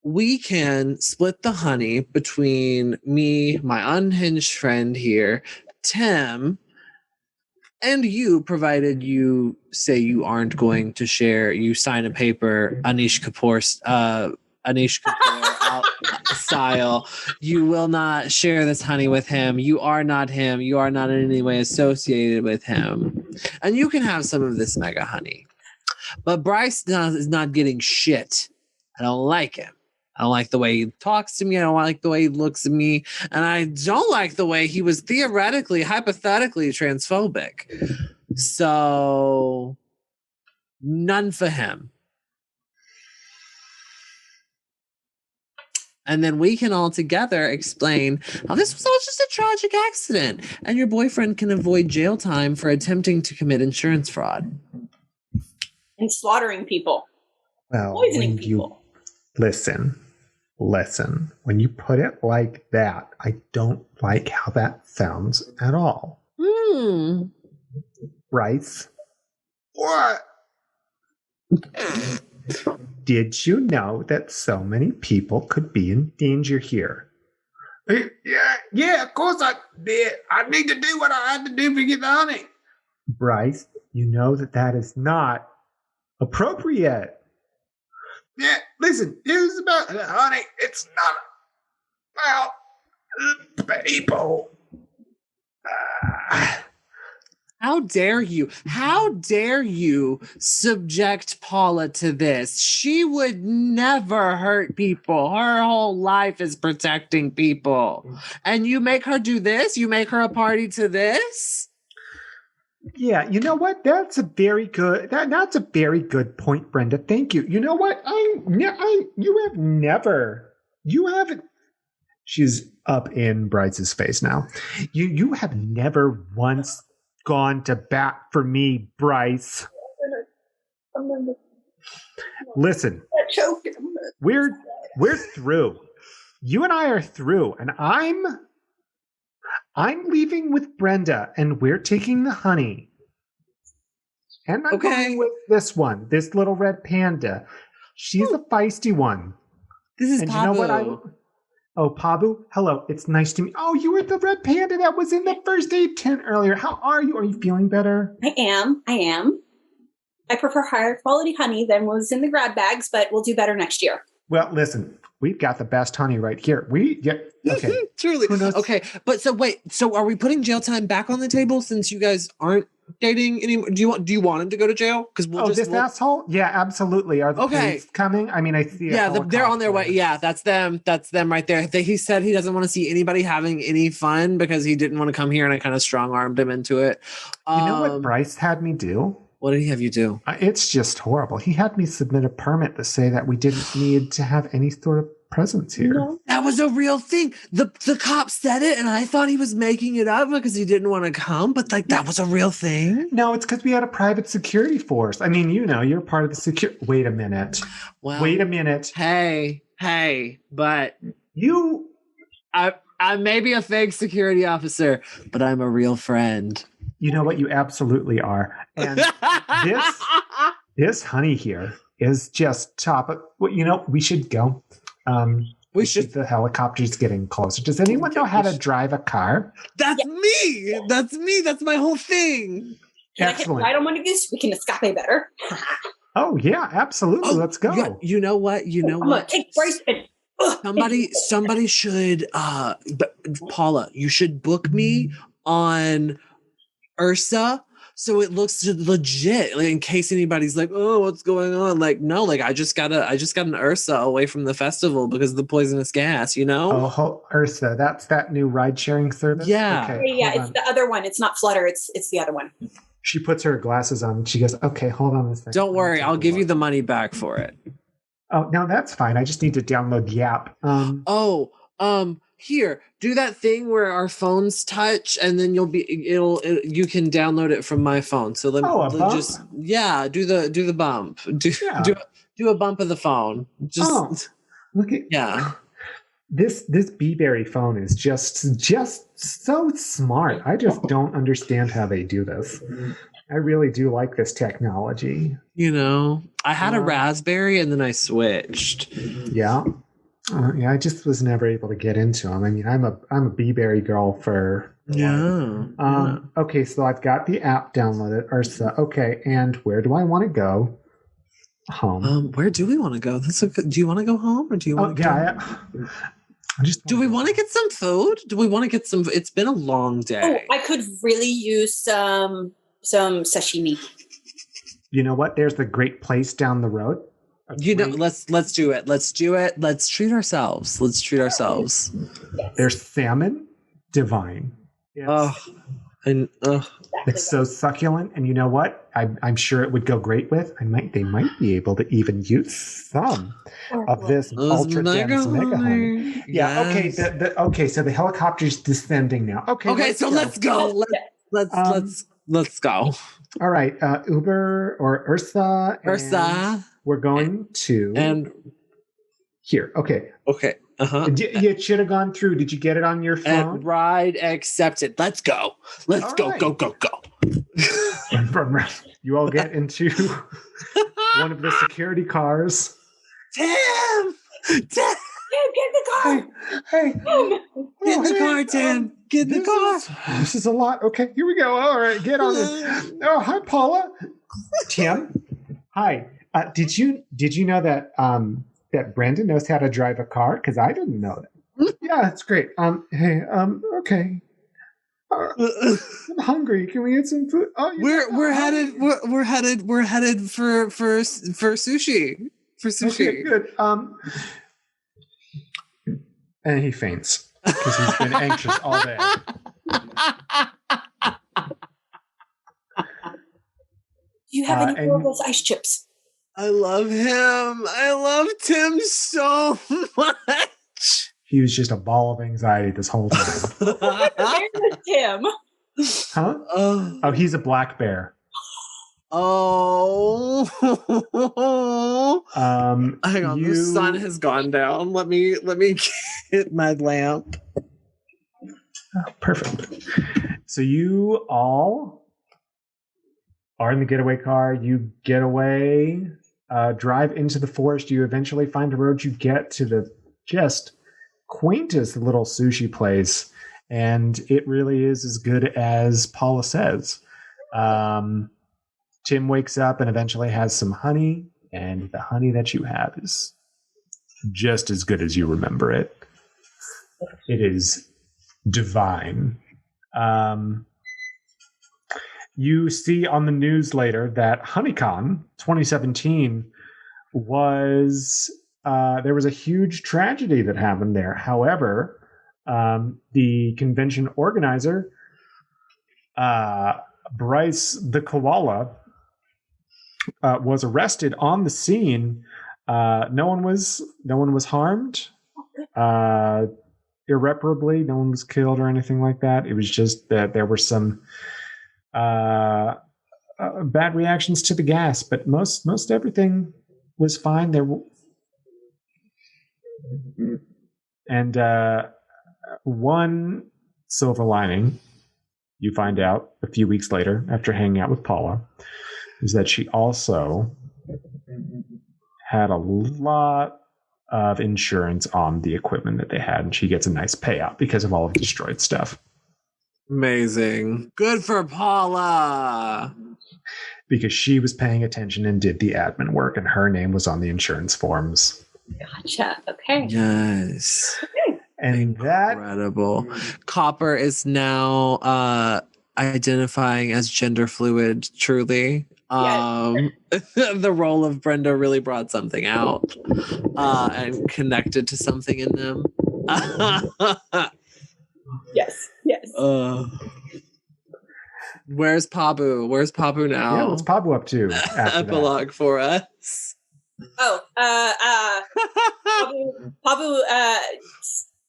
We can split the honey between me, my unhinged friend here, Tim, and you, provided you say you aren't going to share. You sign a paper, Anish Kapoor style. You will not share this honey with him. You are not him. You are not in any way associated with him. And you can have some of this mega honey. But Bryce is not getting shit. I don't like him. I don't like the way he talks to me. I don't like the way he looks at me. And I don't like the way he was hypothetically transphobic. So, none for him. And then we can all together explain how this was all just a tragic accident. And your boyfriend can avoid jail time for attempting to commit insurance fraud. And slaughtering people. Well, poisoning people. Listen. When you put it like that, I don't like how that sounds at all. Bryce? What? Did you know that so many people could be in danger here? Yeah, of course I did. I need to do what I had to do to get the honey. Bryce, you know that is not appropriate. Yeah, listen, it was about honey. It's not about people. How dare you? How dare you subject Paula to this? She would never hurt people. Her whole life is protecting people. And you make her do this? You make her a party to this? Yeah, you know what? That's a very good. That's a very good point, Brenda. Thank you. You know what? You have never. You haven't. She's up in Bryce's face now. You have never once gone to bat for me, Bryce. Listen, we're through. You and I are through, and I'm leaving with Brenda, and we're taking the honey. And I'm going with this one, this little red panda. She's a feisty one. This is and Pabu. You know what Oh, Pabu, hello. It's nice to meet you. Oh, you were the red panda that was in the first aid tent earlier. How are you? Are you feeling better? I am. I prefer higher quality honey than was in the grab bags, but we'll do better next year. Well, listen, we've got the best honey right here. Okay. Truly. Okay, but so wait, so are we putting jail time back on the table since you guys aren't dating anymore? Do you want him to go to jail? Because this asshole? Yeah, absolutely. Are the police coming? I mean, I see. They're on their way. Yeah, that's them. That's them right there. He said he doesn't want to see anybody having any fun because he didn't want to come here, and I kind of strong-armed him into it. You know what Bryce had me do? What did he have you do? It's just horrible. He had me submit a permit to say that we didn't need to have any sort of presence here. No. That was a real thing. The cop said it, and I thought he was making it up because he didn't want to come, but that was a real thing. No, it's because we had a private security force. I mean, you're part of the security. Wait a minute. Well, wait a minute. Hey, but I may be a fake security officer, but I'm a real friend. You know what? You absolutely are. And this honey here is just top. We should go. We should. The helicopter's getting closer. Does anyone know how to drive a car? That's me. That's me. That's my whole thing. Excellent. I don't want to do. We can escape better. Oh yeah, absolutely. Let's go. You know what? I'm gonna take Bryce and. Somebody should. Paula, you should book me on Ursa, so it looks legit, like, in case anybody's like, oh, what's going on? Like, no, like I just got an Ursa away from the festival because of the poisonous gas, Ursa, that's that new ride sharing service. Yeah. Okay, yeah, it's the other one. It's not Flutter, it's the other one. She puts her glasses on and she goes, okay, hold on a second. Don't worry, I'll give you the money back for it. Oh, no, that's fine. I just need to download the app. Here, do that thing where our phones touch, and then you can download it from my phone. So let me do the bump. Do a bump of the phone. Look at this BeeBerry phone is just so smart. I just don't understand how they do this. I really do like this technology. I had a Raspberry and then I switched. Yeah. I just was never able to get into them. I mean, I'm a BeeBerry girl for Okay, so I've got the app downloaded. Ursa. Okay, and where do I want to go? Home. Where do we want to go? Do you want to go home or do you want to do we want to get some food? Do we want to get some? It's been a long day. Oh, I could really use some sashimi. You know what? There's the great place down the road. Let's do it. Let's do it. Let's treat ourselves. Yes. There's salmon, divine. Yes. It's so succulent, and you know what? I'm sure it would go great with. They might be able to even use some of this ultra dense mega honey. Yeah. Yes. Okay. So the helicopter's descending now. Okay. So let's go. Let's go. All right. Uber or Ursa. Ursa. We're going to here. Okay. Uh-huh. You should have gone through. Did you get it on your phone? Ride accepted. Let's go. Let's go. Right. Go. You all get into one of the security cars. Tim, get in the car. Hey. Get in the car, Tim. Get in the car. This is a lot. Okay, here we go. All right, get on it. Oh, hi, Paula. Tim. Hi. Did you know that that Brandon knows how to drive a car? Because I didn't know that. Yeah, that's great. Hey. Okay. I'm hungry. Can we get some food? Oh, we're headed for sushi. For sushi. Okay, good. And he faints because he's been anxious all day. Do you have any more of those ice chips? I love him. I love Tim so much. He was just a ball of anxiety this whole time. Where is Tim? Huh? Oh, he's a black bear. Oh. Hang on, the sun has gone down. Let me get my lamp. Oh, perfect. So you all are in the getaway car. You get away, drive into the forest. You eventually find a road. You get to the just quaintest little sushi place, and it really is as good as Paula says. Tim wakes up and eventually has some honey, and the honey that you have is just as good as you remember it. It is divine. You see on the news later that HoneyCon 2017 was there was a huge tragedy that happened there. However, the convention organizer, Bryce the koala, was arrested on the scene. No one was harmed irreparably. No one was killed or anything like that. It was just that there were some bad reactions to the gas, but most everything was fine. And one silver lining, you find out a few weeks later after hanging out with Paula, is that she also had a lot of insurance on the equipment that they had, and she gets a nice payout because of all of the destroyed stuff. Amazing. Good for Paula. Because she was paying attention and did the admin work, and her name was on the insurance forms. Gotcha. Okay. Yes. And incredible. Copper is now identifying as gender fluid, truly. The role of Brenda really brought something out and connected to something in them. Yes. Where's Pabu? Where's Pabu now? Yeah, what's Pabu up to? Epilogue for us. Oh, Pabu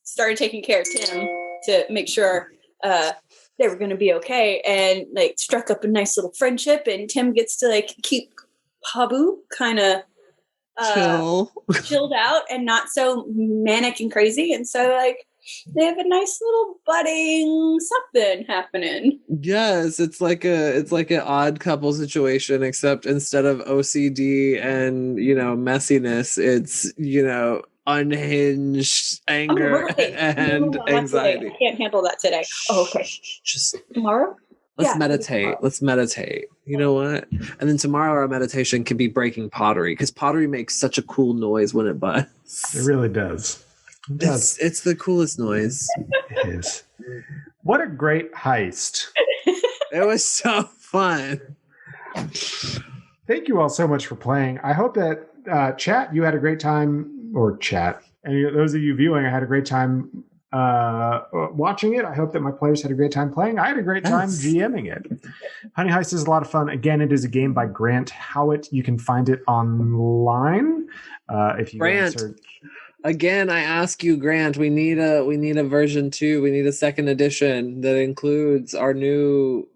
started taking care of Tim to make sure they were going to be okay, and like struck up a nice little friendship. And Tim gets to like keep Pabu kind of chilled out and not so manic and crazy. And so like they have a nice little budding something happening. Yes, it's like an odd couple situation, except instead of OCD and messiness, it's unhinged anger and anxiety. I can't handle that today. Oh, okay. Just tomorrow. Let's meditate. Let's meditate. You know what? And then tomorrow our meditation can be breaking pottery, because pottery makes such a cool noise when it busts. It really does. It's the coolest noise. It is. What a great heist. It was so fun. Thank you all so much for playing. I hope that chat, you had a great time, or chat, and those of you viewing, I had a great time watching it. I hope that my players had a great time playing. I had a great time GMing it. Honey Heist is a lot of fun. Again, it is a game by Grant Howitt. You can find it online if you search. Again, I ask you, Grant, we need a version 2. We need a second edition that includes our new,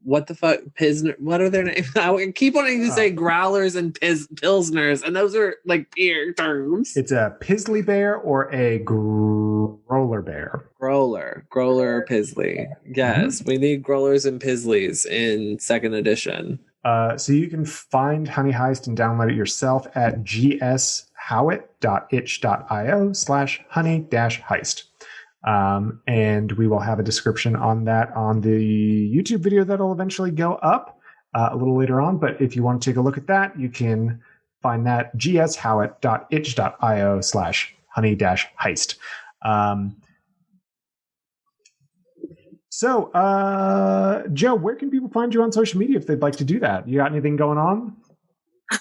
what the fuck, Pilsner, what are their names? I keep wanting to say growlers and pilsners, and those are like peer terms. It's a Pizzly bear or a growler bear. Growler or Pizzly. Yes, we need growlers and Pizzlies in second edition. So you can find Honey Heist and download it yourself at gshowitt.itch.io/honey-heist. And we will have a description on that on the YouTube video that'll eventually go up a little later on. But if you want to take a look at that, you can find that gshowitt.itch.io/honey-heist. So, Joe, where can people find you on social media if they'd like to do that? You got anything going on?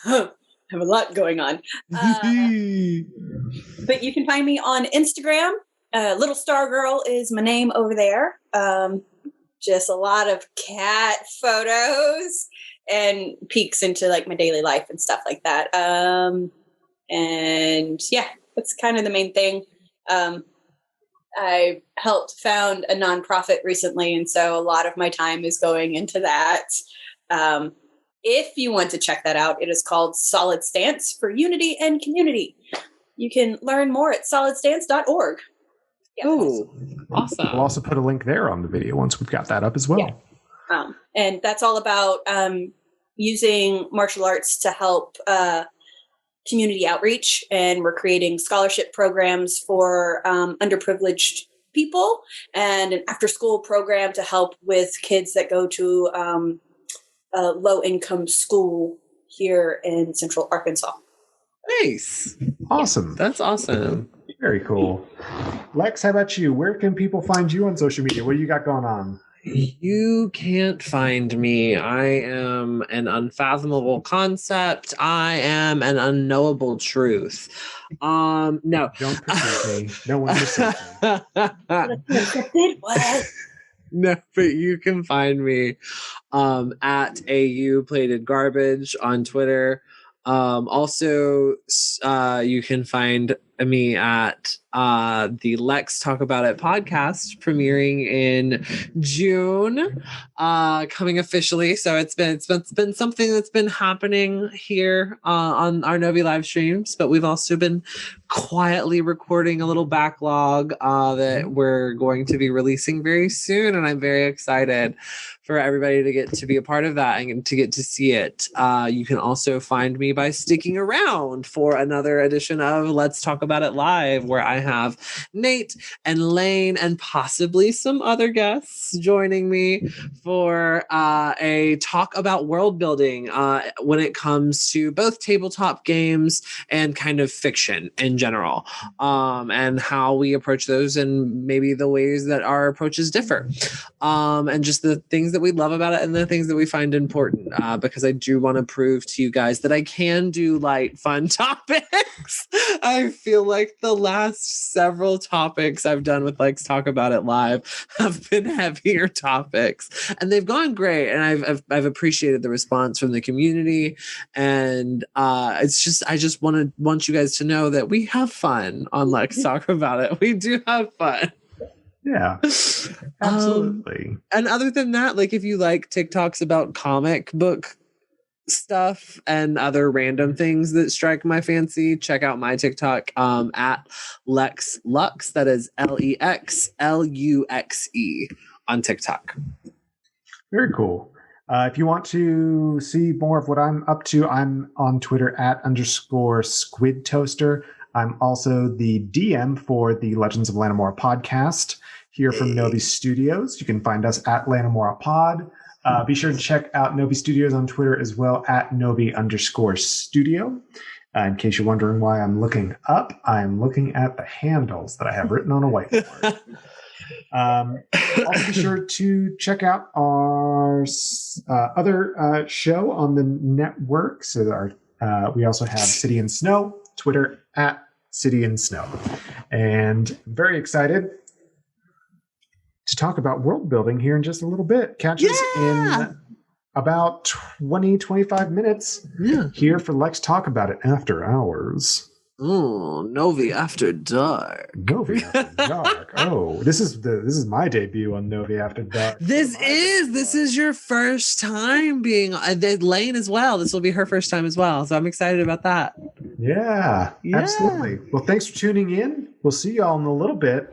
I have a lot going on. But you can find me on Instagram. Little Star Girl is my name over there. Just a lot of cat photos and peeks into like my daily life and stuff like that. And yeah, that's kind of the main thing. I helped found a nonprofit recently, and so a lot of my time is going into that. If you want to check that out, it is called Solid Stance for Unity and Community. You can learn more at solidstance.org. Yeah, Oh, awesome. We'll also put a link there on the video once we've got that up as well. Yeah. And that's all about using martial arts to help community outreach, and we're creating scholarship programs for underprivileged people and an after-school program to help with kids that go to a low-income school here in Central Arkansas. Nice. Awesome. That's awesome. Very cool. Lex, how about you? Where can people find you on social media? What do you got going on? You can't find me. I am an unfathomable concept. I am an unknowable truth. No. Don't perceive me. No one perceives me. What? No, but you can find me at AU Plated Garbage on Twitter. Also, you can find me at the Lex Talk About It podcast, premiering in June, coming officially. So it's been something that's been happening here on our Novi live streams, but we've also been quietly recording a little backlog that we're going to be releasing very soon, and I'm very excited for everybody to get to be a part of that and to get to see it. You can also find me by sticking around for another edition of Let's Talk About It Live, where I have Nate and Lane and possibly some other guests joining me for a talk about world building when it comes to both tabletop games and kind of fiction in general, and how we approach those and maybe the ways that our approaches differ, and just the things that we love about it and the things that we find important, because I do want to prove to you guys that I can do light, fun topics. I feel like the last several topics I've done with Lex Talk About It Live have been heavier topics, and they've gone great, and I've appreciated the response from the community, and it's just I just want you guys to know that we have fun on Lex Talk About It. We do have fun. Yeah, absolutely. And other than that, like if you like TikToks about comic book stuff and other random things that strike my fancy, check out my TikTok at Lex Lux. That is LEXLUXE on TikTok. Very cool. If you want to see more of what I'm up to, I'm on Twitter at _Squid Toaster. I'm also the DM for the Legends of Lanamora podcast here from Novi Studios. You can find us at Lanamora Pod. Be sure to check out Novi Studios on Twitter as well at Novi_studio. In case you're wondering why I'm looking up, I'm looking at the handles that I have written on a whiteboard. Also be sure to check out our other show on the network. So we also have City and Snow, Twitter at City and Snow. And I'm very excited to talk about world building here in just a little bit. Catch us in about 20-25 minutes here for Lex Talk About It After Hours. Oh, Novi After Dark. Novi After Dark. Oh, this is my debut on Novi After Dark. This is your first time being Lane as well. This will be her first time as well. So I'm excited about that. Yeah, absolutely. Well, thanks for tuning in. We'll see y'all in a little bit.